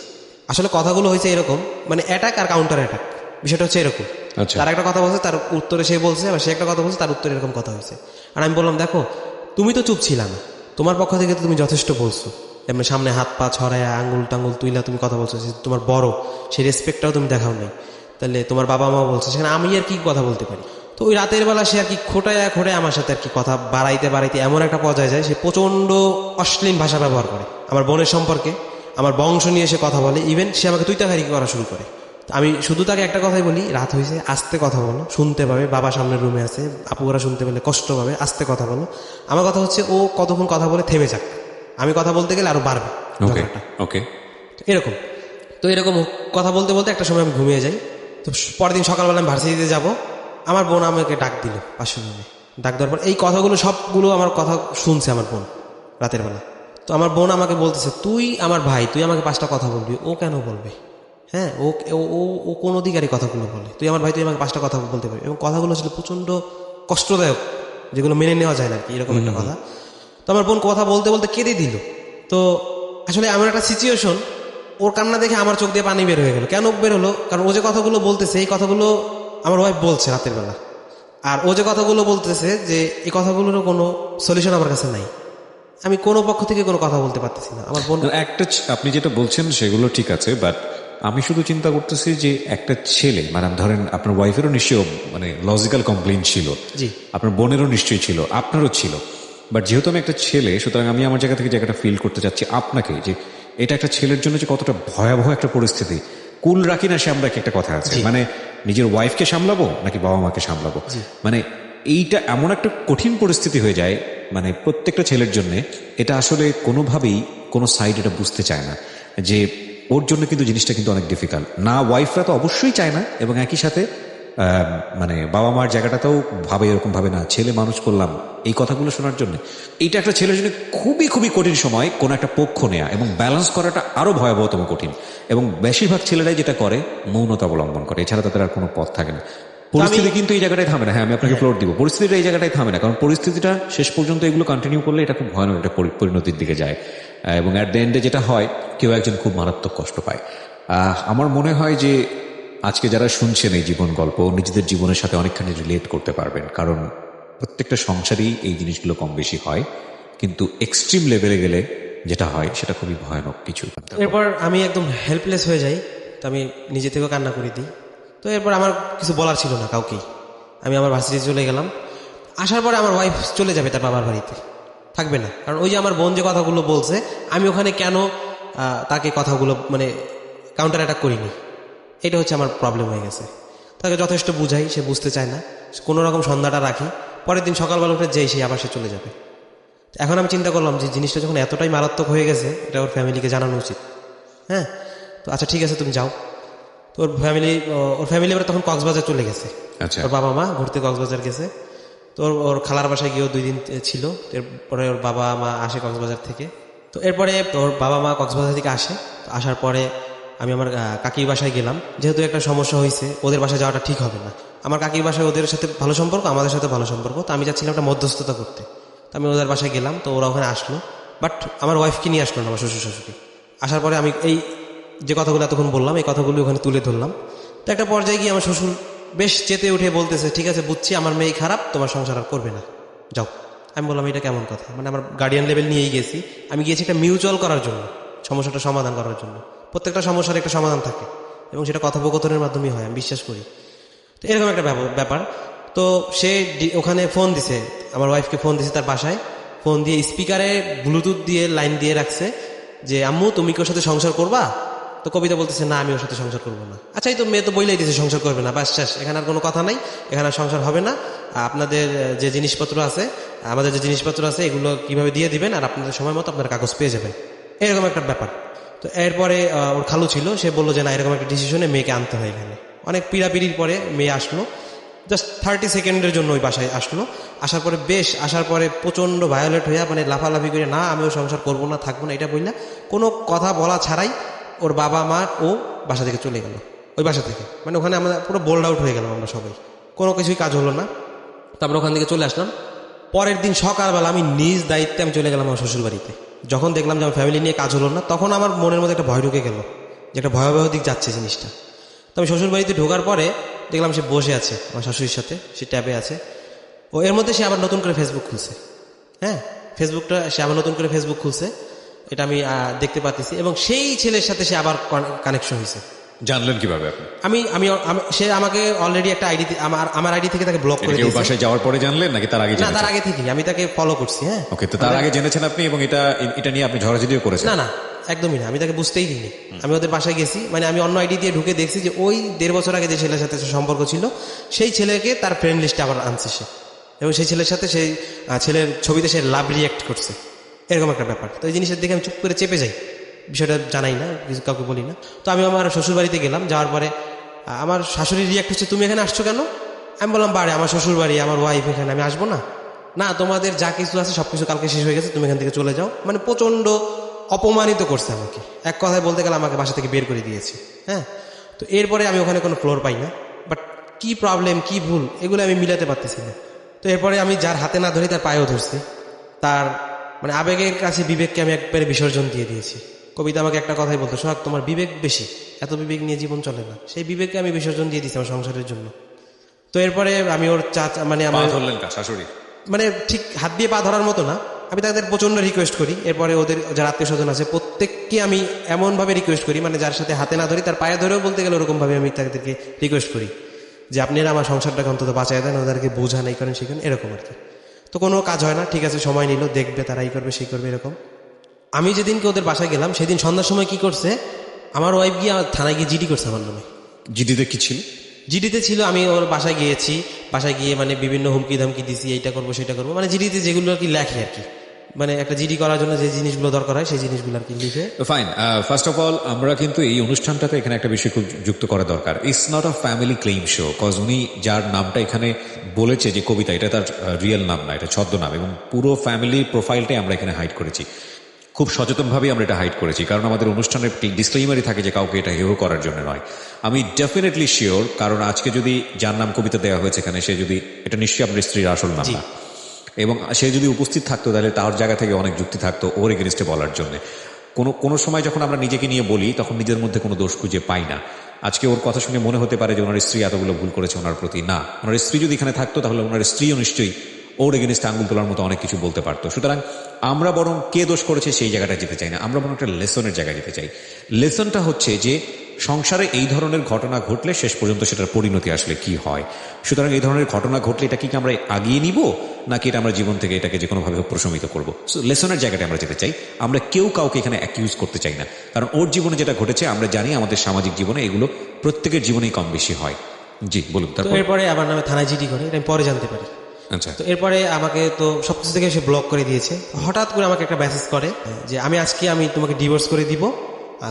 আসলে কথাগুলো হয়েছে এরকম, মানে অ্যাটাক আর কাউন্টার অ্যাটাক, বিষয়টা হচ্ছে এরকম। আচ্ছা। তার একটা কথা বলছে, তার উত্তরে সে বলছে, আবার সে একটা কথা বলছে, তার উত্তরে এরকম কথা হয়েছে। আর আমি বললাম, দেখো তুমি তো চুপ ছিল না, তোমার পক্ষ থেকে তো তুমি যথেষ্ট বলছো, এমনি সামনে হাত পা ছড়ায় আঙ্গুল টাঙ্গুল তুইলা তুমি কথা বলছো, যে তোমার বড়, সেই রেসপেক্টটাও তুমি দেখাও নাই, তাহলে তোমার বাবা মা বলছে, সেখানে আমি আর কি কথা বলতে পারি? তো ওই রাতের বেলা সে আর কি খোটায় আমার সাথে আর কি কথা বাড়াইতে বাড়াইতে এমন একটা পর্যায়ে যায়, সে প্রচন্ড অশ্লীল ভাষা ব্যবহার করে আমার বোনের সম্পর্কে, আমার বংশ নিয়ে সে কথা বলে, ইভেন সে আমাকে তুইতাকারি করা শুরু করে। আমি শুধু তাকে একটা কথাই বলি, রাত হয়েছে, আস্তে কথা বলো, শুনতে পাবে, বাবা সামনের রুমে আছে, আপুরা শুনতে পেলে কষ্ট পাবে, আস্তে কথা বলো। আমার কথা হচ্ছে ও কতক্ষণ কথা বলে থেমে যাক, আমি কথা বলতে গেলে আরো বাড়বে ওকে ঝগড়াটা। ওকে। এরকম তো এরকম কথা বলতে বলতে একটা সময় আমি ঘুমিয়ে যাই। তো পরের দিন সকালবেলা আমি ভার্সিটিতে যাব, আমার বোন আমাকে ডাক দিল পাশের রুমে। ডাক দেওয়ার পর এই কথাগুলো সবগুলো আমার কথা শুনছে আমার বোন রাতের বেলা। তো আমার বোন আমাকে বলতেছে, তুই আমার ভাই, তুই আমাকে 5টা কথা বলবি, ও কেন বলবে? হ্যাঁ, ও ও ও কোন অধিকারী কথাগুলো বলে? তুই আমার ভাই, তুই আমাকে 5টা কথা বলতে পারবি। এবং কথাগুলো ছিল প্রচন্ড কষ্টদায়ক, যেগুলো মেনে নেওয়া যায় না আর কি, এরকম একটা কথা। তো আমার বোন কথা বলতে বলতে কেঁদে দিল। তো আসলে এমন একটা সিচুয়েশন, ওর কান্না দেখে আমার চোখ দিয়ে পানি বের হয়ে গেল। কেন বের হলো? কারণ ও যে কথাগুলো বলতেছে, এই কথাগুলো আমার ওয়াইফ বলছে রাতের বেলা, আর ও যে কথাগুলো বলতেছে যে এই কথাগুলোরও কোনো সলিউশন আমার কাছে নাই, আমি কোনো পক্ষ থেকে কোনো কথা বলতে পারতেছি না। আমার বোন একটা আপনি যেটা বলছেন সেগুলো ঠিক আছে, বাট আমি শুধু চিন্তা করতেছি যে একটা ছেলে, মানে ধরেন আপনার ওয়াইফেরও নিশ্চয়ই মানে লজিক্যাল কমপ্লেইন ছিল, জি, আপনার বোনেরও নিশ্চয়ই ছিল, আপনারও ছিল, বাট যেহেতু আমি একটা ছেলে, সুতরাং আমি আমার জায়গা থেকে জায়গাটা ফিল করতে চাচ্ছি আপনাকে, যে এটা একটা ছেলের জন্য যে কতটা ভয়াবহ একটা পরিস্থিতি। কুল রাখি না সে আমরা একটা কথা আছে, মানে নিজের ওয়াইফকে সামলাবো নাকি বাবা মাকে সামলাবো, মানে এইটা এমন একটা কঠিন পরিস্থিতি হয়ে যায়, মানে প্রত্যেকটা ছেলের জন্য। এটা আসলে কোনোভাবেই কোনো সাইড এটা বুঝতে চায় না যে ওর জন্য কিন্তু জিনিসটা কিন্তু অনেক ডিফিকাল্ট। না ওয়াইফরা তো অবশ্যই চায় না, এবং একই সাথে মানে বাবা মার জায়গাটাতেও ভাবে এরকম ভাবে, না ছেলে মানুষ করলাম এই কথাগুলো শোনার জন্য। এইটা একটা ছেলের জন্য খুবই খুবই কঠিন সময়, কোন একটা পক্ষ নেয়া এবং ব্যালেন্স করাটা আরো ভয়াবহতম কঠিন। এবং বেশিরভাগ ছেলেরাই যেটা করে, মৌনতা অবলম্বন করে, এছাড়া তাদের আর কোনো পথ থাকে না। পরিস্থিতি কিন্তু এই জায়গাটায় থামে না। হ্যাঁ, আমি আপনাকে ফ্লোর দিব, পরিস্থিতিটা এই জায়গাটায় থামে না, কারণ পরিস্থিতিটা শেষ পর্যন্ত এগুলো কন্টিনিউ করলে এটা খুব ভয়ানক একটা পরিণতির দিকে যায়, এবং অ্যাট দ্য এন্ডে যেটা হয়, কেউ একজন খুব মারাত্মক কষ্ট পায়। আমার মনে হয় যে আজকে যারা শুনছেন এই জীবন গল্প, নিজেদের জীবনের সাথে অনেকখানি রিলেট করতে পারবেন, কারণ প্রত্যেকটা সংসারেই এই জিনিসগুলো কম বেশি হয়, কিন্তু এক্সট্রিম লেভেলে গেলে যেটা হয় সেটা খুবই ভয়ানক কিছু। এরপর আমি একদম হেল্পলেস হয়ে যাই, তো আমি নিজে থেকেও কান্না করে দিই। তো এরপর আমার কিছু বলার ছিল না কাউকেই, আমি আমার ভার্সিটি চলে গেলাম। আসার পরে আমার ওয়াইফ চলে যাবে তার বাবার বাড়িতে, থাকবে না, কারণ ওই যে আমার বোন যে কথাগুলো বলছে, আমি ওখানে কেন তাকে কথাগুলো মানে কাউন্টার অ্যাটাক করিনি, এটা হচ্ছে আমার প্রবলেম হয়ে গেছে। তাকে যথেষ্ট বুঝাই, সে বুঝতে চায় না, কোনো রকম সন্ধ্যাটা রাখি, পরের দিন সকালবেলা উঠে যেই সে আবার সে চলে যাবে। এখন আমি চিন্তা করলাম যে জিনিসটা যখন এতটাই মারাত্মক হয়ে গেছে, এটা ওর ফ্যামিলিকে জানানো উচিত। হ্যাঁ, তো আচ্ছা ঠিক আছে তুমি যাও। তো ওর ফ্যামিলি এবার তখন কক্সবাজার চলে গেছে। আচ্ছা। ওর বাবা মা ঘুরতে কক্সবাজার গেছে। তো ওর খালার বাসায় গিয়েও 2 দিন ছিল। এরপরে ওর বাবা মা আসে কক্সবাজার থেকে। তো এরপরে ওর বাবা মা কক্সবাজার থেকে আসে। তো আসার পরে আমি আমার কাকির বাসায় গেলাম। যেহেতু একটা সমস্যা হয়েছে, ওদের বাসায় যাওয়াটা ঠিক হবে না। আমার কাকির বাসায় ওদের সাথে ভালো সম্পর্ক, আমাদের সাথে ভালো সম্পর্ক। তো আমি যাচ্ছিলাম একটা মধ্যস্থতা করতে। তো আমি ওদের বাসায় গেলাম। তো ওরা ওখানে আসলো, বাট আমার ওয়াইফকে নিয়ে আসলো না, আমার শ্বশুর শাশুড়ি। আসার পরে আমি এই যে কথাগুলো এতক্ষণ বললাম, এই কথাগুলো ওখানে তুলে ধরলাম। তো একটা পর্যায়ে গিয়ে আমার শ্বশুর বেশ চেতে উঠে বলতেছে, ঠিক আছে বুঝছি আমার মেয়ে খারাপ, তোমার সংসার আর করবে না, যাও। আমি বললাম এটা কেমন কথা, মানে আমার গার্ডিয়ান লেভেল নিয়েই গেছি। আমি গিয়েছি একটা মিউচুয়াল করার জন্য, সমস্যাটা সমাধান করার জন্য। প্রত্যেকটা সমস্যার একটা সমাধান থাকে এবং সেটা কথোপকথনের মাধ্যমেই হয়, আমি বিশ্বাস করি। তো এরকম একটা ব্যাপার। তো সে ওখানে ফোন দিছে, আমার ওয়াইফকে ফোন দিছে তার বাসায়। ফোন দিয়ে স্পিকারে ব্লুটুথ দিয়ে লাইন দিয়ে রাখছে যে আম্মু তুমি কি ওর সাথে সংসার করবা? তো কবিতা বলতেছে না আমি ওর সাথে সংসার করবো না। আচ্ছা এই তো মেয়ে তো বইলেই দিয়েছে সংসার করবে না, বাস শেষ, এখানে আর কোনো কথা নাই, এখানে আর সংসার হবে না। আপনাদের যে জিনিসপত্র আছে, আমাদের যে জিনিসপত্র আছে এগুলো কিভাবে দিয়ে দিবেন, আর আপনাদের সময় মতো আপনার কাগজ পেয়ে যাবেন, এরকম একটা ব্যাপার। তো এরপরে ওর খালু ছিল, সে বললো যে না এরকম একটা ডিসিশনে মেয়েকে আনতে হয় এখানে। অনেক পিড়াপিড়ির পরে মেয়ে আসলো, জাস্ট 30 সেকেন্ডের জন্য ওই বাসায় আসলো। আসার পরে প্রচণ্ড ভায়োলেট হইয়া মানে লাফালাফি করে না আমিও সংসার করবো না, থাকবো না, এটা বললা কোনো কথা বলা ছাড়াই ওর বাবা মা ও বাসা থেকে চলে গেল। ওই বাসা থেকে মানে ওখানে আমরা পুরো বোল্ড আউট হয়ে গেলাম আমরা সবাই, কোনো কিছুই কাজ হলো না। তারপর ওখান থেকে চলে আসলাম। পরের দিন সকালবেলা আমি নিজ দায়িত্বে আমি চলে গেলাম আমার শ্বশুর বাড়িতে। যখন দেখলাম যে আমার ফ্যামিলি নিয়ে কাজ হলো না, তখন আমার মনের মধ্যে একটা ভয় ঢুকে গেল যে একটা ভয়াবহ দিক যাচ্ছে জিনিসটা। তো আমি শ্বশুর বাড়িতে ঢোকার পরে দেখলাম সে বসে আছে আমার শাশুড়ির সাথে, সে ট্যাবে আছে। ও এর মধ্যে সে আবার নতুন করে ফেসবুক খুলছে। হ্যাঁ, সে আবার নতুন করে ফেসবুক খুলছে, এটা আমি দেখতে পাচ্ছি। এবং সেই ছেলের সাথে সে আবার কানেকশন হয়েছে। জানলেন কিভাবে আপনি? সে আমাকে অলরেডি একটা আইডি, আমার আইডি থেকে তাকে ব্লক করে দিয়েছে। বাসায় যাওয়ার পরে জানলেন নাকি তার আগে? না, তার আগে থেকেই আমি তাকে ফলো করছি। হ্যাঁ, ওকে, তো তার আগে জেনেছেন আপনি এবং এটা নিয়ে আপনি ঝড়াঝড়িও করেছেন? না একদমই না, আমি তাকে বুঝতেই দিইনি। আমি ওদের বাসায় গেছি, মানে আমি অন্য আইডি দিয়ে ঢুকে দেখছি যে ওই 1.5 বছর আগে যে ছেলের সাথে সম্পর্ক ছিল সেই ছেলেকে তার ফ্রেন্ড লিস্টে আবার আনছে সে, এবং সেই ছেলের সাথে সেই ছেলের ছবিতে সে লাভ রিয়াক্ট করছে, এরকম একটা ব্যাপার। তো এই জিনিসের দেখে আমি চুপ করে চেপে যাই, বিষয়টা জানাই না, কিছু কাউকে বলি না। তো আমি আমার শ্বশুর বাড়িতে গেলাম, যাওয়ার পরে আমার শাশুড়ি রিয়াক্ট হচ্ছে, তুমি এখানে আসছো কেন? আমি বললাম বাড়ি, আমার শ্বশুর বাড়ি, আমার ওয়াইফ এখানে, আমি আসবো না। না, তোমাদের যা কিছু আছে সবকিছু কালকে শেষ হয়ে গেছে, তুমি এখান থেকে চলে যাও। মানে প্রচন্ড অপমানিত করছে আমাকে, এক কথায় বলতে গেলে আমাকে বাসা থেকে বের করে দিয়েছে। হ্যাঁ, তো এরপরে আমি ওখানে কোনো ফ্লোর পাই না, বাট কি প্রবলেম কি ভুল এগুলো আমি মিলাতে পারতেছি না। তো এরপরে আমি যার হাতে না ধরি তার পায়েও ধরছি, তার মানে আবেগের কাছে বিবেককে আমি একবারে বিসর্জন দিয়ে দিয়েছি। কবিতা আমাকে একটা কথাই বলতো, সোহাগ তোমার বিবেক বেশি, এত বিবেক নিয়ে জীবন চলে না। সেই বিবেককে আমি বিসর্জন দিয়ে দিয়েছি আমার সংসারের জন্য। তো এরপরে আমি ওর মানে আমার ধরলেন শাশুড়ি, মানে ঠিক হাত দিয়ে পা ধরার মতো না, আমি তাদের প্রচণ্ড রিকোয়েস্ট করি। এরপরে ওদের যারা আত্মীয় স্বজন আছে প্রত্যেককে আমি এমনভাবে রিকোয়েস্ট করি, মানে যার সাথে হাতে না ধরি তার পায়ে ধরেও বলতে গেলে ওরকমভাবে আমি তাদেরকে রিকোয়েস্ট করি যে আপনারা আমার সংসারটাকে অন্তত বাঁচায় দেন, ওদেরকে বোঝান, এই করেন সেই করেন, এরকম আর কি। তো কোনো কাজ হয় না, ঠিক আছে সময় নিল, দেখবে তারা এই করবে সেই করবে এরকম। আমি যেদিনকে ওদের বাসায় গেলাম সেদিন সন্ধ্যার সময় কি করছে, আমার ওয়াইফ গিয়ে থানায় গিয়ে জিডি করছে আমার নামে। জিডিতে কি ছিল? জিডিতে ছিল আমি ওর বাসায় গিয়েছি, বাসায় গিয়ে মানে বিভিন্ন হুমকি ধামকি দিছি, এইটা করবো সেটা করবো, মানে জিডিতে যেগুলো আর কি লেখে আর কি, মানে একটা জিডি করার জন্য যে জিনিসগুলো দরকার হয় সেই জিনিসগুলো আর কি লিখে। ফাইন, ফার্স্ট অফ অল আমরা কিন্তু এই অনুষ্ঠানটাতে এখানে একটা বিষয় খুব যুক্ত করা দরকার। It's not a family claim show, cause উনি যার নামটা এখানে বলেছে যে কবিতা, এটা তার রিয়েল নাম না, এটা ছদ্মনাম, এবং পুরো ফ্যামিলি প্রোফাইলটাই আমরা এখানে হাইড করেছি। খুব সচেতনভাবেই আমরা এটা হাইড করেছি, কারণ আমাদের অনুষ্ঠানের ডিসক্লেইমারই থাকে যে কাউকে এটা হেয় করার জন্য নয়। আমি ডেফিনেটলি শিওর, কারণ আজকে যদি যার নাম কবিতা দেওয়া হয়েছে এখানে, সে যদি, এটা নিশ্চয়ই আপনার স্ত্রীর আসল নাম না, এবং সে যদি উপস্থিত থাকতো তাহলে তার জায়গা থেকে অনেক যুক্তি থাকতো ওর এগেনস্টে বলার জন্য। কোনো সময় যখন আমরা নিজেকে নিয়ে বলি তখন নিজের মধ্যে কোনো দোষ খুঁজে পাই না। আজকে ওর কথা শুনে মনে হতে পারে যে ওনার স্ত্রী এতগুলো ভুল করেছে ওনার প্রতি, না, ওনার স্ত্রী যদি এখানে থাকতো তাহলে ওনার স্ত্রীও নিশ্চয়ই ওর এগেনস্টে আঙুল তোলার মতো অনেক কিছু বলতে পারতো। সুতরাং আমরা বরং কে দোষ করেছে সেই জায়গাটা যেতে চাই না, আমরা বরং একটা লেসনের জায়গায় যেতে চাই। লেসনটা হচ্ছে যে সংসারে এই ধরনের ঘটনা ঘটলে শেষ পর্যন্ত সেটার পরিণতি আসলে কি হয়। সুতরাং এই ধরনের ঘটনা ঘটলে এটা কি আমরা আগিয়ে নিব, নাকি এটা আমরা জীবন থেকে এটাকে যে কোনোভাবে প্রশমিত করবো? সো লেসনের জায়গাটা আমরা যেতে চাই, আমরা কেউ কাউকে এখানে অ্যাকিউজ করতে চাই না, কারণ ওর জীবনে যেটা ঘটেছে আমরা জানি আমাদের সামাজিক জীবনে এগুলো প্রত্যেকের জীবনেই কম বেশি হয়। জি বলুন। তারপর এরপরে আমার নামে থানায় জিডি করে, এটা আমি পরে জানতে পারি। আচ্ছা তো এরপরে আমাকে তো সবকিছু থেকে সে ব্লক করে দিয়েছে। হঠাৎ করে আমাকে একটা মেসেজ করে যে আমি তোমাকে ডিভোর্স করে দিব,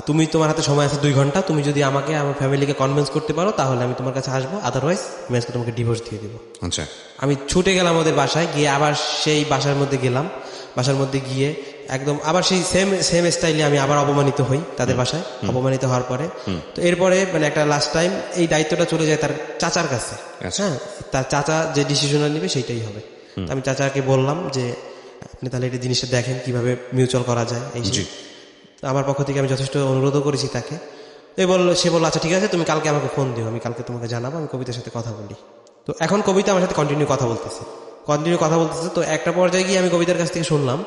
তুমি তোমার হাতে সময় আছে 2 ঘন্টা, তুমি যদি আমাকে আমার ফ্যামিলিকে কনভিন্স করতে পারো তাহলে আমি তোমার কাছে আসবো, আদারওয়াইজ আমি আজকে তোমাকে ডিভোর্স দিয়ে দিব। আচ্ছা আমি ছুটে গেলাম ওদের বাসায়, গিয়ে আবার সেই বাসার মধ্যে গেলাম। বাসার মধ্যে গিয়ে একদম আবার সেই সেম স্টাইলে আমি আবার অপমানিত হই তাদের বাসায়। অপমানিত হওয়ার পরে তো এরপরে মানে একটা লাস্ট টাইম এই দায়িত্বটা চলে যায় তার চাচার কাছে। আচ্ছা। হ্যাঁ, তার চাচা যে ডিসিশনটা নেবে সেইটাই হবে। তো আমি চাচাকে বললাম যে আপনি তাহলে এই জিনিসটা দেখেন কিভাবে মিউচুয়াল করা যায় এই সেই। তো আমার পক্ষ থেকে আমি যথেষ্ট অনুরোধও করেছি তাকে। সে বললো আচ্ছা ঠিক আছে, তুমি কালকে আমাকে ফোন দিও, আমি কালকে তোমাকে জানাবো, আমি কবিতার সাথে কথা বলি। তো এখন কবিতা আমার সাথে কন্টিনিউ কথা বলতেছে। তো একটা পর্যায়ে গিয়ে আমি কবিতার কাছ থেকে শুনলাম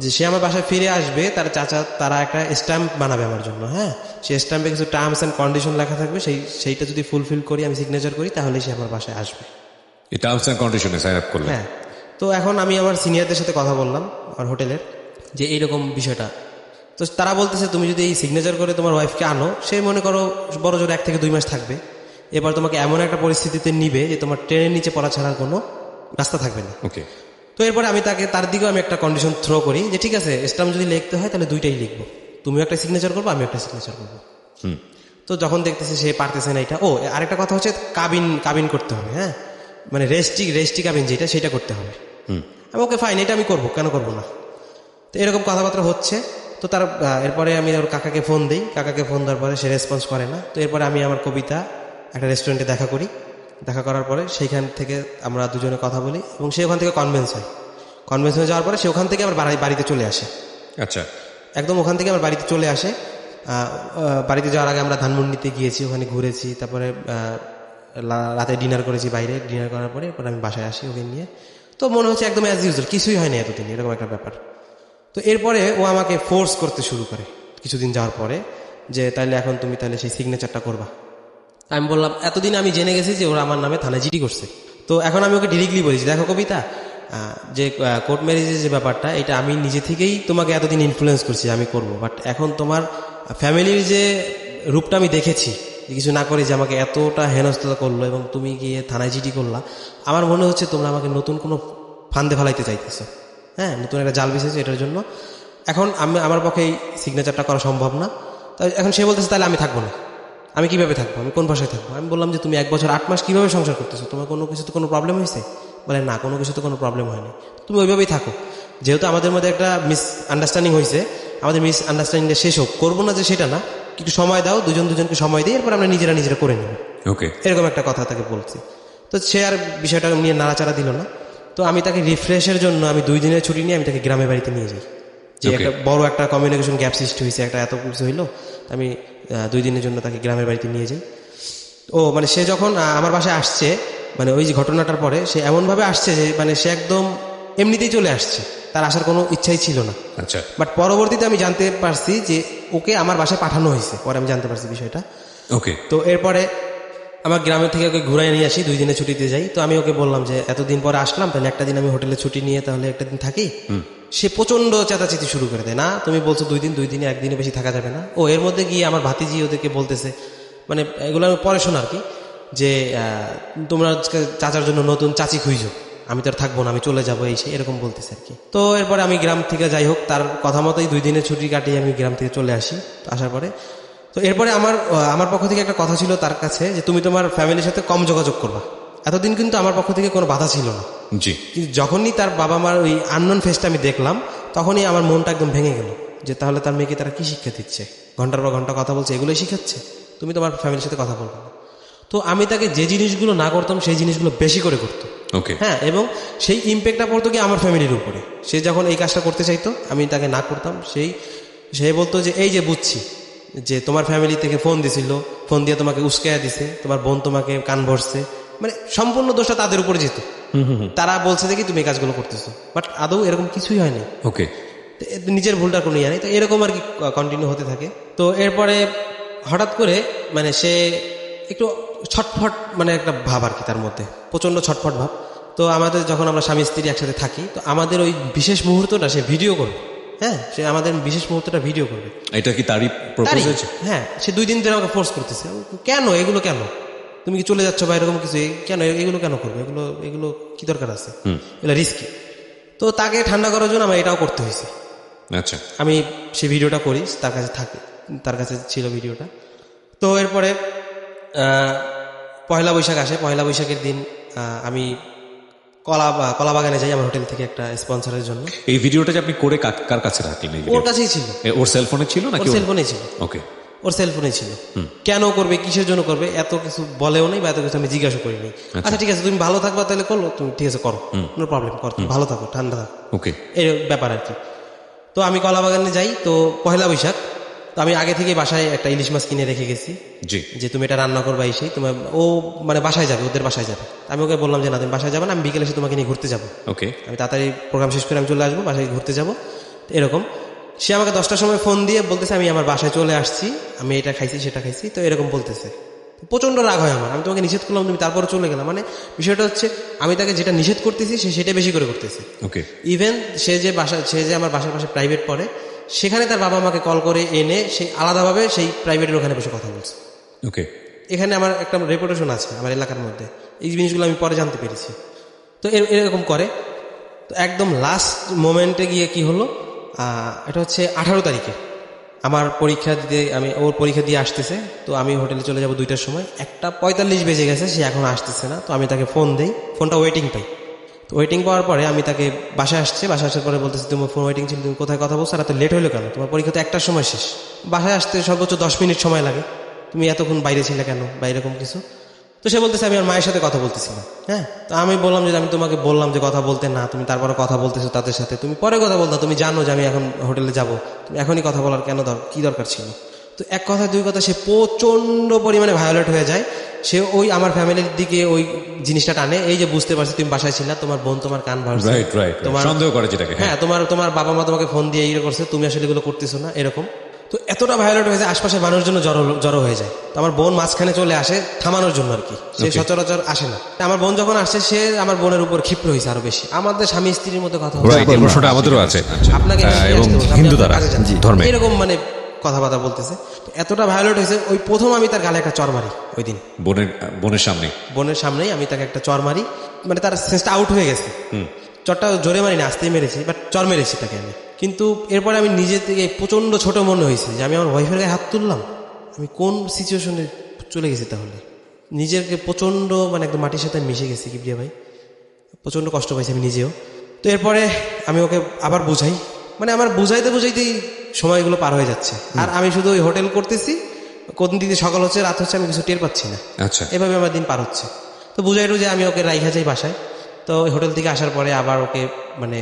যে সে আমার বাসায় ফিরে আসবে, তার চাচা তারা একটা স্ট্যাম্প বানাবে আমার জন্য। হ্যাঁ, সেই স্ট্যাম্পে কিছু টার্মস অ্যান্ড কন্ডিশন লেখা থাকবে, সেইটা যদি ফুলফিল করি, আমি সিগনেচার করি, তাহলে সে আমার বাসায় আসবে। এই টার্মস এন্ড কন্ডিশনে সাইন আপ করলেন? হ্যাঁ। তো এখন আমি আমার সিনিয়রদের সাথে কথা বললাম আমার হোটেলের, যে এইরকম বিষয়টা। তো তারা বলতেছে তুমি যদি এই সিগনেচার করে তোমার ওয়াইফকে আনো, সে মনে করো বড় জোর 1 থেকে 2 মাস থাকবে। এবার তোমাকে এমন একটা পরিস্থিতিতে নিবে যে তোমার ট্রেনের নিচে পড়া ছাড়ার কোনো রাস্তা থাকবে না। ওকে। তো এরপরে আমি তার দিকেও আমি একটা কন্ডিশন থ্রো করি যে ঠিক আছে, স্ট্যাম্প যদি লিখতে হয় তাহলে 2টাই লিখবো, তুমিও একটা সিগনেচার করবো, আমি একটা সিগনেচার করবো। তো যখন দেখতেছে সে পারতেছে না এটা, আরেকটা কথা হচ্ছে কাবিন করতে হবে। হ্যাঁ, মানে রেস্টি কাবিন যেটা, সেটা করতে হবে। আমি ওকে ফাইন, এটা আমি করবো, কেন করবো না। তো এরকম কথাবার্তা হচ্ছে। তো তার এরপরে আমি ওর কাকাকে ফোন দিই, কাকাকে ফোন দেওয়ার পরে সে রেসপন্স করে না। তো এরপরে আমি আমার কবিতা একটা রেস্টুরেন্টে দেখা করি। দেখা করার পরে সেইখান থেকে আমরা দুজনে কথা বলি এবং সে ওখান থেকে কনভিন্স হয়ে যাওয়ার পরে সে ওখান থেকে আমার বাড়িতে চলে আসে। আচ্ছা। একদম ওখান থেকে আমার বাড়িতে চলে আসে। বাড়িতে যাওয়ার আগে আমরা ধানমন্ডিতে গিয়েছি, ওখানে ঘুরেছি, তারপরে রাতে ডিনার করেছি বাইরে। ডিনার করার পরে এরপর আমি বাসায় আসি ওকে নিয়ে। তো মনে হচ্ছে একদম অ্যাজ ইউজুয়াল, কিছুই হয়নি এতদিন, এরকম একটা ব্যাপার। তো এরপরে ও আমাকে ফোর্স করতে শুরু করে কিছুদিন যাওয়ার পরে, যে তাহলে এখন তুমি তাহলে সেই সিগনেচারটা করবা। আমি বললাম এতদিন আমি জেনে গেছি যে ওরা আমার নামে থানায় জিডি করছে। তো এখন আমি ওকে ডিরেক্টলি বলেছি, দেখো কবিতা, যে কোর্ট ম্যারেজের যে ব্যাপারটা, এটা আমি নিজে থেকেই তোমাকে এতদিন ইনফ্লুয়েন্স করছি আমি করব, বাট এখন তোমার ফ্যামিলির যে রূপটা আমি দেখেছি, যে কিছু না করে যে আমাকে এতটা হেনস্থতা করলো এবং তুমি গিয়ে থানায় জিডি করলা, আমার মনে হচ্ছে তোমরা আমাকে নতুন কোনো ফান্দে ফেলাইতে চাইতেছো। হ্যাঁ, নতুন একটা জাল বিছেছো এটার জন্য। এখন আমার পক্ষে এই সিগনেচারটা করা সম্ভব না। তাই এখন সে বলতেছে তাহলে আমি থাকবো না। আমি কিভাবে থাকবো, আমি কোন ভাষায় থাকবো? আমি বললাম যে তুমি 1 বছর 8 মাস কিভাবে সংসার করতেছো, তোমার কোনো কিছু তো কোনো প্রবলেম হয়েছে? বলে না, কোনো কিছু তো কোনো প্রবলেম হয়নি, তুমি ওইভাবেই থাকো। যেহেতু আমাদের মধ্যে একটা মিসআন্ডারস্ট্যান্ডিং হয়েছে, আমাদের মিসআন্ডারস্ট্যান্ডিংটা শেষ হোক, করবো না যে সেটা না, একটু সময় দাও, দুজনকে সময় দিই, এরপর আমরা নিজেরা করে নেব। ওকে। এরকম একটা কথা তাকে বলছি। তো সে আর বিষয়টা নিয়ে নাড়াচাড়া দিল না। তো আমি তাকে রিফ্রেশের জন্য আমি 2 দিনের ছুটি নিয়ে আমি তাকে গ্রামের বাড়িতে নিয়ে যাই। যে একটা বড় একটা কমিউনিকেশন গ্যাপ সৃষ্টি হয়েছে, একটা এত কিছু হইলো, আমি 2 দিনের জন্য তাকে গ্রামের বাড়িতে নিয়ে যাই। মানে সে যখন আমার বাসায় আসছে, মানে ওই যে ঘটনাটার পরে সে এমনভাবে আসছে যে মানে সে একদম এমনিতেই চলে আসছে, তার আসার কোনো ইচ্ছাই ছিল না। আচ্ছা। বাট পরবর্তীতে আমি জানতে পারছি যে ওকে আমার বাসায় পাঠানো হয়েছে, পরে আমি জানতে পারছি বিষয়টা। ওকে। তো এরপরে আমার গ্রামের থেকে ওকে ঘুরাই নিয়ে আসি, 2 দিনের ছুটিতে যাই। তো আমি ওকে বললাম যে এতদিন পরে আসলাম, তাহলে একটা দিন আমি হোটেলে ছুটি নিয়ে তাহলে একটা দিন থাকি। সে প্রচন্ড চেঁচাচেঁচি শুরু করে দেয়, না তুমি বলছো 2 দিনে 1 দিনে বেশি থাকা যাবে না। এর মধ্যে গিয়ে আমার ভাতিজি ওদেরকে বলতেছে, মানে এগুলো আমি পরে শোনা আর কি, যে তোমরা চাচার জন্য নতুন চাচি খুঁজো, আমি তো আর থাকবো না, আমি চলে যাবো, এই সেই এরকম বলতেছে আর কি। তো এরপরে আমি গ্রাম থেকে যাই হোক তার কথা মতোই 2 দিনের ছুটি কাটিয়ে আমি গ্রাম থেকে চলে আসি। আসার পরে তো এরপরে আমার পক্ষ থেকে একটা কথা ছিল তার কাছে, যে তুমি তোমার ফ্যামিলির সাথে কম যোগাযোগ করবা। এতদিন কিন্তু আমার পক্ষ থেকে কোনো বাধা ছিল না। জি। কিন্তু যখনই তার বাবা মার ওই আননোন ফেসটা আমি দেখলাম, তখনই আমার মনটা একদম ভেঙে গেল, যে তাহলে তার মেয়েকে তারা কি শিক্ষা দিচ্ছে? ঘন্টার পর ঘন্টা কথা বলছে, এগুলোই শিখাচ্ছে, তুমি তোমার ফ্যামিলির সাথে কথা বলবে না। তো আমি তাকে যে জিনিসগুলো না করতাম সেই জিনিসগুলো বেশি করে করতো। ওকে। হ্যাঁ, এবং সেই ইম্প্যাক্টটা পড়তো কি আমার ফ্যামিলির উপরে। সে যখন এই কাজটা করতে চাইতো, আমি তাকে না করতাম, সে বলতো যে এই যে বুঝছি যে তোমার ফ্যামিলি থেকে ফোন দিছিল, ফোন দিয়ে তোমাকে উস্কাইয়া দিছে, তোমার বোন তোমাকে কান ভরছে, মানে সম্পূর্ণ দোষটা তাদের উপরে যেত। তারা বলছে দেখি তুমি এই কাজগুলো করতেছো, বাট আদৌ এরকম কিছুই হয়নি। ওকে। নিজের ভুলটা কোনো ইয়ে নেই। তো এরকম আর কি কন্টিনিউ হতে থাকে। তো এরপরে হঠাৎ করে মানে সে একটু ছটফট, মানে একটা ভাব আর কি তার মধ্যে, প্রচন্ড ছটফট ভাব। তো আমাদের যখন আমরা স্বামী স্ত্রী একসাথে থাকি, তো আমাদের ওই বিশেষ মুহূর্তটা সে ভিডিও করবে। হ্যাঁ, সে আমাদের বিশেষ মুহূর্তটা ভিডিও করবে। এটা কি তারই প্রপোজ হয়েছে? হ্যাঁ, সে 2 দিন ধরে আমাকে ফোর্স করতেছে। কেন এগুলো কেন? তুমি কি চলে যাচ্ছ বা এরকম কিছু, কেন এগুলো কেন করবে, এগুলো এগুলো কি দরকার আছে, এগুলো রিস্কি। তো তাকে ঠান্ডা করার জন্য আমার এটাও করতে হয়েছে। আচ্ছা, আমি সেই ভিডিওটা করি, তার কাছে থাকে, তার কাছে ছিল ভিডিওটা। তো এরপরে পয়লা বৈশাখ আসে। পয়লা বৈশাখের দিন আমি কলা বাগানে যাই আমার হোটেল থেকে একটা স্পন্সরের জন্য। এই ভিডিওটা যে আপনি করে কার কাছে রাখলেন? এই ওর ভিডিও কাছেই ছিল, ওর সেলফোনে ছিল নাকি? ওর সেলফোনেই ছিল। ওকে, ওর সেলফোনে ছিল। কেন করবে, কিসের জন্য করবে, এত কিছু বলেও নেই বা এত কিছু আমি জিজ্ঞাসা করি নাই। আচ্ছা ঠিক আছে, তুমি ভালো থাকবা তাহলে করলো, তুমি ঠিক আছে করো, কোনো প্রবলেম, কর, তুমি ভালো থাকো, ঠান্ডা থাকো, ওকে। এই ব্যাপার আর কি। তো আমি কলা বাগানে যাই, তো পয়লা বৈশাখ, তো আমি আগে থেকে বাসায় একটা ইলিশ মাছ কিনে রেখে গেছি জি, যে তুমি এটা রান্না করবা, সেই তোমার ও মানে বাসায় যাবে, ওদের বাসায় যাবে। আমি ওকে বললাম যে না তুমি বাসায় যাবে না, আমি বিকেলে এসে তোমাকে নিয়ে ঘুরতে যাবো, ওকে, আমি তাড়াতাড়ি প্রোগ্রাম শেষ করে আমি চলে আসবো, বাসায় ঘুরতে যাবো। এরকম সে আমাকে 10টার সময় ফোন দিয়ে বলতেছে আমি আমার বাসায় চলে আসছি, আমি এটা খাইছি সেটা খাইছি, তো এরকম বলতেছে। প্রচন্ড রাগ হয় আমার, আমি তোমাকে নিষেধ করলাম, তুমি তারপরে চলে গেলাম। মানে বিষয়টা হচ্ছে আমি তাকে যেটা নিষেধ করতেছি সে সেটা বেশি করে করতেছে। ওকে, ইভেন সে যে আমার বাসার পাশে প্রাইভেট পড়ে, সেখানে তার বাবা আমাকে কল করে এনে সে আলাদাভাবে সেই প্রাইভেটের ওখানে বসে কথা বলছে। ওকে, এখানে আমার একটা রেপুটেশন আছে আমার এলাকার মধ্যে, এই জিনিসগুলো আমি পরে জানতে পেরেছি। তো এরকম করে। তো একদম লাস্ট মোমেন্টে গিয়ে কি হলো, এটা হচ্ছে 18 তারিখে আমার পরীক্ষা দিতে, ওর পরীক্ষা দিয়ে আসতেছে, তো আমি হোটেলে চলে যাব 2টার সময়। 1:45 বেজে গেছে, সে এখন আসতেছে না। তো আমি তাকে ফোন দেই, ফোনটা ওয়েটিং পাই। তো ওয়েটিং পাওয়ার পরে আমি তাকে বাসায় আসার পরে বলতেছি তোমার ফোন ওয়েটিং ছিল, তুমি কোথায় কথা বলছো, আর এত লেট হলো কেন, তোমার পরীক্ষা তো 1টার সময় শেষ, বাসায় আসতে সর্বোচ্চ 10 মিনিট সময় লাগে, তুমি এতক্ষণ বাইরে ছিলে কেন, বা এরকম কিছু। তো সে বলতেছে আমি আমার মায়ের সাথে কথা বলতেছিলাম। হ্যাঁ, তো আমি বললাম যে আমি তোমাকে বললাম যে কথা বলতে না, তুমি তারপরে কথা বলতেছো তাদের সাথে, তুমি পরে কথা বলতো, তুমি জানো যে আমি এখন হোটেলে যাব, তুমি এখনই কথা বলার কেন কি দরকার ছিল। তো এক কথা দুই কথা সে প্রচন্ড পরিমাণে ভায়োলেট হয়ে যায়। সে ওই আমার ফ্যামিলির দিকে ওই জিনিসটা টানে, এই যে বুঝতে পারছি তুমি বাসায় ছিলা, তোমার বোন তোমার কান ভাঙছে, রাইট রাইট, তোমার সন্দেহ করে যেটাকে, হ্যাঁ তোমার বাবা মা তোমাকে ফোন দিয়ে ইয়ে করছে, তুমি আসলে এগুলো করতেছো না, এরকম। তো এতটা ভায়োলেট হয়ে যায়, আশপাশের মানুষের জন্য জড়ো হয়ে যায়। তো আমার বোন মাঝখানে চলে আসে থামানোর জন্য আর কি, সে সচরাচর আসে না। আমার বোন যখন আসছে, সে আমার বোনের উপর ক্ষিপ্র হয়েছে আরো বেশি। আমাদের স্বামী স্ত্রীর মধ্যে কথা রাইট, এই প্রশ্নটা আমাদেরও আছে। আপনাকে এবং হিন্দু দ্বারা ধর্মে এরকম মানে কথাবার্তা বলতেছে। তো এতটা ভায়োলেট হয়েছে, ওই প্রথম আমি তার গালে একটা চড় মারি ওই দিন, বোনের সামনে, বোনের সামনেই আমি তাকে একটা চড় মারি। মানে তার সেন্সটা আউট হয়ে গেছে, চরটা জোরে মারিনি, আস্তেই মেরেছি, বাট চর মেরেছি তাকে আমি। কিন্তু এরপরে আমি নিজে থেকে প্রচন্ড ছোট মনে হয়েছে যে আমি আমার ওয়াইফের গায়ে হাত তুললাম, আমি কোন সিচুয়েশনে চলে গেছি তাহলে। নিজেকে প্রচন্ড মানে একদম মাটির সাথে মিশে গেছি কিবরিয়া ভাই, প্রচন্ড কষ্ট পাইছি আমি নিজেও। তো এরপরে আমি ওকে আবার বুঝাই, মানে আমার বুঝাইতেই সময়গুলো পার হয়ে যাচ্ছে, আর আমি শুধু ওই হোটেল করতেছি, কোন দিকে সকাল হচ্ছে রাত হচ্ছে আমি কিছু টের পাচ্ছি না। আচ্ছা, এভাবে আমার দিন পার হচ্ছে। তো বুঝাই টুঝে আমি ওকে রাইখা যাই বাসায়। তো ওই হোটেল থেকে আসার পরে আবার ওকে মানে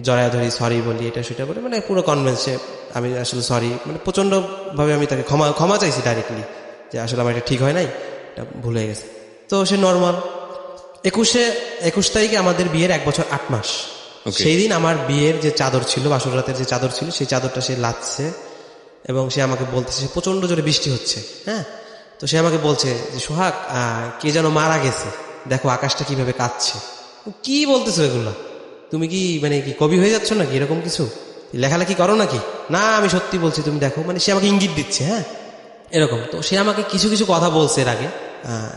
জড়ায় ধরি, সরি বলি, এটা সেটা বলে, মানে পুরো কনভেন্সে আমি আসলে সরি, মানে প্রচণ্ডভাবে আমি তাকে ক্ষমা চাইছি ডাইরেক্টলি, যে আসলে আমার এটা ঠিক হয় নাই, এটা ভুল হয়ে গেছে। তো সে নর্মাল। 21 তারিখে আমাদের বিয়ের 1 বছর 8 মাস। সেই দিন আমার বিয়ের যে চাদর ছিল, বাসর রাতের যে চাদর ছিল, সেই চাদরটা সে লাচ্ছে এবং সে আমাকে বলতেছে প্রচন্ড জোরে বৃষ্টি হচ্ছে। হ্যাঁ, তো সে আমাকে বলছে যে সোহাগ, কে যেন মারা গেছে, দেখো আকাশটা কিভাবে কাঁদছে। কি বলতেছো এগুলা, তুমি কি মানে কি কবি হয়ে যাচ্ছ নাকি, এরকম কিছু লেখালেখি করো নাকি? না আমি সত্যি বলছি, তুমি দেখো। মানে সে আমাকে ইঙ্গিত দিচ্ছে। হ্যাঁ, এরকম। তো সে আমাকে কিছু কথা বলছে এর আগে,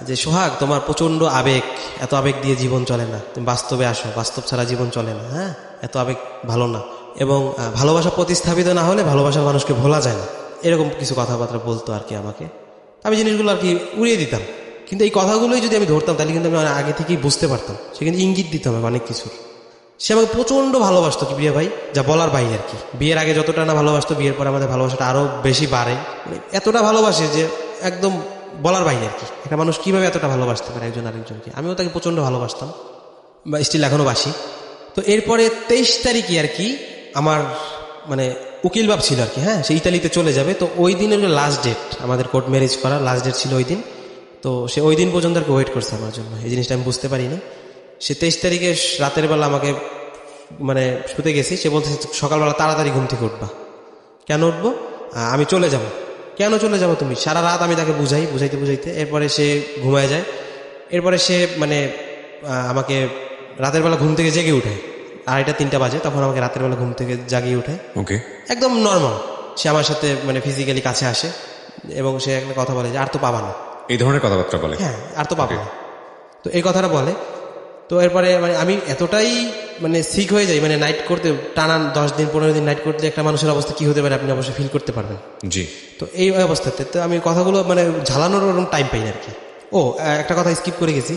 যে সোহাগ তোমার প্রচন্ড আবেগ, এত আবেগ দিয়ে জীবন চলে না, তুমি বাস্তবে আসো, বাস্তব ছাড়া জীবন চলে না। হ্যাঁ, এত আবেগ ভালো না, এবং ভালোবাসা প্রতিস্থাপিত না হলে ভালোবাসার মানুষকে ভোলা যায় না, এরকম কিছু কথাবার্তা বলতো আর কি আমাকে। আমি জিনিসগুলো আর কি উড়িয়ে দিতাম, কিন্তু এই কথাগুলোই যদি আমি ধরতাম তাহলে কিন্তু আমি আগে থেকেই বুঝতে পারতাম। সে কিন্তু ইঙ্গিত দিতাম অনেক কিছুর। সে আমাকে প্রচন্ড ভালোবাসতো কিবরিয়া ভাই, যা বলার বাইরে আর কি। বিয়ের আগে যতটা না ভালোবাসতো, বিয়ের পর আমাদের ভালোবাসাটা আরো বেশি বাড়ে। মানে এতটা ভালোবাসে যে একদম বলার বাইরে আর কি। একটা মানুষ কিভাবে এতটা ভালোবাসতে পারে একজন আরেকজনকে। আমিও তাকে প্রচন্ড ভালোবাসতাম, বা স্টিল এখনো বাসি। তো এরপরে 23 তারিখে আর কি আমার মানে উকিল বাপ ছিল আর কি। হ্যাঁ, সে ইতালিতে চলে যাবে। তো ওই দিন হলো লাস্ট ডেট, আমাদের কোর্ট ম্যারেজ করার লাস্ট ডেট ছিল ওই দিন। তো সে ওই দিন পর্যন্ত আর কি ওয়েট করছে আমার জন্য। এই জিনিসটা আমি বুঝতে পারিনি। সে 23 তারিখে রাতের বেলা আমাকে মানে শুতে গেছি, সে বলতেছে সকালবেলা তাড়াতাড়ি ঘুম থেকে উঠবা। কেন উঠবো? আমি চলে যাব। কেন চলে যাবো তুমি? সারা রাত আমি তাকে বুঝাইতে এরপরে সে ঘুমায় যায়। এরপরে সে মানে আমাকে রাতের বেলা ঘুম থেকে জেগে উঠায়, 2:30-3টা বাজে, তখন আমাকে রাতের বেলা ঘুম থেকে জাগিয়ে উঠায়। ওকে, একদম নর্মাল। সে আমার সাথে মানে ফিজিক্যালি কাছে আসে এবং সে একটা কথা বলে যে আর তো পাবা না, এই ধরনের কথাবার্তা বলে? হ্যাঁ, আর তো পাবো না। তো এই কথাটা বলে। তো এরপরে মানে আমি এতটাই মানে সিক হয়ে যাই, মানে নাইট করতে টানা 10 দিন 15 দিন নাইট করতে একটা মানুষের অবস্থা কি হতে পারে আপনি অবশ্যই ফিল করতে পারবেন। জি। তো এই অবস্থাতে তো আমি কথাগুলো মানে ঝালানোর ওরকম টাইম পাই না আর কি। একটা কথা স্কিপ করে গেছি।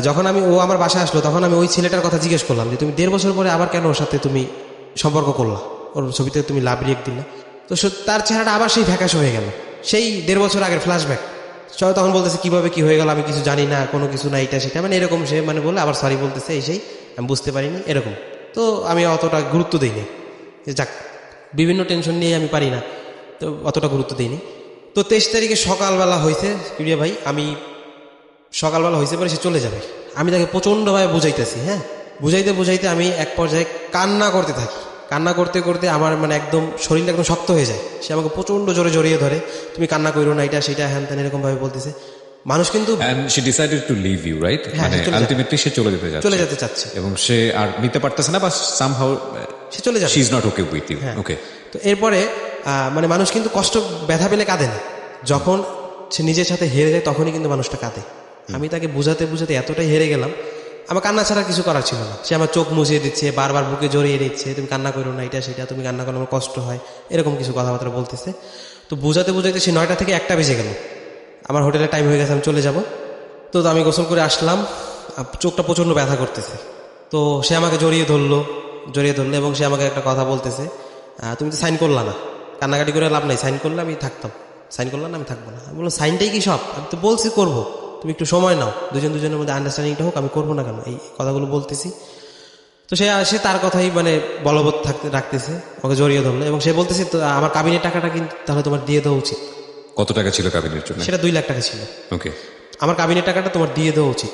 যখন ও আমার বাসায় আসলো তখন আমি ওই ছেলেটার কথা জিজ্ঞেস করলাম যে তুমি 1.5 বছর পরে আবার কেন ওর সাথে তুমি সম্পর্ক করলা, ওর ছবিতে তুমি লাভ রিয়েক্ট দিলে। তো তার চেহারাটা আবার সেই ফ্যাকাশ হয়ে গেল, সেই 1.5 বছর আগের ফ্ল্যাশব্যাক। সবাই তখন বলতেছে কিভাবে কি হয়ে গেল, আমি কিছু জানি না, কোনো কিছু না, এটা সেটা মানে এরকম সে মানে বলে আবার সরি বলতেছে, এই সেই আমি বুঝতে পারিনি এরকম। তো আমি অতটা গুরুত্ব দিইনি, যে যাক বিভিন্ন টেনশন নিয়ে আমি পারি না, তো অতটা গুরুত্ব দিইনি। তো 23 তারিখে সকালবেলা হয়েছে প্রিয়া ভাই, আমি সকালবেলা হয়েছে পরে সে চলে যাবে, আমি তাকে প্রচণ্ডভাবে বুঝাইতেছি, হ্যাঁ বুঝাইতে বুঝাইতে আমি এক পর্যায়ে কান্না করতে থাকি। কান্না করতে করতে আমার মানে একদম শরীরটা একদম শক্ত হয়ে যায়। সে আমাকে প্রচণ্ড জোরে জড়িয়ে ধরে, তুমি কান্না করো না, এটা সেটা হ্যান ত্যান এরকম ভাবে বলতেছে। মানুষ কিন্তু And she decided to leave you, right? হ্যাঁ, মানে সে চলে যাবে। ultimately সে চলে যেতে যাচ্ছে। চলে যেতে চাচ্ছে, এবং সে আর নিতে পারতেছে না, বা somehow সে চলে যাবে। she is not okay with you. হ্যাঁ। Okay. তো এরপরে মানে মানুষ কিন্তু কষ্ট ব্যথা পেলে কাঁদে না, যখন সে নিজের সাথে হেরে যায় তখনই কিন্তু মানুষটা কাঁদে। আমি তাকে বুঝাতে বুঝাতে এতটাই হেরে গেলাম, আমার কান্না ছাড়া কিছু করার ছিল না। সে আমার চোখ মুছিয়ে দিচ্ছে, বারবার বুকে জড়িয়ে দিচ্ছে, তুমি কান্না করো না, এটা সেটা, তুমি কান্না করলে আমার কষ্ট হয়, এরকম কিছু কথাবার্তা বলতেছে। তো বুঝাতে বুঝাতে সে 9টা থেকে 1টা বেজে গেল, আমার হোটেলের টাইম হয়ে গেছে, আমি চলে যাব। তো আমি গোসল করে আসলাম, চোখটা প্রচণ্ড ব্যথা করতেছে। তো সে আমাকে জড়িয়ে ধরলো এবং সে আমাকে একটা কথা বলতেছে, তুমি তো সাইন করলা না, কান্নাকাটি করে লাভ নাই, সাইন করলে আমি থাকতাম, সাইন করলাম না আমি থাকবো না। আমি বললাম সাইনটাই কি সব, আমি তো বলছি করবো, তুমি একটু সময় নাও, দুজনের মধ্যে আন্ডারস্ট্যান্ডিংটা হোক, আমি করবো না কেন, এই কথাগুলো বলতেছি। তো সে তার কথাই মানে বলবৎ রাখতেছে, আমাকে জড়িয়ে ধরলো এবং সে বলতেছে তো আমার কাবিনের টাকাটা কিন্তু তাহলে তোমার দিয়ে দেওয়া উচিত। কত টাকা ছিল কাবিনের জন্য? সেটা 2 লাখ টাকা ছিল। ওকে। আমার কাবিনের টাকাটা তোমার দিয়ে দেওয়া উচিত।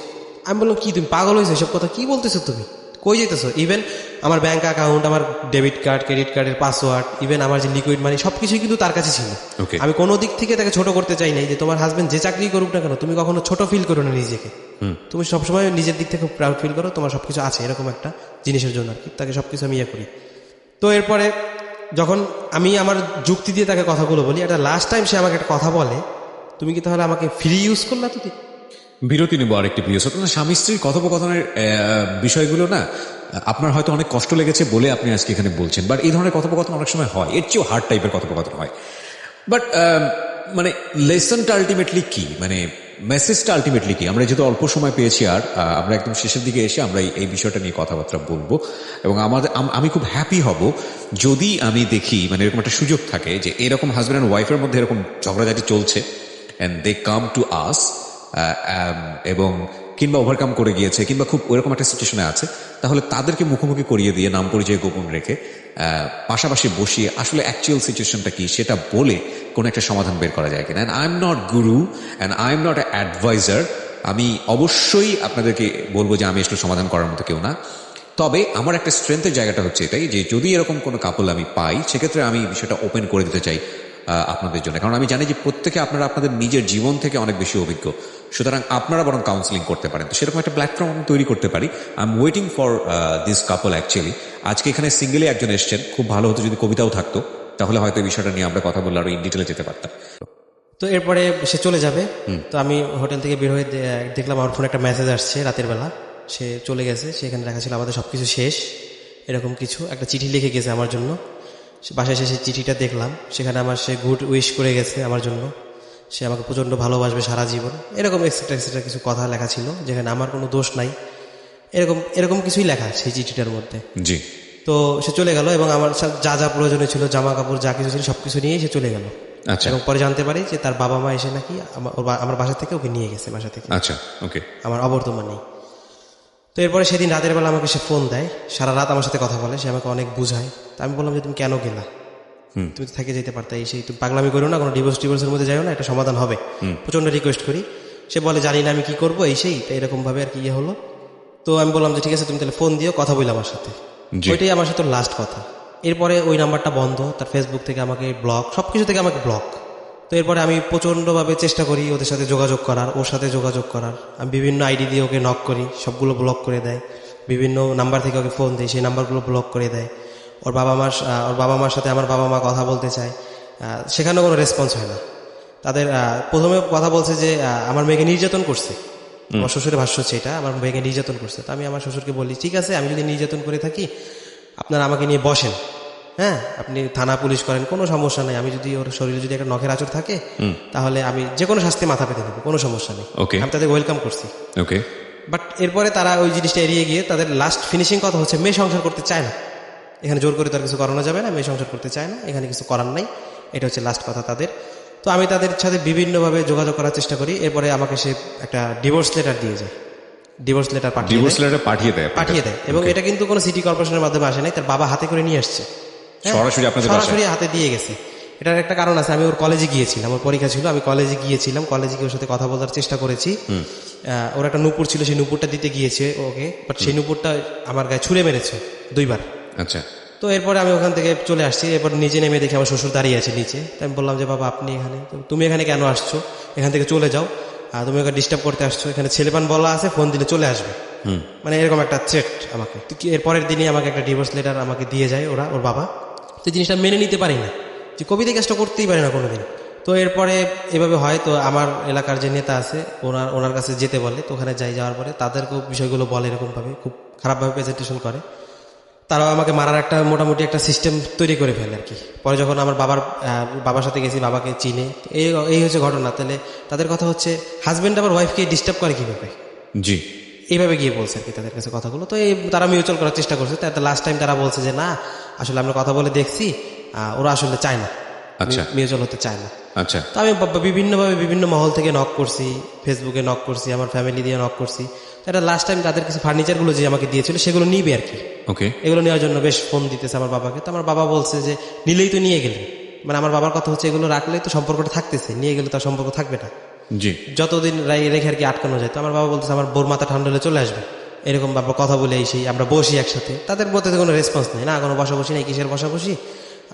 আমি বললাম কি তুমি পাগল হয়েছো, এসব কথা কি বলতেছো, তুমি কই যেতেছো? ইভেন আমার ব্যাংক অ্যাকাউন্ট, আমার ডেবিট কার্ড, ক্রেডিট কার্ডের পাসওয়ার্ড, ইভেন আমার যে লিকুইড মানি, সবকিছুই কিন্তু তার কাছে ছিল। Okay. আমি কোনো দিক থেকে তাকে ছোট করতে চাই নাই, যে তোমার হাজবেন্ড যে চাকরি করুক না কেন তুমি কখনো ছোট ফিল করো না নিজেকে, তুমি সবসময় নিজের দিক থেকে প্রাউড ফিল করো, তোমার সবকিছু আছে এরকম একটা জিনিসের জন্য আর কি। তাকে সবকিছু আমি করি। তো এরপরে যখন আমি আমার যুক্তি দিয়ে তাকে কথাগুলো বলি, এটা লাস্ট টাইম সে আমাকে একটা কথা বলে, তুমি কি তাহলে আমাকে ফ্রি ইউজ করলা? তুই বিরতি নেবো আরেকটি প্রিয় শ্রোতা। স্বামী স্ত্রীর কথোপকথনের বিষয়গুলো না আপনার হয়তো অনেক কষ্ট লেগেছে বলে আপনি আজকে এখানে বলছেন, বাট এই ধরনের কথোপকথন অনেক সময় হয়, এর চেয়েও হার্ড টাইপের কথোপকথন হয়। বাট মানে লেসনটা আলটিমেটলি কি, মানে মেসেজটা আলটিমেটলি কি? আমরা যেহেতু অল্প সময় পেয়েছি, আর আমরা একদম শেষের দিকে এসে আমরা এই বিষয়টা নিয়ে কথাবার্তা বলবো, এবং আমি খুব হ্যাপি হব যদি আমি দেখি মানে এরকম একটা সুযোগ থাকে যে এরকম হাজব্যান্ড অ্যান্ড ওয়াইফের মধ্যে এরকম ঝগড়াঝাটি চলছে and they come to us, এবং কিংবা ওভারকাম করে গিয়েছে, কিংবা খুব ওইরকম একটা সিচুয়েশনে আছে, তাহলে তাদেরকে মুখোমুখি করিয়ে দিয়ে নাম পরিচয় গোপন রেখে পাশাপাশি বসিয়ে আসলে অ্যাকচুয়াল সিচুয়েশনটা কি সেটা বলে কোনো একটা সমাধান বের করা যায় কিনা। And I am not guru and I am not adviser, আমি অবশ্যই আপনাদেরকে বলবো যে আমি আসলে সমাধান করার মতো কেউ না। তবে আমার একটা স্ট্রেংথের জায়গাটা হচ্ছে এটাই যে যদি এরকম কোনো কাপল আমি পাই, সেক্ষেত্রে আমি বিষয়টা ওপেন করে দিতে চাই আপনাদের জন্য, কারণ আমি জানি যে প্রত্যেকে আপনারা আপনাদের নিজের জীবন থেকে অনেক বেশি অভিজ্ঞ, সুতরাং আপনারা বরং কাউন্সিলিং করতে পারেন। তো সেরকম একটা প্ল্যাটফর্ম আমি তৈরি করতে পারি। I am waiting for this couple actually. আজকে এখানে সিঙ্গেলি একজন এসছেন, খুব ভালো হতো যদি কবিতাও থাকতো, তাহলে হয়তো এই বিষয়টা নিয়ে আমরা কথা বললে আরো ইন ডিটেলে যেতে পারতাম। তো এরপরে সে চলে যাবে। তো আমি হোটেল থেকে বের হয়ে দেখলাম আমার ফোনে একটা মেসেজ আসছে রাতের বেলা, সে চলে গেছে, সেখানে লেখা ছিল আমাদের সবকিছু শেষ, এরকম কিছু একটা চিঠি লিখে গেছে আমার জন্য। বাসায় এসে সেই চিঠিটা দেখলাম, সেখানে আমার সে গুড উইশ করে গেছে আমার জন্য, সে আমাকে প্রচণ্ড ভালোবাসবে সারা জীবন, এরকম এক্সেট্রা এক্সেট্রা কিছু কথা লেখা ছিল, যেখানে আমার কোনো দোষ নাই, এরকম কিছুই লেখা সেই চিঠিটার মধ্যে। জি। তো সে চলে গেল এবং আমার যা যা প্রয়োজনীয় ছিল, জামা কাপড় যা কিছু ছিল সবকিছু নিয়ে সে চলে গেল। আচ্ছা। এবং পরে জানতে পারি যে তার বাবা মা এসে নাকি আমার বাসা থেকে ওকে নিয়ে গেছে, বাসা থেকে। আচ্ছা, ওকে। আমার অবর্তমানেই। তো এরপরে সেদিন রাতের বেলা আমাকে সে ফোন দেয়, সারা রাত আমার সাথে কথা বলে, সে আমাকে অনেক বুঝায়। তা আমি বললাম যে তুমি কেন গেলা, তুমি তো থেকে যেতে পারতা, এই সেই তুমি পাগলামি করো না, কোনো ডিভোর্সের মধ্যে যাও না, এটা সমাধান হবে। প্রচণ্ড রিকোয়েস্ট করি, সে বলে জানি না আমি কি করবো, এই সেই এরকম ভাবে আর কি হলো। তো আমি বললাম যে ঠিক আছে তুমি তাহলে ফোন দিও, কথা বললাম আমার সাথে, ওইটাই আমার সাথে লাস্ট কথা। এরপরে ওই নাম্বারটা বন্ধ, তার ফেসবুক থেকে আমাকে ব্লক, সবকিছু থেকে আমাকে ব্লক। তো এরপরে আমি প্রচণ্ডভাবে চেষ্টা করি ওদের সাথে যোগাযোগ করার, ওর সাথে যোগাযোগ করার, আমি বিভিন্ন আইডি দিয়ে ওকে নক করি, সবগুলো ব্লক করে দেয়। বিভিন্ন নাম্বার থেকে ওকে ফোন দিই, সেই নাম্বারগুলো ব্লক করে দেয়। ওর বাবা মার সাথে আমার বাবা মা কথা বলতে চায়, সেখানেও কোনো রেসপন্স হয় না। তাদের প্রথমে কথা বলছে যে আমার মেয়েকে নির্যাতন করছে। আমার শ্বশুরের ভাষ্য হচ্ছে এটা, আমার মেয়েকে নির্যাতন করছে। তো আমি আমার শ্বশুরকে বলি, ঠিক আছে, আমি যদি নির্যাতন করে থাকি আপনারা আমাকে নিয়ে বসেন, হ্যাঁ, আপনি থানা পুলিশ করেন, কোনো সমস্যা নেই। আমি যদি ওর শরীরে যদি একটা নখের আঁচড় থাকে তাহলে আমি যে কোনো শাস্তি মাথা পেতে দেবো, কোনো সমস্যা নেই। Okay. আমি তাদের ওয়েলকাম করছি। ওকে, বাট এরপরে তারা ওই জিনিসটা এড়িয়ে গিয়ে তাদের লাস্ট ফিনিশিং কথা হচ্ছে মেয়ে সংসার করতে চায় না, এখানে জোর করে তার কিছু করানো যাবে না, মেয়ে সংসার করতে চায় না, এখানে কিছু করার নাই, এটা হচ্ছে লাস্ট কথা তাদের। তো আমি তাদের সাথে বিভিন্নভাবে যোগাযোগ করার চেষ্টা করি। এরপরে আমাকে সে একটা ডিভোর্স লেটার দিয়ে যায়, ডিভোর্স লেটার ডিভোর্স লেটার পাঠিয়ে দেয় পাঠিয়ে দেয়। এবং এটা কিন্তু কোনো সিটি কর্পোরেশনের মাধ্যমে আসে নাই, তার বাবা হাতে করে নিয়ে আসছে, হ্যাঁ, সরাসরি আপনাদের বাসায়? সরাসরি হাতে দিয়ে গেছে। এটার একটা কারণ আছে, আমি ওর কলেজে গিয়েছিলাম, ওর পরীক্ষা ছিল, আমি কলেজে গিয়েছিলাম, কলেজে গিয়ে ওর সাথে কথা বলার চেষ্টা করেছি। ওর একটা নুপুর ছিল, সেই নুপুরটা দিতে গিয়েছে ওকে, বাট সেই নুপুরটা আমার গায়ে ছুঁড়ে মেরেছে 2 বার। আচ্ছা, তো এরপরে আমি ওখান থেকে চলে আসছি। এরপর নিচে নেমে দেখি আমার শ্বশুর দাঁড়িয়ে আছে নিচে। তো আমি বললাম যে বাবা আপনি এখানে, তো তুমি এখানে কেন আসছো, এখান থেকে চলে যাও, তুমি ওকে ডিস্টার্ব করতে আসছো, এখানে ছেলেপান বলা আছে, ফোন দিলে চলে আসবে, মানে এরকম একটা থ্রেট আমাকে। তো এরপরের দিনই আমাকে একটা ডিভোর্স লেটার আমাকে দিয়ে যায় ওর বাবা। তো জিনিসটা মেনে নিতে পারি না, যে কবিতা কাজটা করতেই পারি না কোনোদিন। তো এরপরে এভাবে হয়, তো আমার এলাকার যে নেতা আছে ওনার কাছে যেতে বলে, তো ওখানে যাওয়ার পরে তাদেরকেও বিষয়গুলো বলে, এরকমভাবে খুব খারাপভাবে প্রেজেন্টেশন করে। তারাও আমাকে মারার একটা মোটামুটি একটা সিস্টেম তৈরি করে ফেলে আর কি। পরে যখন আমার বাবার সাথে গেছি, বাবাকে চিনে, এই হচ্ছে ঘটনা। তাহলে তাদের কথা হচ্ছে হাজবেন্ড আবার ওয়াইফকে ডিস্টার্ব করে কীভাবে, জি, এইভাবে গিয়ে বলছে আর কি তাদের কাছে কথাগুলো। তো তারা মিউচুয়াল করার চেষ্টা করছে। লাস্ট টাইম তারা বলছে যে না, আসলে আমরা কথা বলে দেখছি, ওরা আসলে চায় না, আচ্ছা, মিউচুয়াল হতে চায় না। আচ্ছা, তো আমি বিভিন্নভাবে বিভিন্ন মহল থেকে নক করছি, ফেসবুকে নক করছি, আমার ফ্যামিলি দিয়ে নক করছি। এটা লাস্ট টাইম তাদের কিছু ফার্নিচারগুলো যে আমাকে দিয়েছিল সেগুলো নিবে আর কি। ওকে, এগুলো নেওয়ার জন্য বেশ ফোন দিতেছে আমার বাবাকে। তো আমার বাবা বলছে যে নিলেই তো নিয়ে গেলেন, মানে আমার বাবার কথা হচ্ছে এগুলো রাখলেই তো সম্পর্কটা থাকতেছে, নিয়ে গেলে তার সম্পর্ক থাকবে না, জি, যতদিন রেখে আর কি আটকানো যায়। তো আমার বাবা বলতেছে আমার বোর মাথা ঠান্ডা হলে চলে আসবে, এরকম বাবা কথা বলে সেই আমরা বসি একসাথে। তাদের মধ্যে কোনো রেসপন্স নেই, না কোনো বসাবসি নেই, কিসের বসাবসি,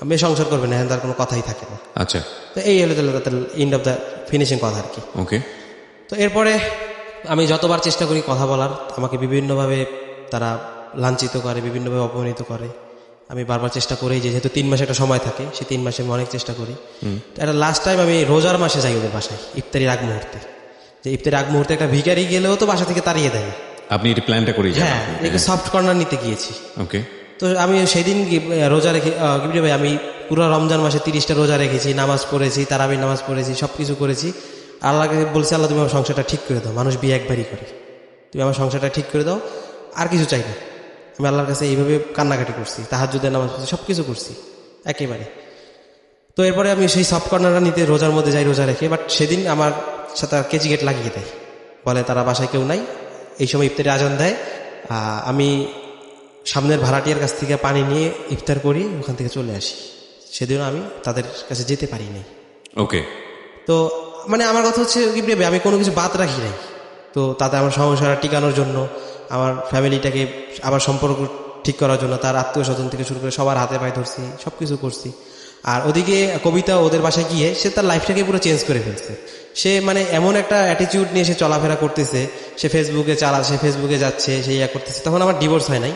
মেয়ে সংসার করবে না, তার কোনো কথাই থাকে না। আচ্ছা, তো এই হলো তাদের এন্ড অফ দ্য ফিনিশিং কথা আর কি। ওকে, তো এরপরে আমি যতবার চেষ্টা করি কথা বলার, আমাকে বিভিন্নভাবে তারা লাঞ্ছিত করে, বিভিন্নভাবে অপমানিত করে। আমি বারবার চেষ্টা করি, যেহেতু 3 মাস একটা সময় থাকে, সেই 3 মাসে আমি অনেক চেষ্টা করি। তো একটা লাস্ট টাইম আমি রোজার মাসে যাই ওদের বাসায়, ইফতারির আগ মুহূর্তে। যে ইফতারির আগ মুহূর্তে একটা ভিখারি গেলেও তো বাসা থেকে তাড়িয়ে দেয় না। আপনি এটা প্ল্যানটা করেই যান? হ্যাঁ, একটু সফট কর্নার নিতে গিয়েছি। ওকে, তো আমি সেদিন রোজা রেখে ভাই আমি পুরো রমজান মাসে 30টা রোজা রেখেছি, নামাজ পড়েছি, তারাবির নামাজ পড়েছি, সব কিছু করেছি। আল্লাহকে বলছি, আল্লাহ তুমি আমার সংসারটা ঠিক করে দাও, মানুষ বিয়ে একবারই করে, তুমি আমার সংসারটা ঠিক করে দাও, আর কিছু চাই না। আমি আল্লাহর কাছে এইভাবে কান্নাকাটি করছি, তাহাজ্জুদের নামাজ পড়ছি, সব কিছু করছি একেবারে। তো এরপরে আমি সেই সফট কর্নারটা নিতে রোজার মধ্যে যাই, রোজা রেখে। বাট সেদিন আমার সাথে কেজি গেট লাগিয়ে দেয়, বলে তারা বাসায় কেউ নাই, এই সময় ইফতারি আজান দেয়। আমি সামনের ভাড়াটিয়ার কাছ থেকে পানি নিয়ে ইফতার করি, ওখান থেকে চলে আসি। সেদিনও আমি তাদের কাছে যেতে পারি নাই। ওকে, তো মানে আমার কথা হচ্ছে আমি কোনো কিছু বাদ রাখি নাই। তো তাতে আমার সংসার টিকানোর জন্য, আমার ফ্যামিলিটাকে আবার সম্পর্ক ঠিক করার জন্য, তার আত্মীয় স্বজন থেকে শুরু করে সবার হাতে পায়ে ধরছি, সব কিছু করছি। আর ওদিকে কবিতা ওদের বাসায় গিয়ে সে তার লাইফটাকে পুরো চেঞ্জ করে ফেলছে। সে মানে এমন একটা অ্যাটিটিউড নিয়ে সে চলাফেরা করতেছে, সে ফেসবুকে যাচ্ছে, সে করতেছে। তখন আমার ডিভোর্স হয় নাই,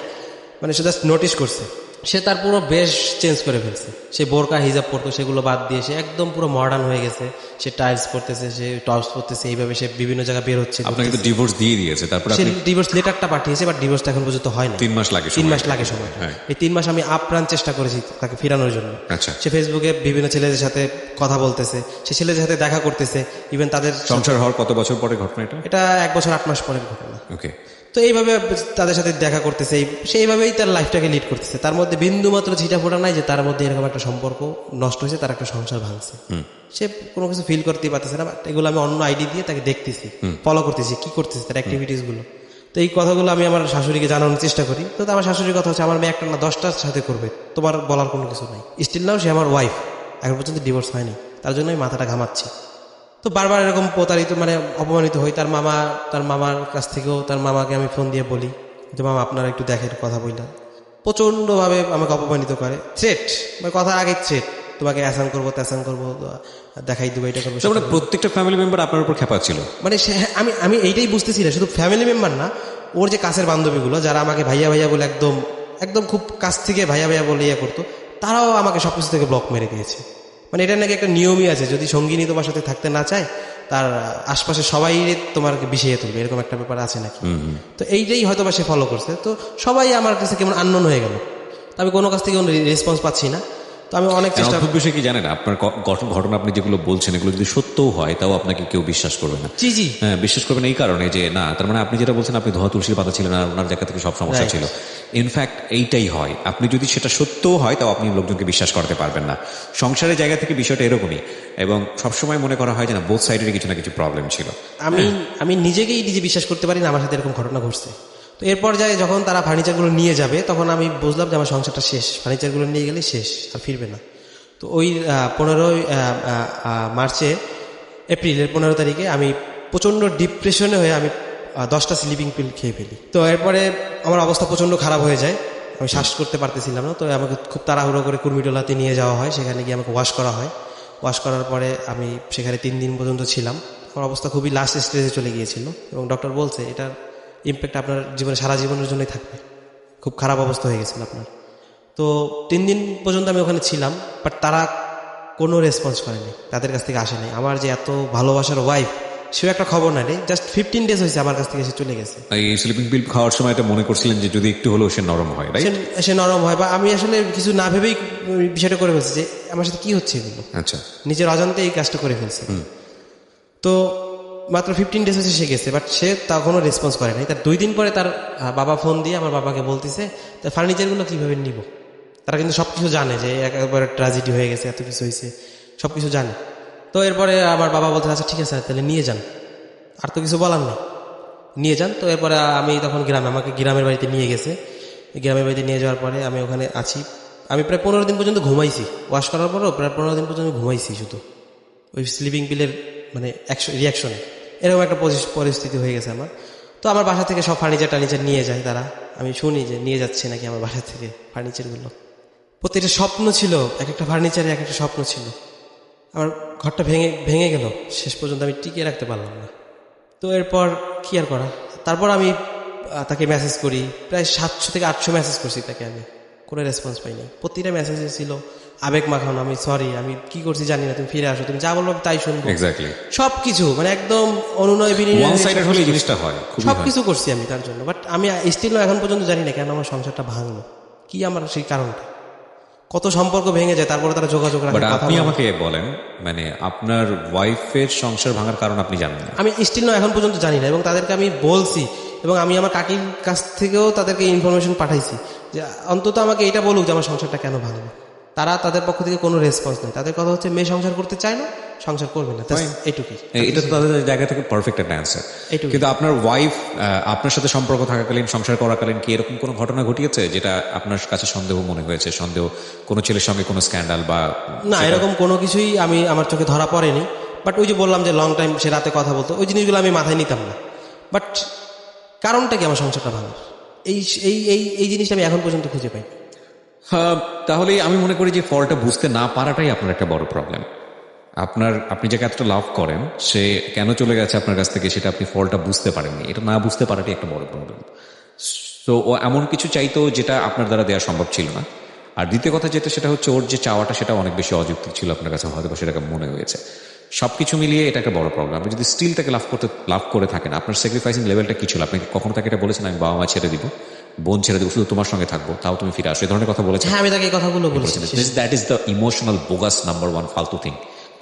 মানে সে জাস্ট নোটিস করছে, সে তার পুরো বেশ চেঞ্জ করে ফেলছে। সে বোরকা হিজাব পরতো, সেগুলো বাদ দিয়ে সে একদম পুরো মডার্ন হয়ে গেছে। সে টাইলস পরতেছে, সে টপস পরতেছে, এইভাবে সে বিভিন্ন জায়গায় বের হচ্ছে। আপনাকে তো ডিভোর্স দিয়ে দিয়েছে, তারপর সে আপনি ডিভোর্স লেটারটা পাঠিয়েছে, বাট ডিভোর্সটা এখন পর্যন্ত হয় না। 3 মাস লাগে, 3 মাস লাগে সময়। হ্যাঁ। এই 3 মাস আমি আপ্রাণ চেষ্টা করেছি তাকে ফেরানোর জন্য। আচ্ছা, সে ফেসবুকে বিভিন্ন ছেলেদের সাথে কথা বলতেছে, সে ছেলেদের সাথে দেখা করতেছে, ইভেন তাদের সংসার হওয়ার কত বছর পরে ঘটনা এটা? 1 বছর 8 মাস পরের ঘটনা। ওকে, তো এইভাবে তাদের সাথে দেখা করতেছে, সেইভাবেই তার লাইফটাকে লিড করতেছে। তার মধ্যে বিন্দু মাত্র ছিটা ফোটা নাই যে তার মধ্যে এরকম একটা সম্পর্ক নষ্ট হয়েছে, তার একটা সংসার ভাঙছে। সে কোনো কিছু ফিল করতেই পারতেছে না। এগুলো আমি অন্য আইডি দিয়ে তাকে দেখতেছি, ফলো করতেছি, কি করতেছে তার অ্যাক্টিভিটিস গুলো। তো এই কথাগুলো আমি আমার শাশুড়িকে জানানোর চেষ্টা করি। তো আমার শাশুড়ির কথা হচ্ছে আমার মেয়ে একটা না 10টার সাথে করবে, তোমার বলার কোনো কিছু নাই। স্টিল নাও সে আমার ওয়াইফ, এখন পর্যন্ত ডিভোর্স হয়নি, তার জন্য আমি মাথাটা ঘামাচ্ছি। তো বারবার এরকম প্রতারিত মানে অপমানিত হই। তার মামার কাছ থেকেও, তার মামাকে আমি ফোন দিয়ে বলি যে মামা আপনারা একটু দেখেন, কথা বললাম। প্রচণ্ডভাবে আমাকে অপমানিত করে, থ্রেট, মানে কথার আগে থ্রেট, তোমাকে অ্যাসান করবো, ত্যাসান করবো, দেখাই দেবো, এটা করবো। মানে প্রত্যেকটা ফ্যামিলি মেম্বার আপনার উপর খেপা ছিল? মানে আমি এইটাই বুঝতেছি না, শুধু ফ্যামিলি মেম্বার না, ওর যে কাছের বান্ধবীগুলো যারা আমাকে ভাইয়া ভাইয়া বলে একদম খুব কাছ থেকে ভাইয়া ভাইয়া বলে ইয়ে করতো, তারাও আমাকে সবকিছু থেকে ব্লক মেরে দিয়েছে। মানে এটা নাকি একটা নিয়মই আছে, যদি সঙ্গিনী তোমার সাথে থাকতে না চায় তার আশপাশে সবাই তোমার বিষিয়ে তুলবে, এরকম একটা ব্যাপার আছে নাকি। তো এইটাই হয়তো বা সে ফলো করছে, তো সবাই আমার কাছে কেমন আননোন হয়ে গেল, তো আমি কোনো কাছ থেকে কোনো রেসপন্স পাচ্ছি না। তো আমি অনেক চেষ্টা অদ্ভুত বিষয় কি জানেন, আপনার ঘটনা আপনি যেগুলো বলছেন এগুলো যদি সত্যও হয় তাও আপনাকে কেউ বিশ্বাস করবে না। জি জি হ্যাঁ, বিশ্বাস করবেন এই কারণে যে না, তার মানে আপনি যেটা বলছেন আপনি ধোয়া তুলসীর পাতা ছিলেন আর ওনার জায়গা থেকে সব সমস্যা Right. ছিল। ইনফ্যাক্ট এইটাই হয়, আপনি যদি সেটা সত্যও হয় তাও আপনি লোকজনকে বিশ্বাস করতে পারবেন না। সংসারের জায়গা থেকে বিষয়টা এরকমই, এবং সবসময় মনে করা হয় যে না, বোথ সাইডের কিছু না কিছু প্রবলেম ছিল। আমি নিজেকেই নিজে বিশ্বাস করতে পারি না আমার সাথে এরকম ঘটনা ঘটছে। তো এরপর যায় যখন তারা ফার্নিচারগুলো নিয়ে যাবে তখন আমি বুঝলাম যে আমার সংসারটা শেষ, ফার্নিচারগুলো নিয়ে গেলে শেষ, আর ফিরবে না। তো ওই 15 মার্চে, এপ্রিলের 15 তারিখে আমি প্রচণ্ড ডিপ্রেশনে হয়ে আমি 10টা স্লিপিং পিল খেয়ে ফেলি। তো এরপরে আমার অবস্থা প্রচণ্ড খারাপ হয়ে যায়, আমি শ্বাস করতে পারতেছিলাম না। তো আমাকে খুব তাড়াহুড়ো করে কুর্মিটোলাতে নিয়ে যাওয়া হয়, সেখানে গিয়ে আমাকে ওয়াশ করা হয়। ওয়াশ করার পরে আমি সেখানে 3 দিন পর্যন্ত ছিলাম। আমার অবস্থা খুবই লাস্ট স্টেজে চলে গিয়েছিল এবং ডক্টর বলছে এটার ইম্প্যাক্ট আপনার জীবনে সারা জীবনের জন্যই থাকবে, খুব খারাপ অবস্থা হয়ে গেছিল আপনার। তো 3 দিন পর্যন্ত আমি ওখানে ছিলাম, বাট তারা কোনো রেসপন্স করেনি, তাদের কাছ থেকে আসে নাই। আমার যে এত ভালোবাসার ওয়াইফ, সেও একটা খবর নাই রে, জাস্ট 15 ডেজ হয়েছে আমার কাছ থেকে এসে চলে গেছে। এই স্লিপিং পিল খাওয়ার সময় এটা মনে করছিলেন যে যদি একটু হলেও সে নরম হয়, রাইট? সে নরম হয়, বা আমি আসলে কিছু না ভেবেই বিষয়টা করে ফেলছি যে আমার সাথে কি হচ্ছে এগুলো, আচ্ছা, নিজের অজান্তে এই কাজটা করে ফেলছে। তো মাত্র 15 ডেজ হচ্ছে সে গেছে, বাট সে তখনও রেসপন্স করে নাই। তার 2 দিন পরে তার বাবা ফোন দিয়ে আমার বাবাকে বলতেছে তার ফার্নিচারগুলো কীভাবে নিব। তারা কিন্তু সব কিছু জানে যে একবারে ট্র্যাজেডি হয়ে গেছে, এত কিছু হয়েছে, সব কিছু জানে। তো এরপরে আমার বাবা বলতে আচ্ছা ঠিক আছে তাহলে নিয়ে যান, আর তো কিছু বলার নেই, নিয়ে যান। তো এরপরে আমি তখন আমাকে গ্রামের বাড়িতে নিয়ে গেছে। গ্রামের বাড়িতে নিয়ে যাওয়ার পরে আমি ওখানে আছি, আমি প্রায় 15 দিন পর্যন্ত ঘুমাইছি। ওয়াশ করার পরও প্রায় 15 দিন পর্যন্ত ঘুমাইছি শুধু ওই স্লিপিং পিলের মানে রিয়াকশনে। এরকম একটা পরিস্থিতি হয়ে গেছে আমার। তো আমার বাসা থেকে সব টার্নিচার নিয়ে যায় তারা, আমি শুনি যে নিয়ে যাচ্ছে নাকি আমার বাসা থেকে ফার্নিচারগুলো। প্রত্যেকটা স্বপ্ন ছিল, এক একটা ফার্নিচারে এক একটা স্বপ্ন ছিল। আমার ঘরটা ভেঙে গেল, শেষ পর্যন্ত আমি টিকিয়ে রাখতে পারলাম না। তো এরপর কি আর করা, তারপর আমি তাকে মেসেজ করি, প্রায় 700 থেকে 800 মেসেজ করছি তাকে, আমি কোনো রেসপন্স পাইনি। প্রতিটা মেসেজে ছিল আবেগ মাখানো, আমি সরি, আমি কি করছি জানি না, তুমি ফিরে আসো, তুমি যা বলবো তাই শুনবো, এক্স্যাক্টলি সবকিছু মানে একদম অনুনয় বিনয়, ওয়ান সাইডেড হলে এই জিনিসটা হয়, খুবই হয়। সবকিছু করছি আমি তার জন্য। বাট আমি স্টিল এখন পর্যন্ত জানি না কেন আমার সংসারটা ভাঙলো, কি আমার সেই কারণটা। কত সম্পর্ক ভেঙে যায়, তারপরে তারা যোগাযোগ রাখে, বাট কথা আপনি বলে। আমাকে বলেন, মানে আপনার ওয়াইফের সংসার ভাঙার কারণ আপনি জানেন না? আমি স্টিল এখন পর্যন্ত জানি না, এবং তাদেরকে আমি বলছি, এবং আমি আমার কাকির কাছ থেকেও তাদেরকে ইনফরমেশন পাঠাইছি যে অন্তত আমাকে এটা বলুক যে আমার সংসারটা কেন ভাঙলো। তারা তাদের পক্ষ থেকে কোনো রেসপন্স নেই, তাদের কথা হচ্ছে মেয়ে সংসার করতে চায় না, সংসার করবে না, এইটুকুই। এটা তো তাদের জায়গা থেকে পারফেক্ট একটা অ্যান্সার। এইটুকুই। কিন্তু আপনার ওয়াইফ আপনার সাথে সম্পর্ক থাকাকালীন, সংসার করাকালীন কি এরকম কোনো ঘটনা ঘটিয়েছে যেটা আপনার কাছে সন্দেহ মনে হয়েছে? সন্দেহ, কোনো ছেলের সঙ্গে কোনো স্ক্যান্ডাল বা? না, এরকম কোনো কিছুই আমার চোখে ধরা পড়েনি। বাট ওই যে বললাম যে লং টাইম সে রাতে কথা বলতো, ওই জিনিসগুলো আমি মাথায় নিতাম না। বাট কারণটা কি আমার সংসারটা ভাঙার, এই এই এই এই জিনিসটা আমি এখন পর্যন্ত খুঁজে পাই। হ্যাঁ, তাহলে আমি মনে করি যে ফলটা বুঝতে না পারাটাই আপনার একটা বড় প্রবলেম। আপনি যাকে এতটা লাভ করেন, সে কেন চলে গেছে আপনার কাছ থেকে সেটা আপনি ফলটা বুঝতে পারেননি, এটা না বুঝতে পারাটাই একটা বড় প্রবলেম। তো ও এমন কিছু চাইতো যেটা আপনার দ্বারা দেওয়া সম্ভব ছিল না। আর দ্বিতীয় কথা যেটা, সেটা হচ্ছে ওর যে চাওয়াটা সেটা অনেক বেশি অযৌক্তিক ছিল আপনার কাছে, হয়তো সেটাকে মনে হয়েছে। সবকিছু মিলিয়ে এটা একটা বড় প্রবলেম। আপনি যদি স্টিল তাকে লাভ করে থাকেন, আপনার স্যাক্রিফাইসিং লেভেলটা কি ছিল? আপনি কখনো তাকে এটা বলেছেন আমি বাবা মা ছেড়ে দিব, বোন ছেড়ে দিব, শুধু তোমার সঙ্গে থাকবো, তাও তুমি ফিরে আসো, এই ধরনের কথা বলেছেন? হ্যাঁ, আমি তাকে এই কথাগুলো বলেছি। That is the emotional bogus number 1 ফালতু থিং।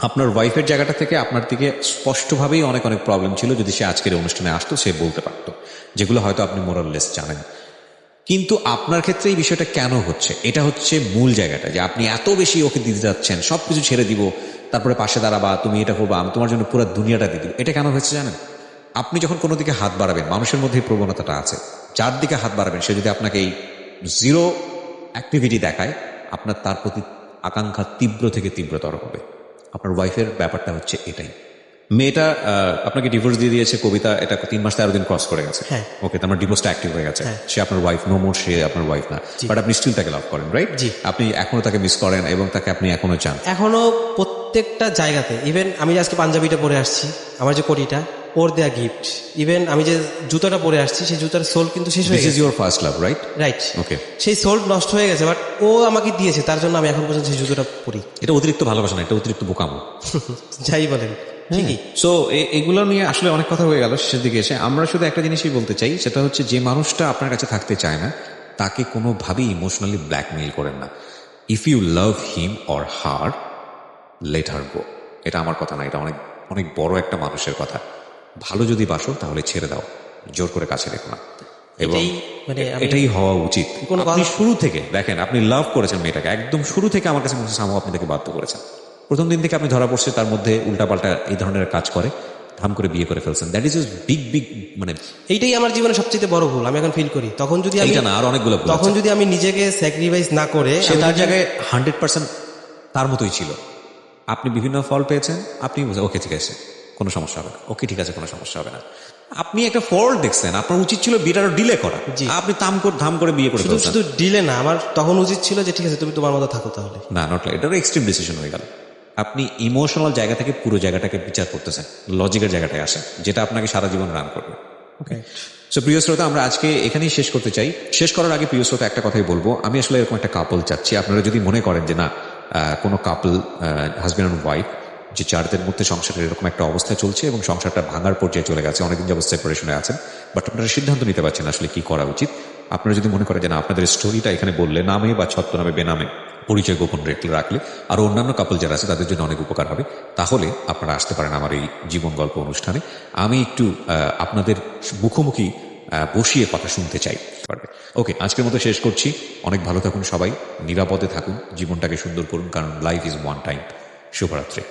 আপনার ওয়াইফের জায়গাটা থেকে আপনার দিকে স্পষ্টভাবেই অনেক অনেক প্রবলেম ছিল। যদি সে আজকের অনুষ্ঠানে আসতো, সে বলতে পারতো, যেগুলো হয়তো আপনি মোরাললেস জানেন। কিন্তু আপনার ক্ষেত্রে এই বিষয়টা কেন হচ্ছে, এটা হচ্ছে মূল জায়গাটা, যে আপনি এত বেশি ওকে দিতে যাচ্ছেন, সবকিছু ছেড়ে দিব, তারপরে পাশে দাঁড়াবা, তুমি এটা করবা, আমি তোমার জন্য পুরো দুনিয়াটা দিয়ে দিব। এটা কেন হচ্ছে জানেন? আপনি যখন কোনো দিকে হাত বাড়াবেন, মানুষের মধ্যে এই প্রবণতাটা আছে, যার দিকে হাত বাড়াবেন সে যদি আপনাকে এই জিরো অ্যাক্টিভিটি দেখায়, আপনার তার প্রতি আকাঙ্ক্ষা তীব্র থেকে তীব্রতর হবে। আপনার ওয়াইফের ব্যাপারটা হচ্ছে এটাই। মেয়েটা আপনাকে ডিভোর্স দিয়ে দিয়েছে, কবিতা, এটা 3 মাস 13 দিন ক্রস করে গেছে। হ্যাঁ। ওকে, তার ডিভোর্সটা অ্যাক্টিভ হয়ে গেছে। হ্যাঁ। সে আপনার ওয়াইফ নো মোর, সে আপনার ওয়াইফ না, বাট আপনি স্টিল তাকে লাভ করেন, রাইট? জি। আপনি এখনো তাকে মিস করেন এবং তাকে আপনি এখনো চান। এখনো প্রত্যেকটা জায়গাতে, ইভেন আমি আজকে পাঞ্জাবিটা পরে আসছি, আমার যে কোটিটা, ওর দেয়া গিফট। ইভেন আমি যে জুতাটা পরে আসছি সেই জুতার সোল কিন্তু শেষ হয়ে দিস ইজ গেছে। Your first love, right? Right. Okay, সেই সোল নষ্ট হয়ে গেছে, বাট ও আমাকে দিয়েছে, তার জন্য আমি এখন পর্যন্ত সেই জুতোটা পরি। এটা অতিরিক্ত ভালোবাসা না, এটা অতিরিক্ত বোকামো। যাই বলেন, ঠিকই। সো এগুলো নিয়ে আসলে অনেক কথা হয়ে গেল শেষের দিকে এসে। আমরা শুধু একটা জিনিসই বলতে চাই, সেটা হচ্ছে যে মানুষটা আপনার কাছে থাকতে চায় না তাকে কোনোভাবেই ইমোশনালি ব্ল্যাকমেইল করেন না। If you love him or her, let her go. এটা আমার কথা না, এটা অনেক অনেক বড় একটা মানুষের কথা। ভালো যদি বাসো তাহলে ছেড়ে দাও, জোর করে কাছে রেখো না। এবং এটাই মানে আমি- এটাই হওয়া উচিত। কোনো আপনি কথা- শুরু থেকে দেখেন, আপনি লাভ করেছেন মেয়েটাকে, একদম শুরু থেকে আমার কাছে মনে হচ্ছে সামু আপনি তাকে বাধ্য করেছেন। প্রথম দিন থেকে আপনি ধরা পড়ছে তার মধ্যে উল্টাপাল্টা এই ধরনের কাজ করে, ধাম করে বিয়ে করে ফেলছেন। দ্যাট ইজ বিগ বিগ, মানে এইটাই আমার জীবনে সবচেয়ে বড় ভুল আমি এখন ফিল করি। তখন যদি আমি এইটা না, আর অনেকগুলো ভুল তখন আছে। যদি আমি নিজেকে স্যাক্রিফাইস না করে সে আমি তার যদি- জায়গায় 100% তার মতোই ছিল। আপনি বিভিন্ন ফল পেয়েছেন, আপনি বুঝে ওকে ঠিক আছে কোনো সমস্যা হবে না, ওকে ঠিক আছে কোনো সমস্যা হবে না। আপনি একটা ফল্ট দেখছেন, আপনার উচিত ছিল বিয়েটা ডিলে করা। জি। আপনি ধাম করে বিয়ে করে শুধু ফেলছেন। শুধু ডিলে না, আমার তখন উচিত ছিল যে ঠিক আছে তুমি তোমার মতো থাকো তাহলে। না, নট লাইক, এটা এক্সট্রিম ডিসিশন হয়ে গেল। আপনি ইমোশনাল জায়গা থেকে পুরো জায়গাটাকে বিচার করতেছেন, লজিকের জায়গাটায় আসেন, যেটা আপনাকে সারা জীবন রান করবে। ওকে, সো প্রিয় শ্রোতা, আমরা আজকে এখানেই শেষ করতে চাই। শেষ করার আগে প্রিয় শ্রোতা একটা কথাই বলবো, আমি আসলে এরকম একটা কাপল চাচ্ছি। আপনারা যদি মনে করেন যে না, কোনো কাপল হাজব্যান্ড অ্যান্ড ওয়াইফ যে যাদের মধ্যে সংসারের এরকম একটা অবস্থা চলছে এবং সংসারটা ভাঙার পর্যায়ে চলে গেছে, অনেকদিন যাবত সেপারেশনে আছেন, বাট আপনারা সিদ্ধান্ত নিতে পারছেন আসলে কি করা উচিত। আপনারা যদি মনে করেন যে না, আপনাদের স্টোরিটা এখানে বললে নামে বা ছদ্মনামে বেনামে পরিচয় গোপন রাখলে আর অন্যান্য কাপল যারা আছে তাদের জন্য অনেক উপকার হবে, তাহলে আপনারা আসতে পারেন আমার এই জীবন গল্প অনুষ্ঠানে। আমি একটু আপনাদের মুখোমুখি বসিয়ে কথা শুনতে চাই। ওকে, আজকের মতো শেষ করছি। অনেক ভালো থাকুন সবাই, নিরাপদে থাকুন, জীবনটাকে সুন্দর করুন, কারণ লাইফ ইজ ওয়ান টাইম। শুভরাত্রি।